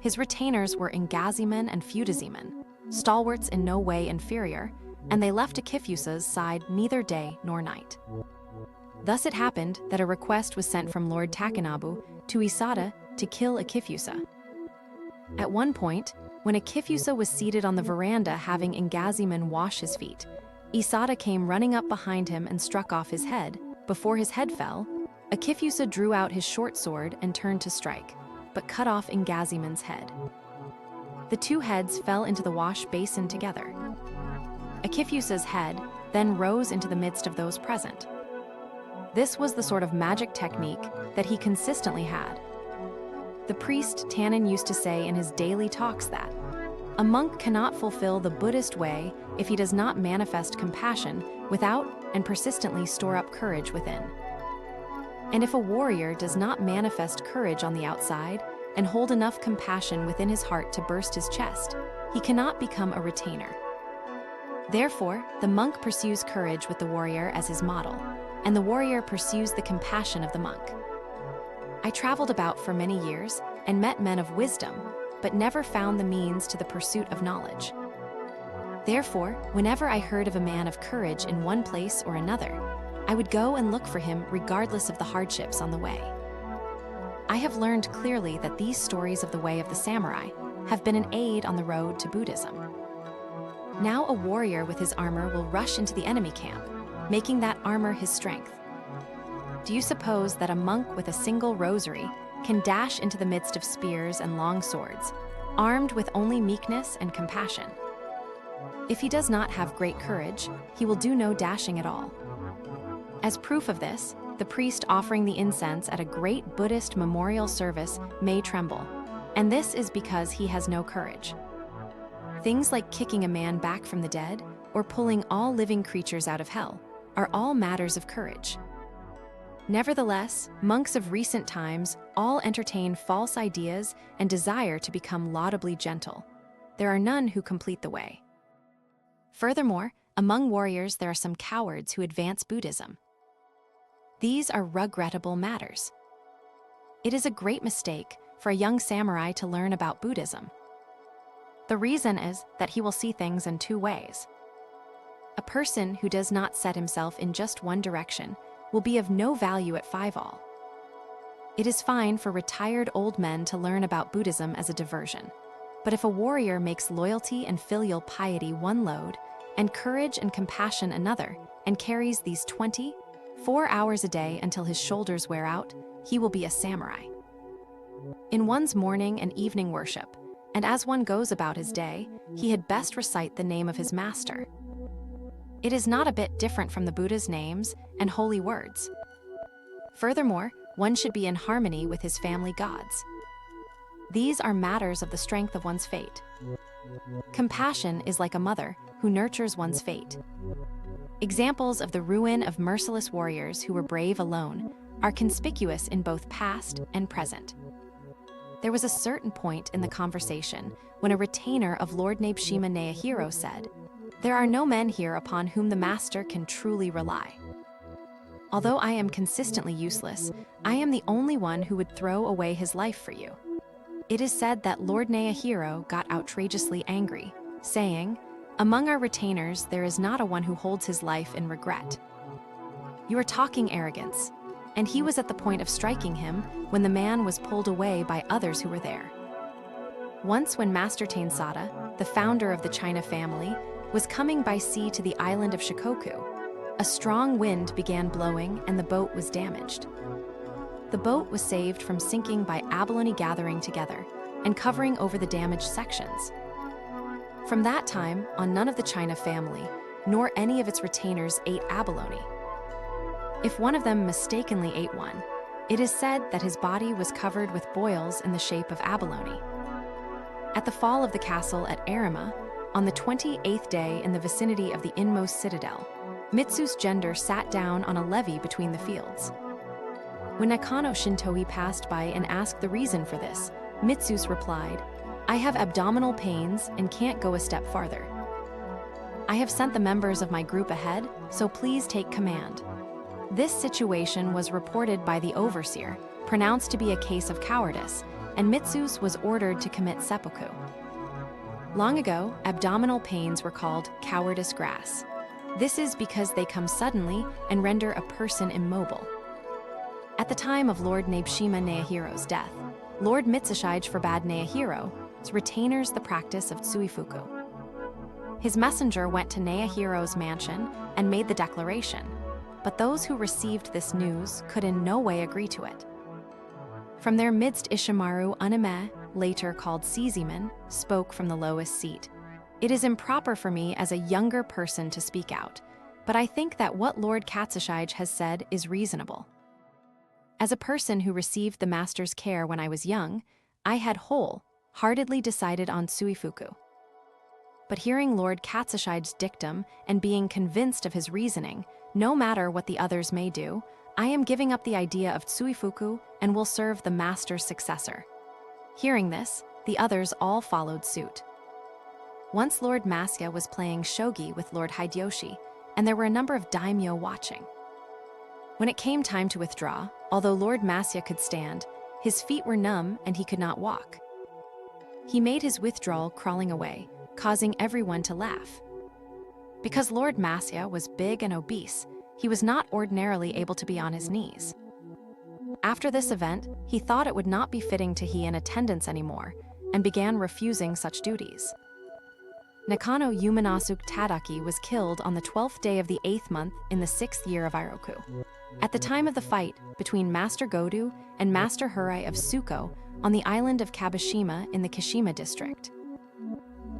His retainers were Ingazimen and Fudazimen, stalwarts in no way inferior, and they left Akifusa's side neither day nor night. Thus it happened that a request was sent from Lord Takanabu to Isada to kill Akifusa. At one point, when Akifusa was seated on the veranda having Ingazimen wash his feet, Isada came running up behind him and struck off his head. Before his head fell, Akifusa drew out his short sword and turned to strike, but cut off Ingazimen's head. The 2 heads fell into the wash basin together. Akifusa's head then rose into the midst of those present. This was the sort of magic technique that he consistently had. The priest Tannen used to say in his daily talks that a monk cannot fulfill the Buddhist way if he does not manifest compassion without and persistently store up courage within. And if a warrior does not manifest courage on the outside and hold enough compassion within his heart to burst his chest, he cannot become a retainer. Therefore, the monk pursues courage with the warrior as his model, and the warrior pursues the compassion of the monk. I traveled about for many years and met men of wisdom, but never found the means to the pursuit of knowledge. Therefore, whenever I heard of a man of courage in one place or another, I would go and look for him regardless of the hardships on the way. I have learned clearly that these stories of the way of the samurai have been an aid on the road to Buddhism. Now a warrior with his armor will rush into the enemy camp, making that armor his strength. Do you suppose that a monk with a single rosary can dash into the midst of spears and long swords, armed with only meekness and compassion? If he does not have great courage, he will do no dashing at all. As proof of this, the priest offering the incense at a great Buddhist memorial service may tremble, and this is because he has no courage. Things like kicking a man back from the dead or pulling all living creatures out of hell are all matters of courage. Nevertheless, monks of recent times all entertain false ideas and desire to become laudably gentle. There are none who complete the way. Furthermore, among warriors there are some cowards who advance Buddhism. These are regrettable matters. It is a great mistake for a young samurai to learn about Buddhism. The reason is that he will see things in two ways. A person who does not set himself in just one direction will be of no value at 5-all. It is fine for retired old men to learn about Buddhism as a diversion, but if a warrior makes loyalty and filial piety one load, and courage and compassion another, and carries these 24 hours a day until his shoulders wear out, he will be a samurai. In one's morning and evening worship, and as one goes about his day, he had best recite the name of his master. It is not a bit different from the Buddha's names and holy words. Furthermore, one should be in harmony with his family gods. These are matters of the strength of one's fate. Compassion is like a mother who nurtures one's fate. Examples of the ruin of merciless warriors who were brave alone are conspicuous in both past and present. There was a certain point in the conversation when a retainer of Lord Nabeshima Nehiro said, "There are no men here upon whom the master can truly rely. Although I am consistently useless, I am the only one who would throw away his life for you." It is said that Lord Nehiro got outrageously angry, saying, "Among our retainers there is not a one who holds his life in regret. You are talking arrogance." And he was at the point of striking him when the man was pulled away by others who were there. Once when Master Tainsada, the founder of the China family, was coming by sea to the island of Shikoku, a strong wind began blowing and the boat was damaged. The boat was saved from sinking by abalone gathering together and covering over the damaged sections. From that time on, none of the China family, nor any of its retainers ate abalone. If one of them mistakenly ate one, it is said that his body was covered with boils in the shape of abalone. At the fall of the castle at Arima, on the 28th day in the vicinity of the inmost citadel, Mitsu's gender sat down on a levee between the fields. When Nakano Shintoi passed by and asked the reason for this, Mitsu's replied, "I have abdominal pains and can't go a step farther. I have sent the members of my group ahead, so please take command." This situation was reported by the overseer, pronounced to be a case of cowardice, and Mitsu's was ordered to commit seppuku. Long ago, abdominal pains were called cowardice grass. This is because they come suddenly and render a person immobile. At the time of Lord Nabeshima Nehiro's death, Lord Mitsushige forbade Nehiro's retainers the practice of tsuifuku. His messenger went to Nehiro's mansion and made the declaration, but those who received this news could in no way agree to it. From their midst Ishimaru Uname, later called Seiziman, spoke from the lowest seat. "It is improper for me as a younger person to speak out, but I think that what Lord Katsushige has said is reasonable. As a person who received the master's care when I was young, I had wholeheartedly decided on tsuifuku. But hearing Lord Katsushige's dictum and being convinced of his reasoning, no matter what the others may do, I am giving up the idea of tsuifuku and will serve the master's successor." Hearing this, the others all followed suit. Once Lord Masya was playing shogi with Lord Hideyoshi, and there were a number of daimyo watching. When it came time to withdraw, although Lord Masya could stand, His feet were numb and he could not walk. He made his withdrawal crawling away, causing everyone to laugh. Because Lord Masya was big and obese, he was not ordinarily able to be on his knees. After this event, he thought it would not be fitting to be in attendance anymore, and began refusing such duties. Nakano Yumanasuk Tadaki was killed on the 12th day of the 8th month in the 6th year of Iroku. At the time of the fight between Master Godu and Master Hurai of Suko on the island of Kabashima in the Kashima district.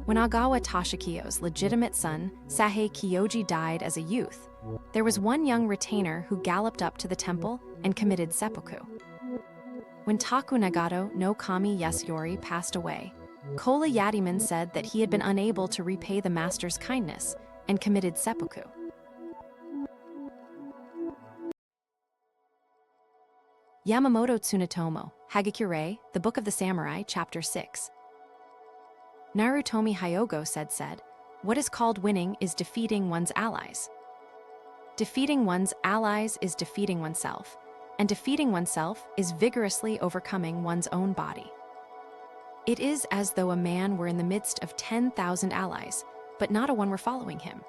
When Agawa Toshikiyo's legitimate son, Sahe Kiyoji, died as a youth, there was one young retainer who galloped up to the temple and committed seppuku. When Taku Nagato no Kami Yasuyori passed away, Kola Yatiman said that he had been unable to repay the master's kindness and committed seppuku. Yamamoto Tsunetomo, Hagakure, the Book of the Samurai, Chapter 6. Narutomi Hyogo said, "What is called winning is defeating one's allies. Defeating one's allies is defeating oneself, and defeating oneself is vigorously overcoming one's own body. It is as though a man were in the midst of 10,000 allies, but not a one were following him.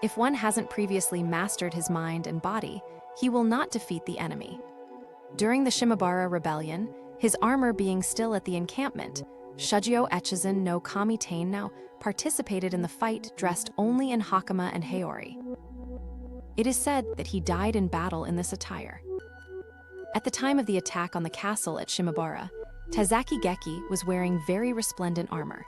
If one hasn't previously mastered his mind and body, he will not defeat the enemy." During the Shimabara rebellion, his armor being still at the encampment, Shujio Echizen no Kami Tainao participated in the fight dressed only in hakama and haori. It is said that he died in battle in this attire. At the time of the attack on the castle at Shimabara, Tazaki Geki was wearing very resplendent armor.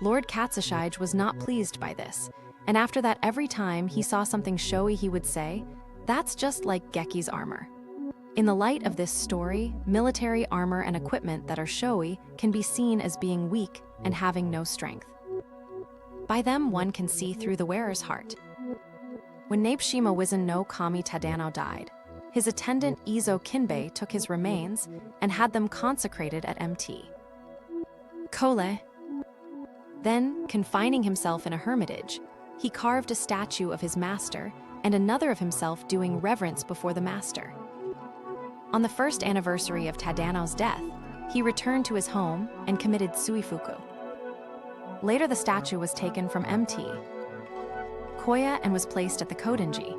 Lord Katsushige was not pleased by this, and after that every time he saw something showy he would say, "That's just like Geki's armor." In the light of this story, military armor and equipment that are showy can be seen as being weak and having no strength. By them one can see through the wearer's heart. When Nabeshima Wizen no Kami Tadano died, his attendant Izo Kinbei took his remains and had them consecrated at Mt. Kole. Then, confining himself in a hermitage, he carved a statue of his master and another of himself doing reverence before the master. On the first anniversary of Tadano's death, he returned to his home and committed suifuku. Later the statue was taken from Mt. Koya and was placed at the Kodenji.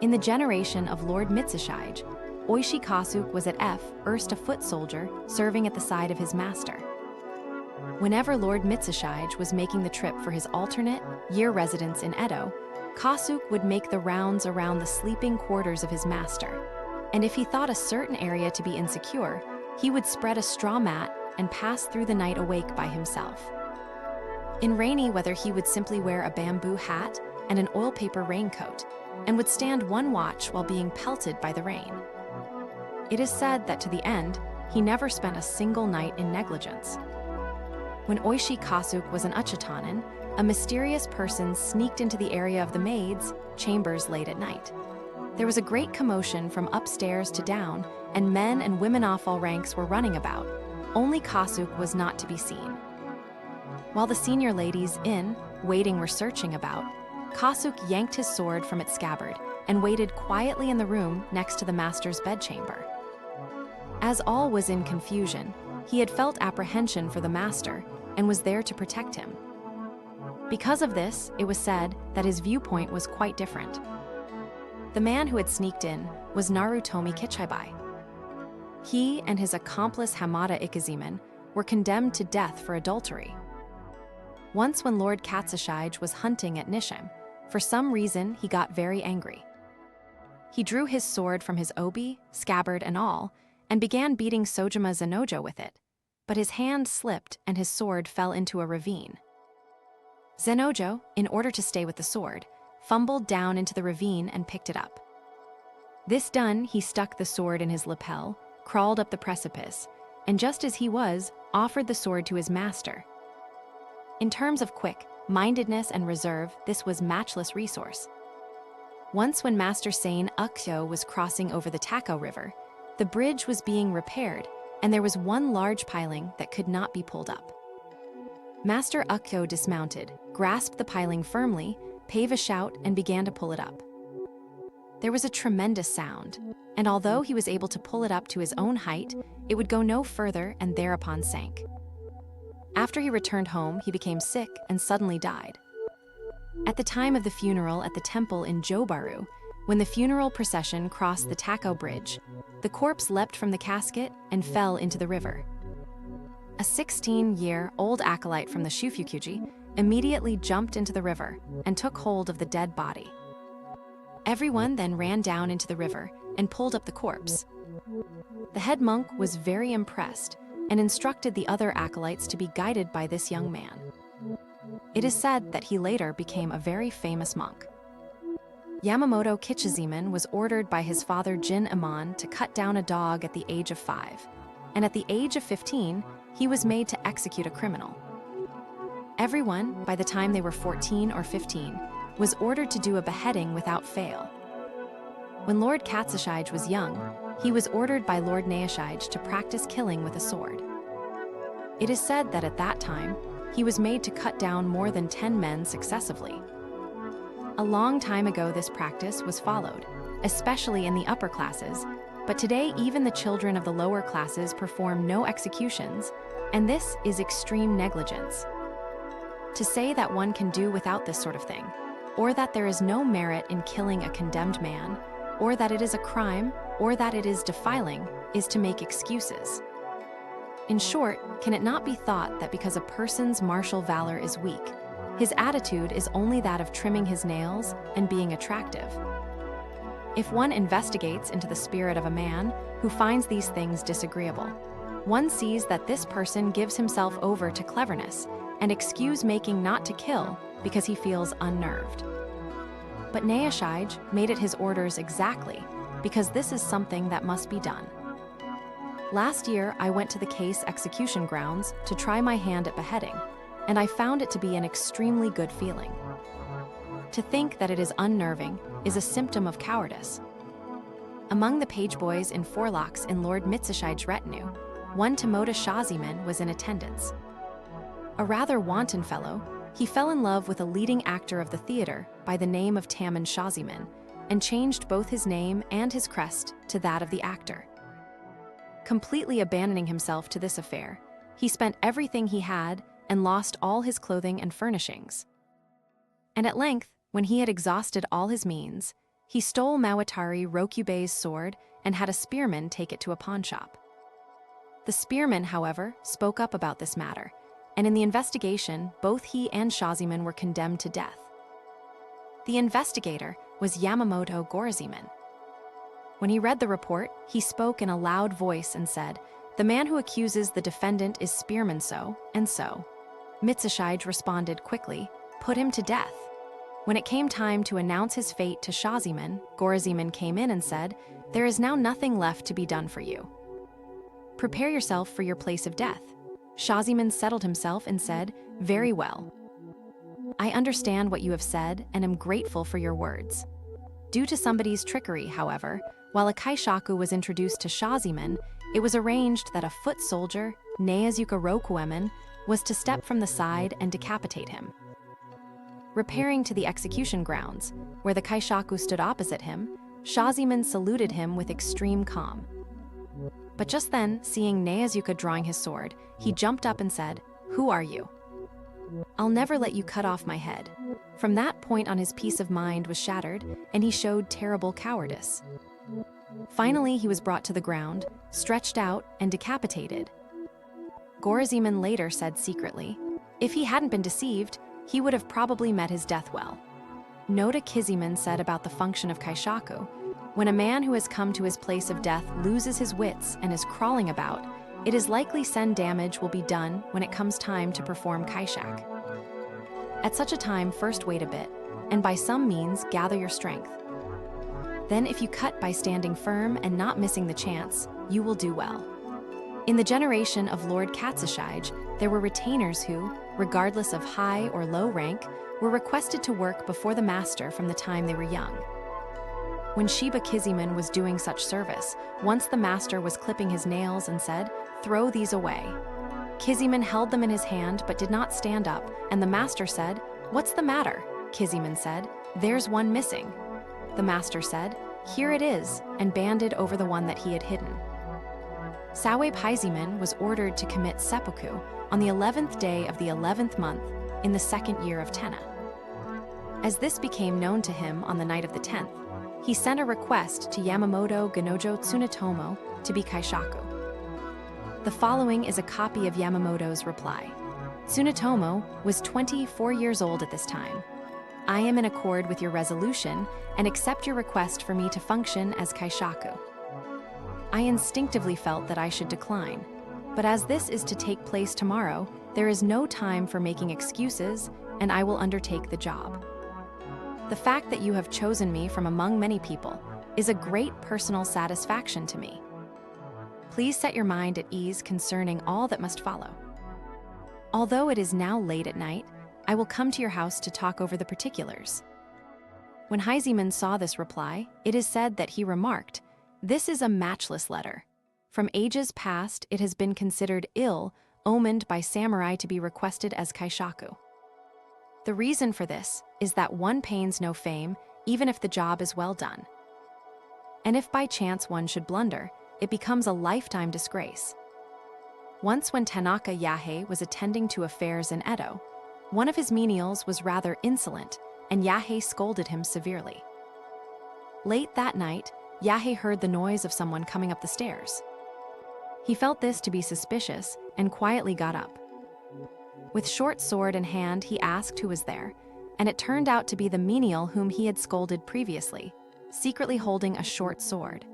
In the generation of Lord Mitsushige, Oishi Kasuk was at F, erst a foot soldier, serving at the side of his master. Whenever Lord Mitsushige was making the trip for his alternate year residence in Edo, Kasuk would make the rounds around the sleeping quarters of his master, and if he thought a certain area to be insecure, he would spread a straw mat and pass through the night awake by himself. In rainy weather he would simply wear a bamboo hat and an oil paper raincoat, and would stand one watch while being pelted by the rain. It is said that to the end, he never spent a single night in negligence. When Oishi Kasuk was an Uchitanen, a mysterious person sneaked into the area of the maids' chambers late at night. There was a great commotion from upstairs to down, and men and women off all ranks were running about. Only Kasuk was not to be seen. While the senior ladies in waiting were searching about, Kasuk yanked his sword from its scabbard and waited quietly in the room next to the master's bedchamber. As all was in confusion, he had felt apprehension for the master and was there to protect him. Because of this, it was said that his viewpoint was quite different. The man who had sneaked in was Narutomi Kichibai. He and his accomplice Hamada Ikazeman were condemned to death for adultery. Once when Lord Katsushige was hunting at Nishim, for some reason he got very angry. He drew his sword from his obi, scabbard and all, and began beating Sojima Zenojo with it, but his hand slipped and his sword fell into a ravine. Zenojo, in order to stay with the sword, fumbled down into the ravine and picked it up. This done, he stuck the sword in his lapel, crawled up the precipice, and just as he was, offered the sword to his master. In terms of quick-mindedness and reserve, this was matchless resource. Once when Master Sane Ukyo was crossing over the Tako River, the bridge was being repaired, and there was one large piling that could not be pulled up. Master Ukyo dismounted, grasped the piling firmly, gave a shout, and began to pull it up. there was a tremendous sound, and although he was able to pull it up to his own height, it would go no further and thereupon sank. After he returned home, he became sick and suddenly died. At the time of the funeral at the temple in Jobaru, when the funeral procession crossed the Takao Bridge, the corpse leapt from the casket and fell into the river. A 16-year-old acolyte from the Shufukuji immediately jumped into the river and took hold of the dead body. Everyone then ran down into the river and pulled up the corpse. The head monk was very impressed and instructed the other acolytes to be guided by this young man. It is said that he later became a very famous monk. Yamamoto Kichizeman was ordered by his father Jin Amon to cut down a dog at the age of 5, and at the age of 15, he was made to execute a criminal. Everyone, by the time they were 14 or 15, was ordered to do a beheading without fail. When Lord Katsushige was young, he was ordered by Lord Naoshige to practice killing with a sword. It is said that at that time, he was made to cut down more than 10 men successively. A long time ago this practice was followed, especially in the upper classes, but today even the children of the lower classes perform no executions, and this is extreme negligence. To say that one can do without this sort of thing, or that there is no merit in killing a condemned man, or that it is a crime, or that it is defiling, is to make excuses. In short, can it not be thought that because a person's martial valor is weak, his attitude is only that of trimming his nails and being attractive? If one investigates into the spirit of a man who finds these things disagreeable, one sees that this person gives himself over to cleverness and excuse-making not to kill because he feels unnerved. But Naoshige made it his orders exactly because this is something that must be done. Last year, I went to the case execution grounds to try my hand at beheading, and I found it to be an extremely good feeling. To think that it is unnerving is a symptom of cowardice. Among the page boys in forelocks in Lord Mitsushige's retinue, one Tomoda Shaziman was in attendance. A rather wanton fellow, he fell in love with a leading actor of the theater by the name of Taman Shaziman and changed both his name and his crest to that of the actor. Completely abandoning himself to this affair, he spent everything he had and lost all his clothing and furnishings. And at length, when he had exhausted all his means, he stole Mawatari Rokubei's sword and had a spearman take it to a pawnshop. The spearman, however, spoke up about this matter, and in the investigation, both he and Shaziman were condemned to death. The investigator was Yamamoto Gorazeman. When he read the report, he spoke in a loud voice and said, "The man who accuses the defendant is spearman so, and so." Mitsushige responded quickly, "Put him to death." When it came time to announce his fate to Shaziman, Gorazeman came in and said, "There is now nothing left to be done for you. Prepare yourself for your place of death." Shaziman settled himself and said, "Very well. I understand what you have said and am grateful for your words." Due to somebody's trickery, however, while a kaishaku was introduced to Shaziman, it was arranged that a foot soldier, Neazuka Rokuemen, was to step from the side and decapitate him. Repairing to the execution grounds, where the kaishaku stood opposite him, Shaziman saluted him with extreme calm. But just then, seeing Neazuka drawing his sword, he jumped up and said, "Who are you? I'll never let you cut off my head." From that point on, his peace of mind was shattered, and he showed terrible cowardice. Finally, he was brought to the ground, stretched out, and decapitated. Gorazeman later said secretly, if he hadn't been deceived, he would have probably met his death well. Noda Kiziman said about the function of kaishaku, when a man who has come to his place of death loses his wits and is crawling about, it is likely sen damage will be done when it comes time to perform kaishak. At such a time, first wait a bit, and by some means gather your strength. Then if you cut by standing firm and not missing the chance, you will do well. In the generation of Lord Katsushige, there were retainers who, regardless of high or low rank, were requested to work before the master from the time they were young. When Shiba Kiziman was doing such service, once the master was clipping his nails and said, "Throw these away." Kiziman held them in his hand but did not stand up, and the master said, "What's the matter?" Kiziman said, "There's one missing." The master said, Here it is, and banded over the one that he had hidden. Sawe Paiziman was ordered to commit seppuku on the 11th day of the 11th month in the 2nd year of Tenna. As this became known to him on the night of the 10th, he sent a request to Yamamoto Tsunetomo to be kaishaku. The following is a copy of Yamamoto's reply. Tsunetomo was 24 years old at this time. I am in accord with your resolution and accept your request for me to function as kaishaku. I instinctively felt that I should decline, but as this is to take place tomorrow, there is no time for making excuses, and I will undertake the job. The fact that you have chosen me from among many people is a great personal satisfaction to me. Please set your mind at ease concerning all that must follow. Although it is now late at night, I will come to your house to talk over the particulars. When Heiziman saw this reply, it is said that he remarked, "This is a matchless letter. From ages past, it has been considered ill-omened by samurai to be requested as kaishaku. The reason for this is that one pains no fame, even if the job is well done. And if by chance one should blunder, it becomes a lifetime disgrace." Once when Tanaka Yahei was attending to affairs in Edo, one of his menials was rather insolent, and Yahei scolded him severely. Late that night, Yahei heard the noise of someone coming up the stairs. He felt this to be suspicious and quietly got up. With short sword in hand, he asked who was there, and it turned out to be the menial whom he had scolded previously, secretly holding a short sword.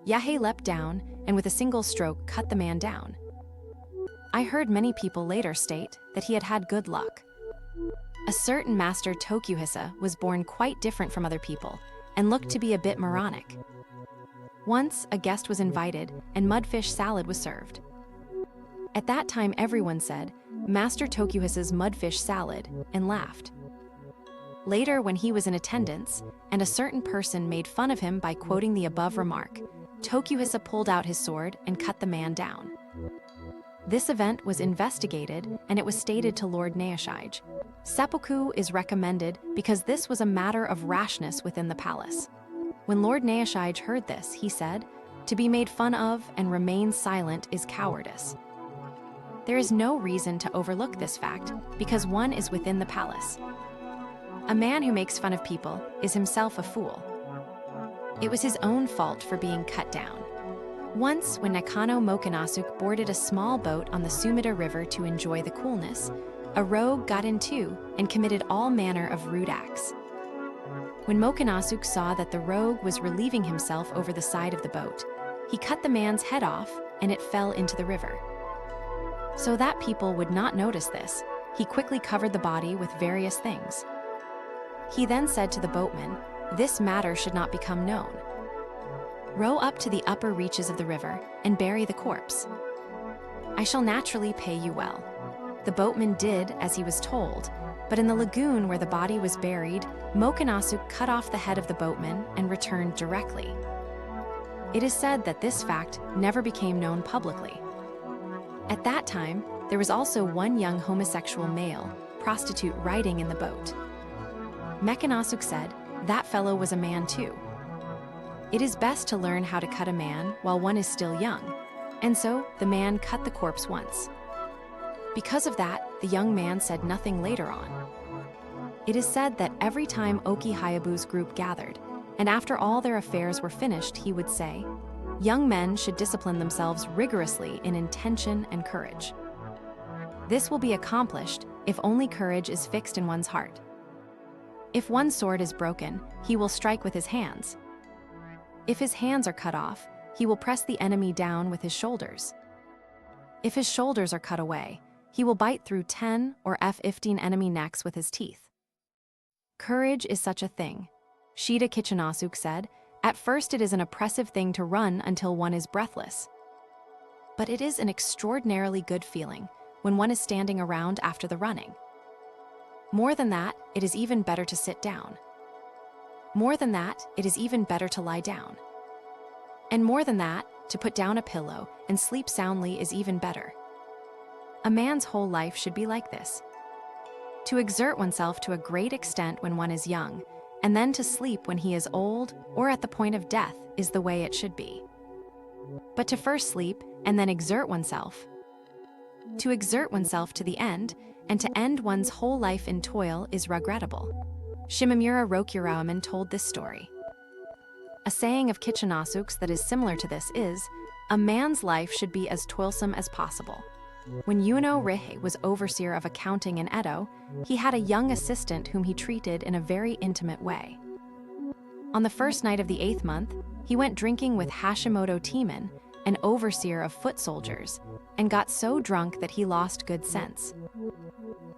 Yahei leapt down and with a single stroke cut the man down. I heard many people later state that he had had good luck. A certain master Tokuhisa was born quite different from other people and looked to be a bit moronic. Once, a guest was invited and mudfish salad was served. At that time, everyone said, "Master Tokuhisa's mudfish salad," and laughed. Later, when he was in attendance, and a certain person made fun of him by quoting the above remark, Tokuhisa pulled out his sword and cut the man down. This event was investigated, and it was stated to Lord Naoshige. Seppuku is recommended because this was a matter of rashness within the palace. When Lord Naoshige heard this, he said, "To be made fun of and remain silent is cowardice." There is no reason to overlook this fact because one is within the palace. A man who makes fun of people is himself a fool. It was his own fault for being cut down. Once, when Nakano Mokonasuk boarded a small boat on the Sumida River to enjoy the coolness, a rogue got in too and committed all manner of rude acts. When Mokonasuk saw that the rogue was relieving himself over the side of the boat, he cut the man's head off and it fell into the river. So that people would not notice this, he quickly covered the body with various things. He then said to the boatman, "This matter should not become known. Row up to the upper reaches of the river and bury the corpse. I shall naturally pay you well." The boatman did as he was told, but in the lagoon where the body was buried, Mokonasuk cut off the head of the boatman and returned directly. It is said that this fact never became known publicly. At that time, there was also one young homosexual male prostitute riding in the boat. Mokonasuk said, "That fellow was a man too." It is best to learn how to cut a man while one is still young, and so the man cut the corpse once. Because of that, the young man said nothing later on. It is said that every time Oki Hayabu's group gathered, and after all their affairs were finished, he would say, "Young men should discipline themselves rigorously in intention and courage. This will be accomplished if only courage is fixed in one's heart. If one sword is broken, he will strike with his hands. If his hands are cut off, he will press the enemy down with his shoulders. If his shoulders are cut away, he will bite through 10 or F15 enemy necks with his teeth. Courage is such a thing." Shida Kichinasuk said, "At first it is an oppressive thing to run until one is breathless. But it is an extraordinarily good feeling when one is standing around after the running. More than that, it is even better to sit down. More than that, it is even better to lie down. And more than that, to put down a pillow and sleep soundly is even better. A man's whole life should be like this. To exert oneself to a great extent when one is young, and then to sleep when he is old or at the point of death is the way it should be. But to first sleep and then exert oneself, to exert oneself to the end, and to end one's whole life in toil is regrettable. Shimamura Rokurauman told this story. A saying of Kichinasuke's that is similar to this is, "A man's life should be as toilsome as possible." When Yuno Rihei was overseer of accounting in Edo, he had a young assistant whom he treated in a very intimate way. On the first night of the 8th month, he went drinking with Hashimoto Tsunetomo, an overseer of foot soldiers, and got so drunk that he lost good sense.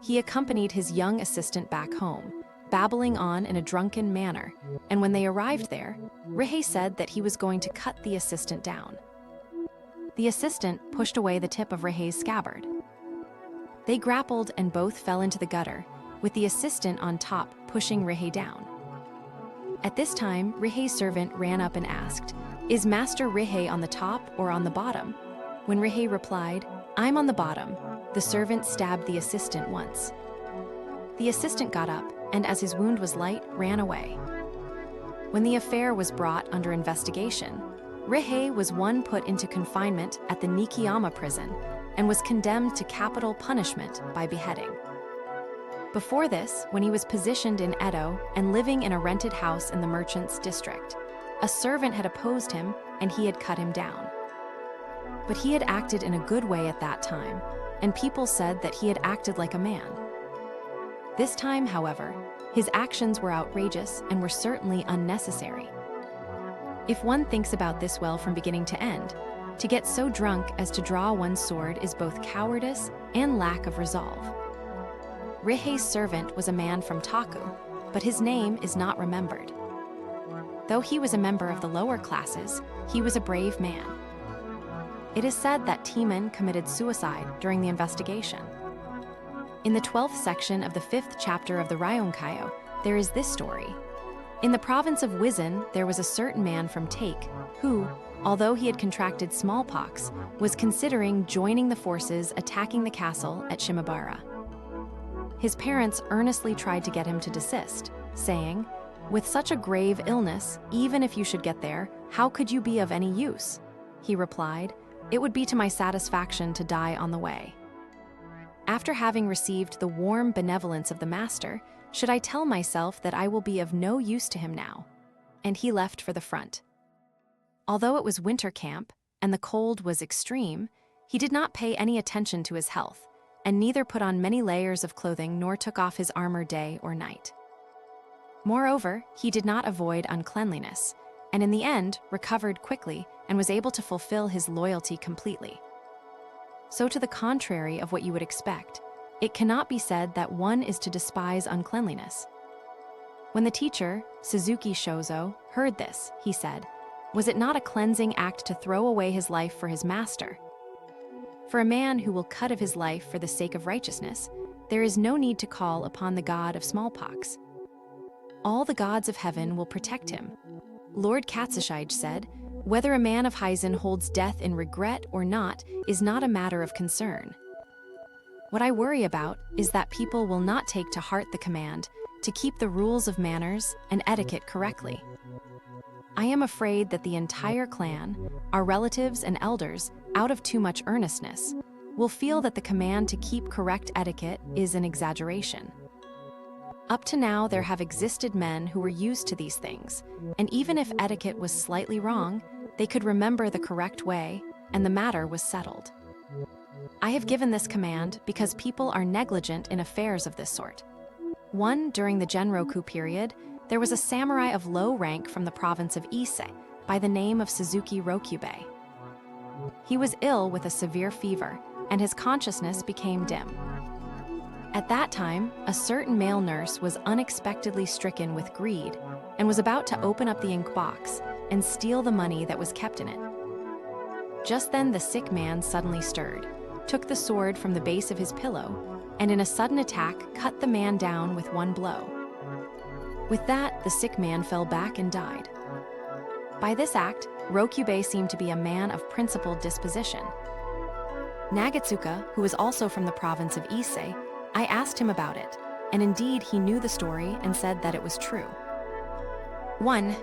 He accompanied his young assistant back home, babbling on in a drunken manner, and when they arrived there, Rihei said that he was going to cut the assistant down. The assistant pushed away the tip of Rihei's scabbard. They grappled and both fell into the gutter, with the assistant on top pushing Rihei down. At this time, Rihei's servant ran up and asked, "Is Master Rihei on the top or on the bottom?" When Rihei replied, "I'm on the bottom," the servant stabbed the assistant once. The assistant got up, and as his wound was light, ran away. When the affair was brought under investigation, Rihei was put into confinement at the Nikiyama prison and was condemned to capital punishment by beheading. Before this, when he was positioned in Edo and living in a rented house in the merchants' district, a servant had opposed him and he had cut him down. But he had acted in a good way at that time, and people said that he had acted like a man. This time, however, his actions were outrageous and were certainly unnecessary. If one thinks about this well from beginning to end, to get so drunk as to draw one's sword is both cowardice and lack of resolve. Rihei's servant was a man from Taku, but his name is not remembered. Though he was a member of the lower classes, he was a brave man. It is said that Timon committed suicide during the investigation. In the 12th section of the 5th chapter of the Ryonkyo, there is this story. In the province of Wizen, there was a certain man from Take who, although he had contracted smallpox, was considering joining the forces attacking the castle at Shimabara. His parents earnestly tried to get him to desist, saying, "With such a grave illness, even if you should get there, how could you be of any use?" He replied, "It would be to my satisfaction to die on the way." After having received the warm benevolence of the master, should I tell myself that I will be of no use to him now? And he left for the front. Although it was winter camp, and the cold was extreme, he did not pay any attention to his health, and neither put on many layers of clothing nor took off his armor day or night. Moreover, he did not avoid uncleanliness, and in the end recovered quickly and was able to fulfill his loyalty completely. So to the contrary of what you would expect, it cannot be said that one is to despise uncleanliness. When the teacher, Suzuki Shozo, heard this, he said, "Was it not a cleansing act to throw away his life for his master? For a man who will cut of his life for the sake of righteousness, there is no need to call upon the god of smallpox. All the gods of heaven will protect him." Lord Katsushige said, "Whether a man of Heisen holds death in regret or not is not a matter of concern. What I worry about is that people will not take to heart the command to keep the rules of manners and etiquette correctly. I am afraid that the entire clan, our relatives and elders, out of too much earnestness, will feel that the command to keep correct etiquette is an exaggeration. Up to now, there have existed men who were used to these things, and even if etiquette was slightly wrong, they could remember the correct way, and the matter was settled. I have given this command because people are negligent in affairs of this sort. During the Genroku period, there was a samurai of low rank from the province of Ise by the name of Suzuki Rokyubei. He was ill with a severe fever, and his consciousness became dim. At that time, a certain male nurse was unexpectedly stricken with greed and was about to open up the ink box and steal the money that was kept in it. Just then the sick man suddenly stirred, took the sword from the base of his pillow, and in a sudden attack cut the man down with one blow. With that, the sick man fell back and died. By this act, Rokyubei seemed to be a man of principled disposition. Nagatsuka, who was also from the province of Ise, I asked him about it, and indeed he knew the story and said that it was true. 1.